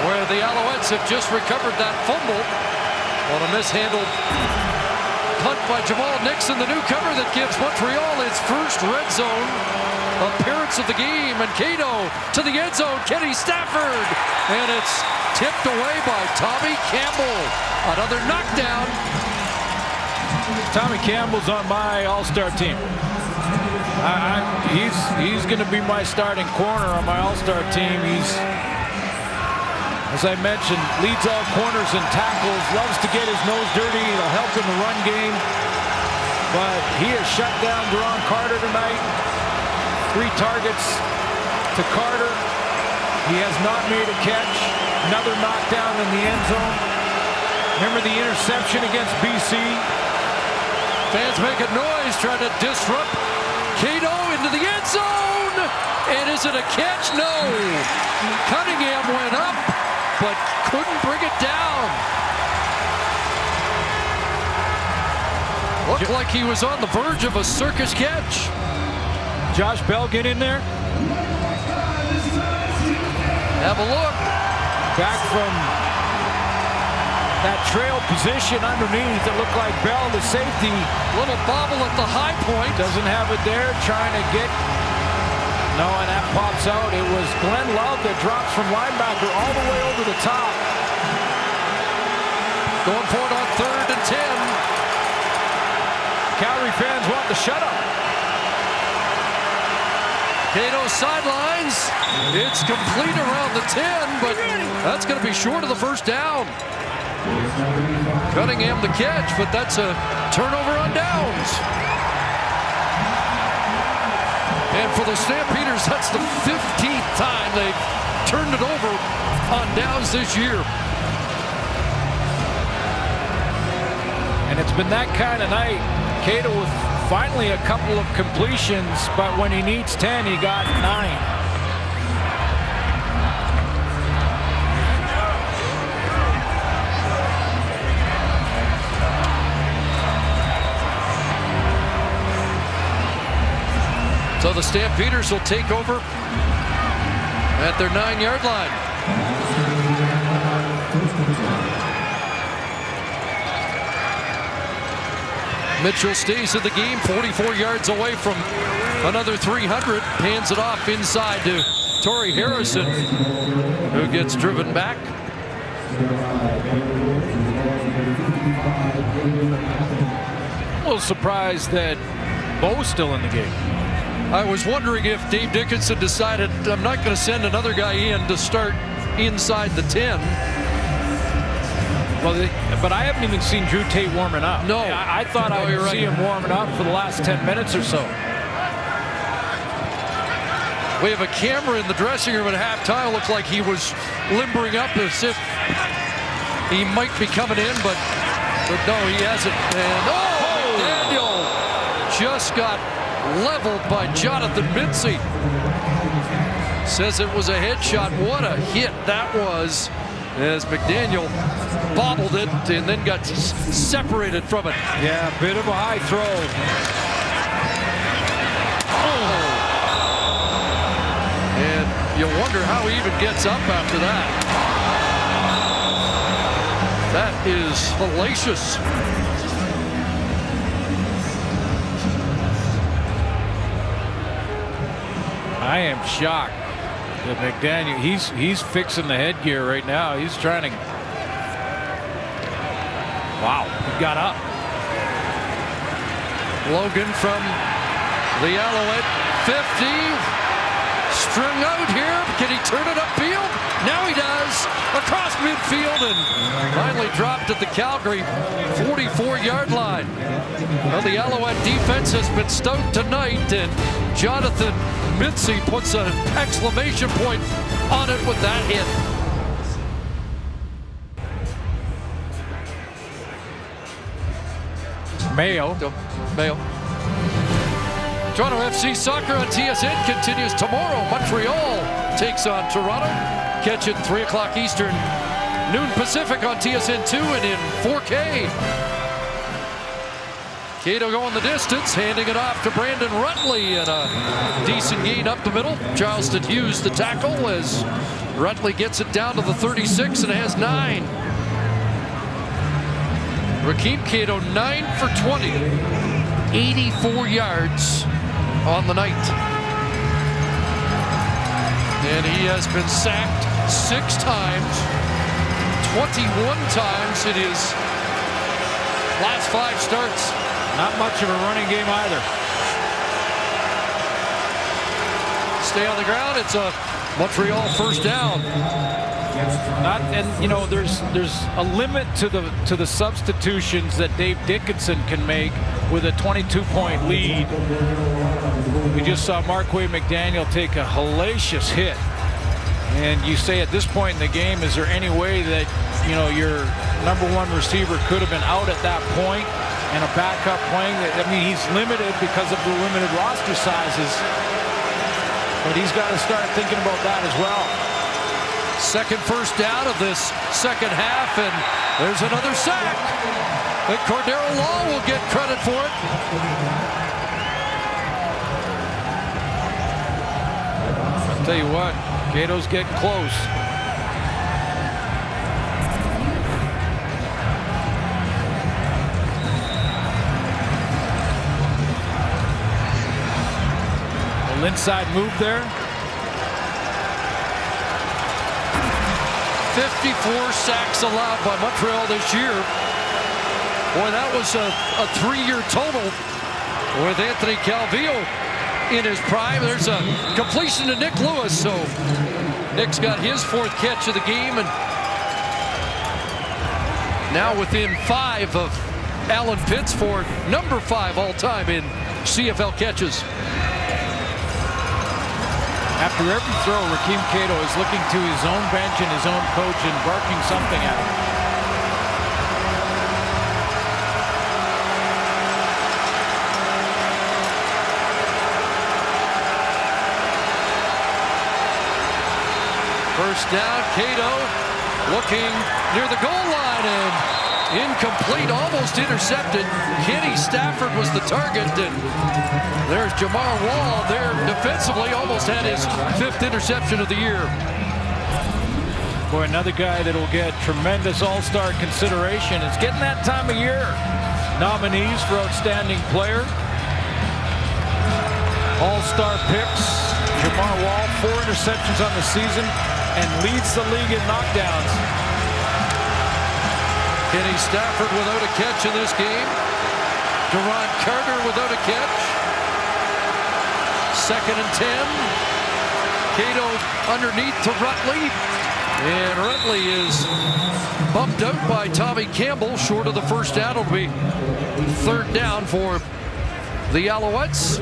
where the Alouettes have just recovered that fumble on a mishandled punt by Jamal Nixon, the newcomer that gives Montreal its first red zone appearance of the game. And Cato to the end zone, Kenny Stafford, and it's tipped away by Tommy Campbell. Another knockdown. Tommy Campbell's on my all-star team. He's going to be my starting corner on my all-star team. He's, as I mentioned, leads all corners and tackles, loves to get his nose dirty. He'll help in the run game. But he has shut down Deron Carter tonight. 3 targets to Carter. He has not made a catch. Another knockdown in the end zone. Remember the interception against BC? Fans making noise, trying to disrupt. Cato into the end zone. And is it a catch? No. Cunningham went up, but couldn't bring it down. Looked like he was on the verge of a circus catch. Josh Bell get in there. Have a look. Back from that trail position underneath, it looked like Bell, the safety. Little bobble at the high point. Doesn't have it there, trying to get. No, and that pops out. It was Glenn Love that drops from linebacker all the way over the top. Going for it on 3rd and 10. Calgary fans want the shutout. Cato sidelines. It's complete around the 10, but that's going to be short of the first down. Cunningham the catch, but that's a turnover on downs. And for the Stampeders, that's the 15th time they've turned it over on downs this year. And it's been that kind of night. Cato with finally a couple of completions, but when he needs 10, he got 9. So the Stampeders will take over at their 9-yard line. Mitchell stays in the game, 44 yards away from another 300. Hands it off inside to Torrey Harrison, who gets driven back. A little surprised that Bo's still in the game. I was wondering if Dave Dickinson decided, I'm not going to send another guy in to start inside the 10. Well, but I haven't even seen Drew Tate warming up. No. I thought I would see him warming up for the last 10 minutes or so. We have a camera in the dressing room at halftime. It looked like he was limbering up as if he might be coming in, but no, he hasn't. And Daniel just got leveled by Jonathan Mincy. Says it was a headshot. What a hit that was, as McDaniel bobbled it and then got separated from it. Yeah, bit of a high throw. And you wonder how he even gets up after that. That is hellacious. I am shocked that McDaniel, he's fixing the headgear right now. He's trying to. Wow, he got up. Logan from the Alouette 50. Strung out here. Can he turn it upfield? Now he does. Across midfield and finally dropped at the Calgary 44-yard line. Well, the Alouette defense has been stout tonight, and Jonathan Mincy puts an exclamation point on it with that hit. Mayo. Toronto FC Soccer on TSN continues tomorrow. Montreal takes on Toronto. Catch it 3 o'clock Eastern noon Pacific on TSN2 and in 4K. Cato going the distance, handing it off to Brandon Rutley, and a decent gain up the middle. Charleston Hughes the tackle as Rutley gets it down to the 36 and has 9. Rakeem Cato 9 for 20, 84 yards on the night. And he has been sacked 6 times, 21 times in his last 5 starts. Not much of a running game either. Stay on the ground. It's a Montreal first down. There's a limit to the substitutions that Dave Dickinson can make with a 22-point lead. We just saw Marquay McDaniel take a hellacious hit. And you say at this point in the game, is there any way that your #1 receiver could have been out at that point? And a backup playing, he's limited because of the limited roster sizes. But he's got to start thinking about that as well. Second first down of this second half, and there's another sack. And Cordero Law will get credit for it. I'll tell you what, Cato's getting close. Inside move there. 54 sacks allowed by Montreal this year. Boy, that was a 3-year total with Anthony Calvillo in his prime. There's a completion to Nick Lewis, so Nick's got his 4th catch of the game, and now within 5 of Alan Pitts for number 5 all-time in CFL catches. After every throw, Rakeem Cato is looking to his own bench and his own coach and barking something at him. First down, Cato looking near the goal line and incomplete, almost intercepted. Kenny Stafford was the target, and there's Jamar Wall there defensively, almost had his 5th interception of the year. Boy, another guy that will get tremendous all-star consideration. It's getting that time of year. Nominees for outstanding player. All-star picks. Jamar Wall, 4 interceptions on the season and leads the league in knockdowns. Kenny Stafford without a catch in this game. Duron Carter without a catch. 2nd and 10. Cato underneath to Rutley. And Rutley is bumped out by Tommy Campbell, short of the first down. It'll be 3rd down for the Alouettes.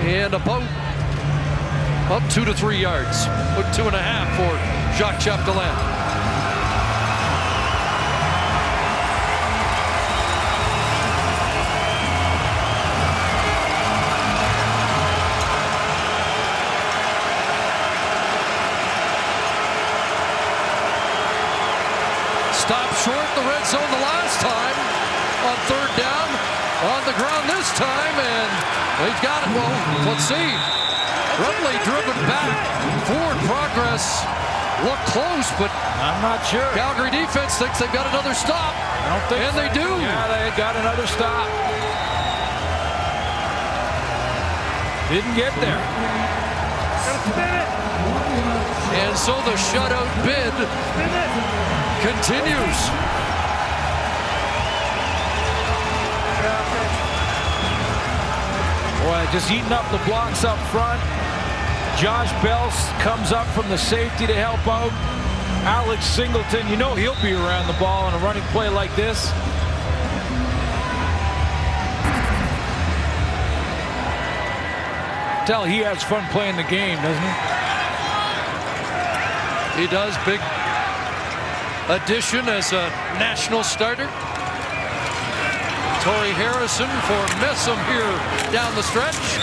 And about 2 to 3 yards. Put 2.5 for Jacques Chapdelaine. Stopped short the red zone the last time on 3rd down. On the ground this time, and he's got it. Well, let's see. Rutley driven back. Forward progress looked close, but I'm not sure. Calgary defense thinks they've got another stop. I don't think and so. They do. Yeah, they got another stop. Didn't get there. And so the shutout bid continues. Boy, just eating up the blocks up front. Josh Bell comes up from the safety to help out. Alex Singleton, you know he'll be around the ball on a running play like this. Tell he has fun playing the game, doesn't he? He does. Big addition as a national starter. Torrey Harrison for Messam here down the stretch.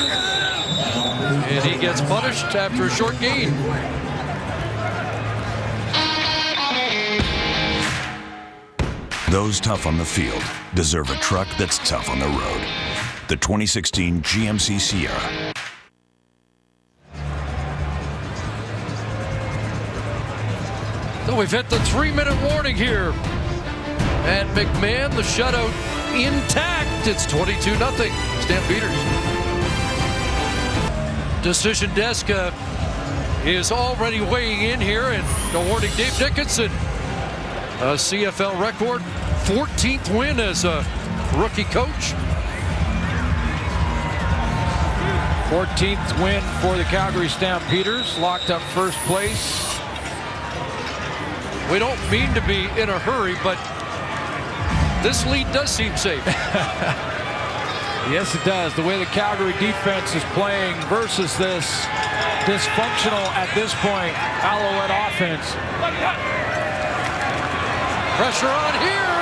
And he gets punished after a short gain. Those tough on the field deserve a truck that's tough on the road. The 2016 GMC Sierra. So we've hit the 3-minute warning here. And McMahon, the shutout intact. It's 22-0 Stampeders. Decision desk is already weighing in here and awarding Dave Dickinson a CFL record 14th win as a rookie coach. 14th win for the Calgary Stampeders, locked up first place. We don't mean to be in a hurry, but this lead does seem safe. Yes, it does. The way the Calgary defense is playing versus this dysfunctional, at this point, Alouette offense. Pressure on here.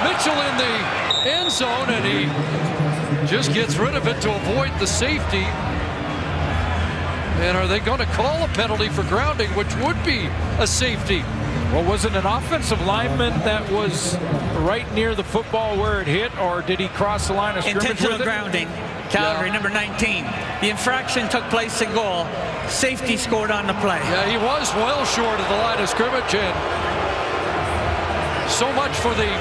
Mitchell in the end zone, and he just gets rid of it to avoid the safety. And are they going to call a penalty for grounding, which would be a safety? Well, was it an offensive lineman that was right near the football where it hit, or did he cross the line of scrimmage Intentional with it? grounding. Calgary, number 19. The infraction took place in goal. Safety scored on the play. Yeah, he was well short of the line of scrimmage, and so much for the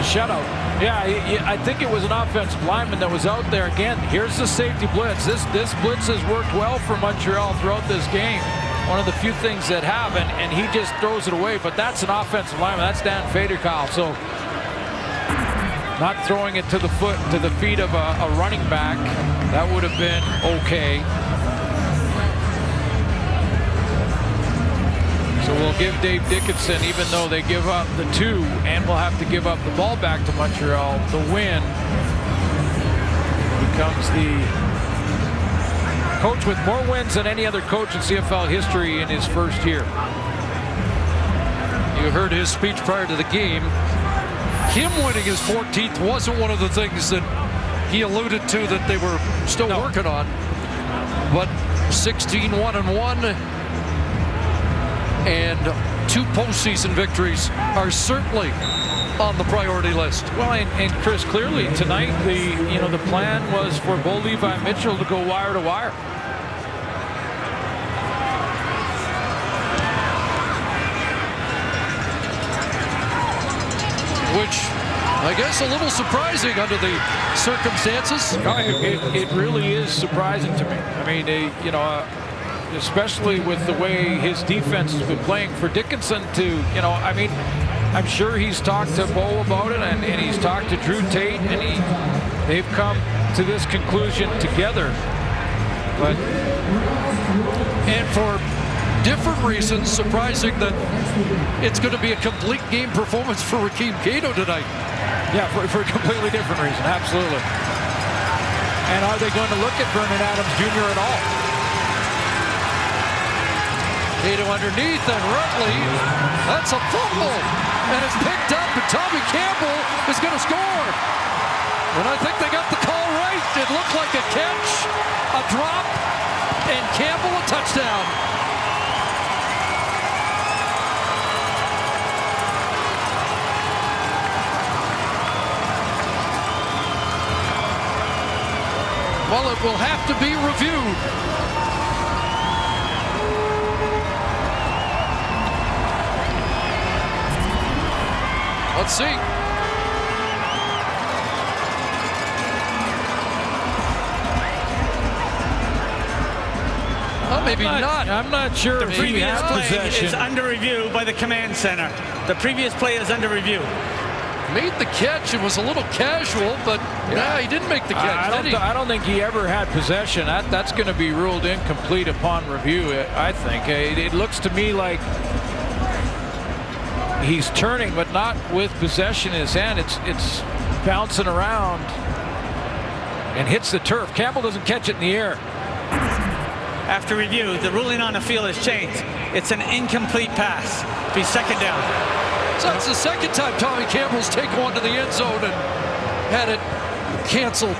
shutout. Yeah, I think it was an offensive lineman that was out there. Again, here's the safety blitz. This blitz has worked well for Montreal throughout this game. One of the few things that haven't, and he just throws it away. But that's an offensive lineman. That's Dan Faderkal. So not throwing it to the feet of a running back, that would have been okay. So we'll give Dave Dickinson, even though they give up the 2 and will have to give up the ball back to Montreal, the win. Becomes the coach with more wins than any other coach in CFL history in his first year. You heard his speech prior to the game. Him winning his 14th wasn't one of the things that he alluded to that they were still working on. But 16-1-1 and 2 postseason victories are certainly on the priority list. Well, and Chris, clearly tonight the plan was for Bo Levi Mitchell to go wire to wire. Which I guess a little surprising under the circumstances. It really is surprising to me. I mean, especially with the way his defense has been playing, for Dickinson to, I mean, I'm sure he's talked to Bo about it, and he's talked to Drew Tate, and they've come to this conclusion together. But and for different reasons, surprising that it's going to be a complete game performance for Rakeem Cato tonight. Yeah, for a completely different reason, absolutely. And are they going to look at Vernon Adams Jr. at all? Cato underneath, and Rutley, that's a fumble, and it's picked up, and Tommy Campbell is going to score. And I think they got the call right. It looked like a catch, a drop, and Campbell a touchdown. Well, it will have to be reviewed. Let's see. Well, maybe not. I'm not sure the if previous he has play possession. is under review by the command center. The previous play is under review. Made the catch. It was a little casual, but yeah, he didn't make the catch, did he? I don't think he ever had possession. That's going to be ruled incomplete upon review, I think. It looks to me like he's turning, but not with possession in his hand. It's bouncing around and hits the turf. Campbell doesn't catch it in the air. After review, the ruling on the field has changed. It's an incomplete pass. Be second down. So that's the second time Tommy Campbell's taken one to the end zone and had it canceled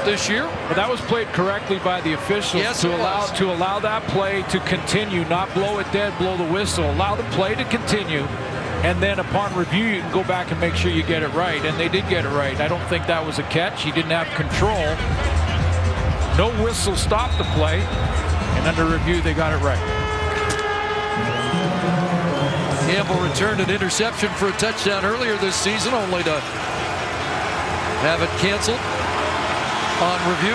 this year. But that was played correctly by the officials. Yes, to allow that play to continue, not blow it dead, blow the whistle. Allow the play to continue. and then upon review you can go back and make sure you get it right, and they did get it right. I don't think that was a catch. He didn't have control. No whistle stopped the play, and under review they got it right. Campbell returned an interception for a touchdown earlier this season, only to have it canceled on review.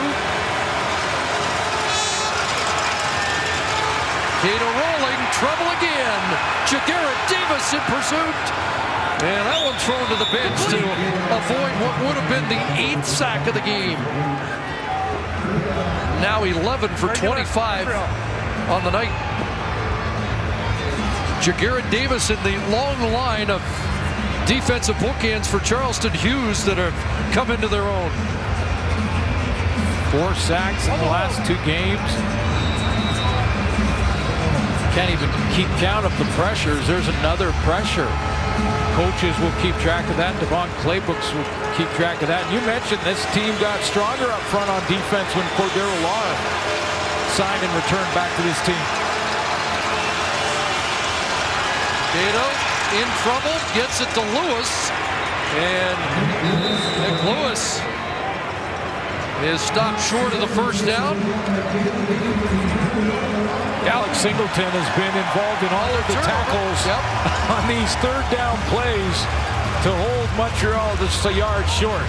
Cato rolling, trouble again. Jagarrett Davis in pursuit. And that one thrown to the bench to avoid what would have been the 8th sack of the game. Now 11 for 25 on the night. Jagarrett Davis in the long line of defensive bookends for Charleston Hughes that have come into their own. 4 sacks in the last 2 games. Can't even keep count of the pressures. There's another pressure. Coaches will keep track of that. Devon Claybooks will keep track of that. And you mentioned this team got stronger up front on defense when Cordero Law signed and returned back to this team. Cato in trouble, gets it to Lewis, and Nick Lewis is stopped short of the first down. Alex Singleton has been involved in all of the tackles on these 3rd down plays to hold Montreal just a yard short.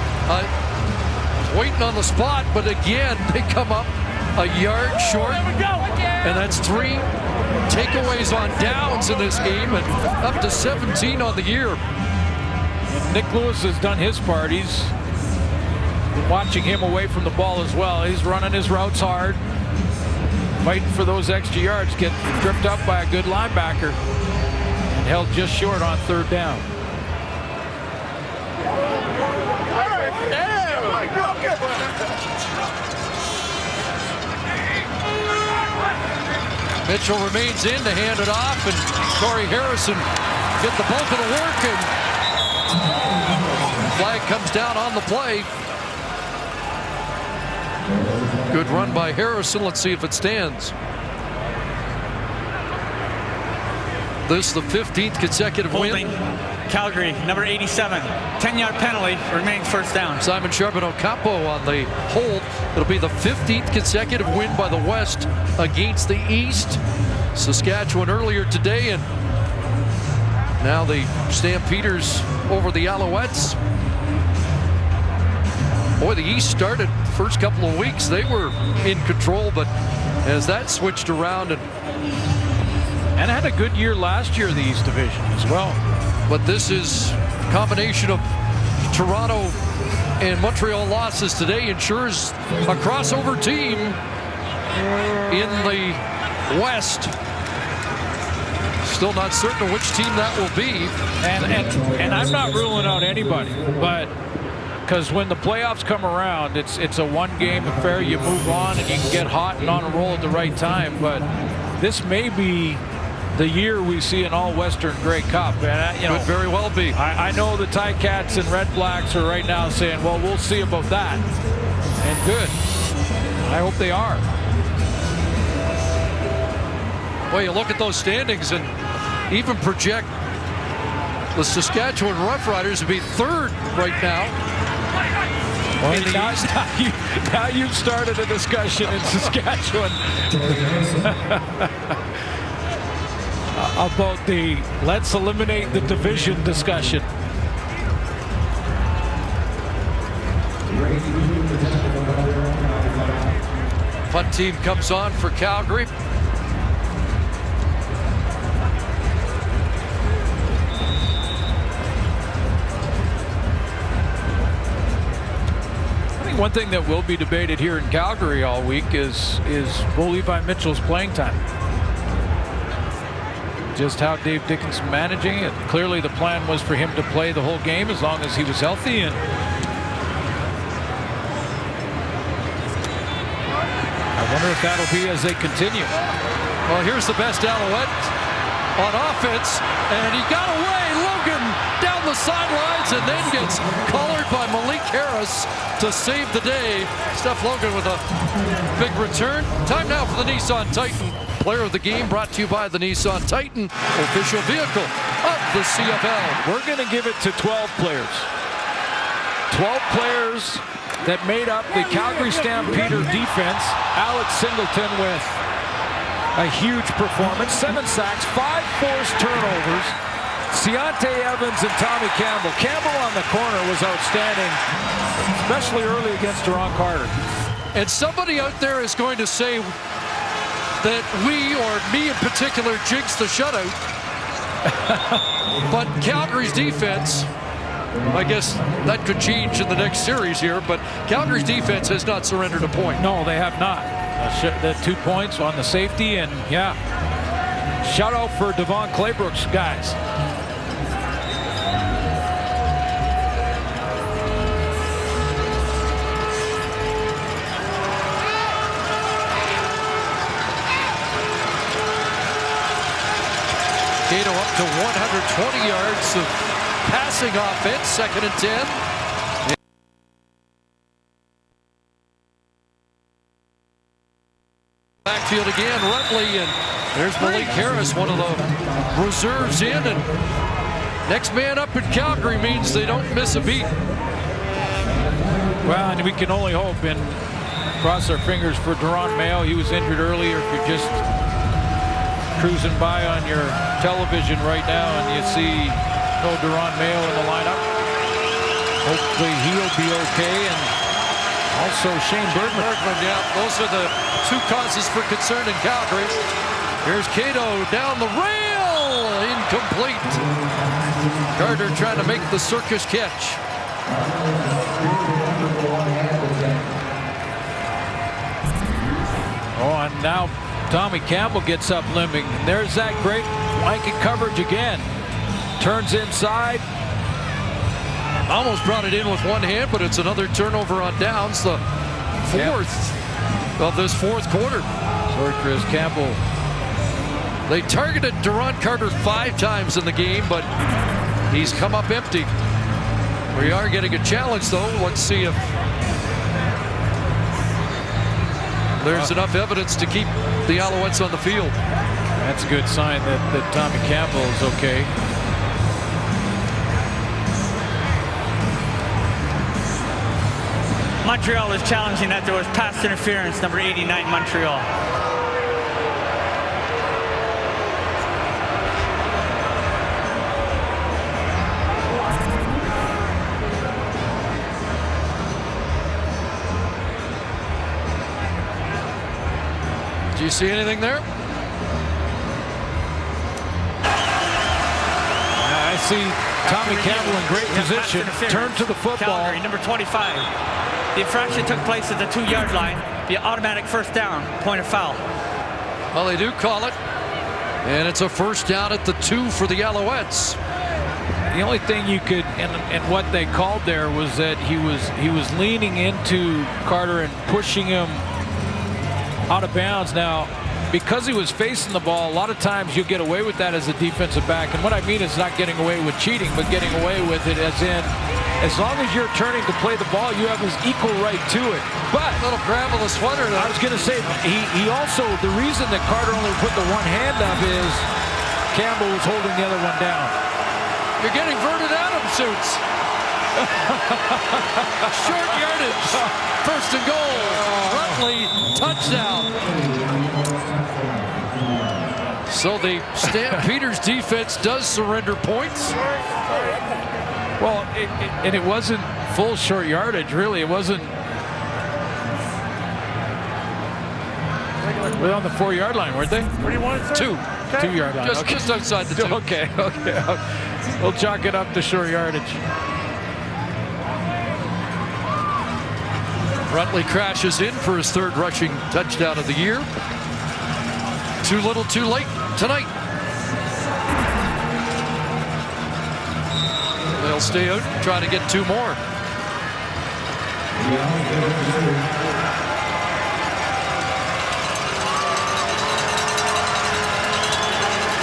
Waiting on the spot, but again, they come up a yard short. And that's 3 takeaways on downs in this game, and up to 17 on the year. Nick Lewis has done his part. He's been watching him away from the ball as well. He's running his routes hard, fighting for those extra yards, get tripped up by a good linebacker, and held just short on 3rd down. Mitchell remains in to hand it off, and Corey Harrison get the bulk of the work, and flag comes down on the play. Good run by Harrison. Let's see if it stands. This is the 15th consecutive win. Calgary, number 87. 10-yard penalty, remains first down. Simon Charbonneau-Campo on the hold. It'll be the 15th consecutive win by the West against the East. Saskatchewan earlier today, and now the Stampeders over the Alouettes. Boy, the East started first couple of weeks. They were in control, but as that switched around, and had a good year last year, the East Division as well. But this is a combination of Toronto and Montreal losses today ensures a crossover team in the West. Still not certain of which team that will be. And I'm not ruling out anybody, but because when the playoffs come around, it's a one-game affair. You move on and you can get hot and on a roll at the right time. But this may be the year we see an all-Western Grey Cup. And could very well be. I know the Ticats and Red Blacks are right now saying, well, we'll see about that. And good. I hope they are. Well, you look at those standings and even project the Saskatchewan Roughriders to be third right now. Well, now you've started a discussion in Saskatchewan about the let's eliminate the division discussion. Punt team comes on for Calgary. One thing that will be debated here in Calgary all week is Bo Levi Mitchell's playing time. Just how Dave Dickinson managing it. Clearly the plan was for him to play the whole game as long as he was healthy. And I wonder if that'll be as they continue. Well, here's the best Alouette on offense, and he got away. Logan down the sidelines and then gets collared by Malik Harris to save the day. Steph Logan with a big return. Time now for the Nissan Titan Player of the game brought to you by the Nissan Titan, official vehicle of the CFL. We're going to give it to 12 players. 12 players that made up the Calgary Stampeder defense. Alex Singleton with a huge performance, 7 sacks, 5 forced turnovers. Ciante Evans and Tommy Campbell. Campbell on the corner was outstanding, especially early against Duron Carter. And somebody out there is going to say that we, or me in particular, jinxed the shutout. But Calgary's defense, I guess that could change in the next series here, but Calgary's defense has not surrendered a point. No, they have not. The 2 points on the safety, and yeah, shout out for Devon Claybrook's guys. Cato up to 120 yards of passing offense, 2nd and 10. Backfield again, Rutley, and there's Malik Harris, one of the reserves in, and next man up in Calgary means they don't miss a beat. Well, and we can only hope and cross our fingers for Duron Mayo. He was injured earlier. If you're just cruising by on your television right now and you see no Duron Mayo in the lineup, hopefully he'll be okay. And also Shane Bergman. Yeah, those are the 2 causes for concern in Calgary. Here's Cato down the rail, incomplete. Carter trying to make the circus catch. Oh, and now Tommy Campbell gets up limping. There's that great blanket coverage again. Turns inside. Almost brought it in with one hand, but it's another turnover on downs. The 4th of this 4th quarter. Sorry, Chris. Campbell. They targeted Duron Carter 5 times in the game, but he's come up empty. We are getting a challenge, though. Let's see if there's enough evidence to keep the Alouettes on the field. That's a good sign that Tommy Campbell is okay. Montreal is challenging that there was pass interference, number 89, Montreal. Do you see anything there? I see Tommy Campbell in great position. Turn to the football. Calgary, number 25. The infraction took place at the 2-yard line. The automatic first down, point of foul. Well, they do call it. And it's a first down at the 2 for the Alouettes. The only thing you could, and what they called there was that he was leaning into Carter and pushing him out of bounds. Now, because he was facing the ball, a lot of times you get away with that as a defensive back. And what I mean is not getting away with cheating, but getting away with it as in, as long as you're turning to play the ball, you have his equal right to it. But a little grab of the sweater. I was going to say, he also, the reason that Carter only put the one hand up is Campbell was holding the other one down. You're getting Vernon Adams suits. Short yardage. First and goal. Rutley, touchdown. So the Stampeders defense does surrender points. Well, and it wasn't full short yardage, really. It wasn't. We're on the 4-yard line, weren't they? What do you want? 2. 2-yard line. Just outside the 2. Okay. We'll chalk it up to short yardage. Rutley crashes in for his 3rd rushing touchdown of the year. Too little, too late tonight. They'll stay out and try to get 2 more.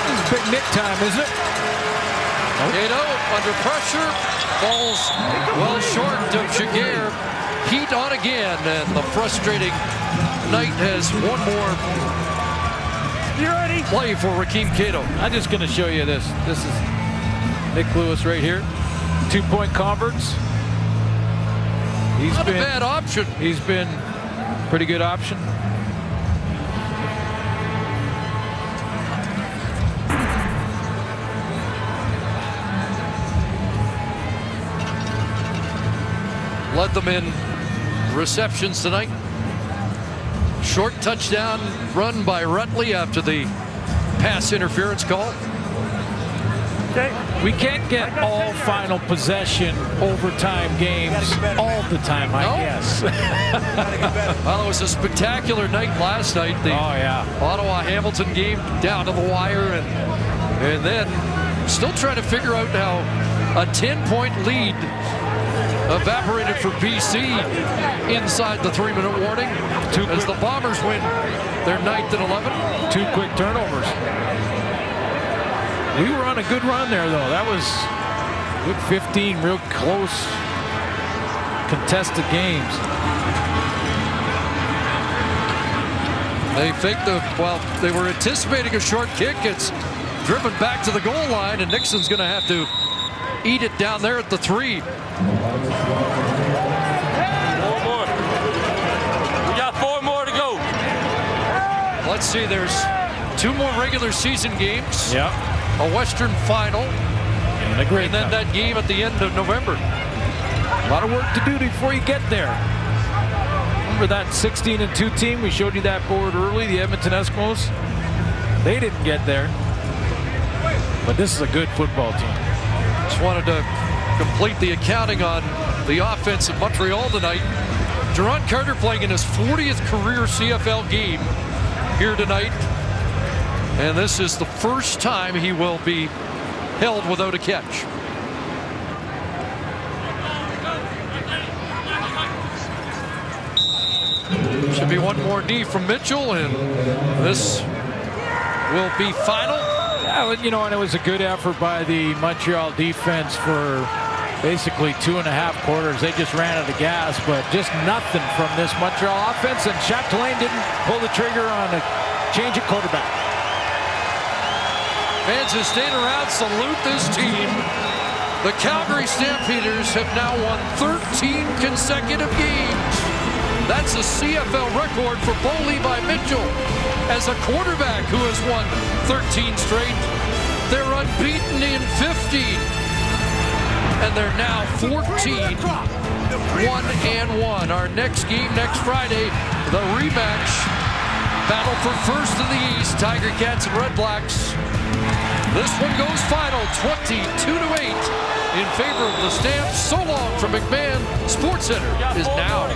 This is big Nick time, isn't it? Cato under pressure, falls well short of Jaguar. Heat on again, and the frustrating night has one more You ready? Play for Rakeem Cato. I'm just going to show you this. This is Nick Lewis right here. 2-point converts. Not a bad option. He's been pretty good option. Led them in receptions tonight. Short touchdown run by Rutley after the pass interference call. We can't get all final possession overtime games all the time, I guess. Well, it was a spectacular night last night. The Ottawa-Hamilton game down to the wire, and then still trying to figure out how a 10-point lead evaporated for BC inside the 3-minute warning as the Bombers win their 9th and 11. 2 quick turnovers. We were on a good run there, though. That was good 15 real close contested games. They faked they were anticipating a short kick. It's driven back to the goal line, and Nixon's going to have to eat it down there at the 3. 4 more. We got 4 more to go. Let's see, there's 2 more regular season games. Yeah. A Western final. And then that game at the end of November. A lot of work to do before you get there. Remember that 16-2 team? We showed you that board early, the Edmonton Eskimos. They didn't get there. But this is a good football team. Just wanted to complete the accounting on the offense in Montreal tonight. Jerron Carter playing in his 40th career CFL game here tonight. And this is the first time he will be held without a catch. Should be one more knee from Mitchell, and this will be final. Yeah, you know, and it was a good effort by the Montreal defense for basically 2.5 quarters. They just ran out of gas, but just nothing from this Montreal offense, and Chatelain didn't pull the trigger on a change at quarterback. Fans who stayed around salute this team. The Calgary Stampeders have now won 13 consecutive games. That's a CFL record for Bo Levi Mitchell as a quarterback who has won 13 straight. They're unbeaten in 15. And they're now 14-1-1. Our next game next Friday, the rematch. Battle for first in the East, Tiger Cats and Red Blacks. This one goes final, 22-8 in favor of the Stamps. So long from McMahon. SportsCenter is now.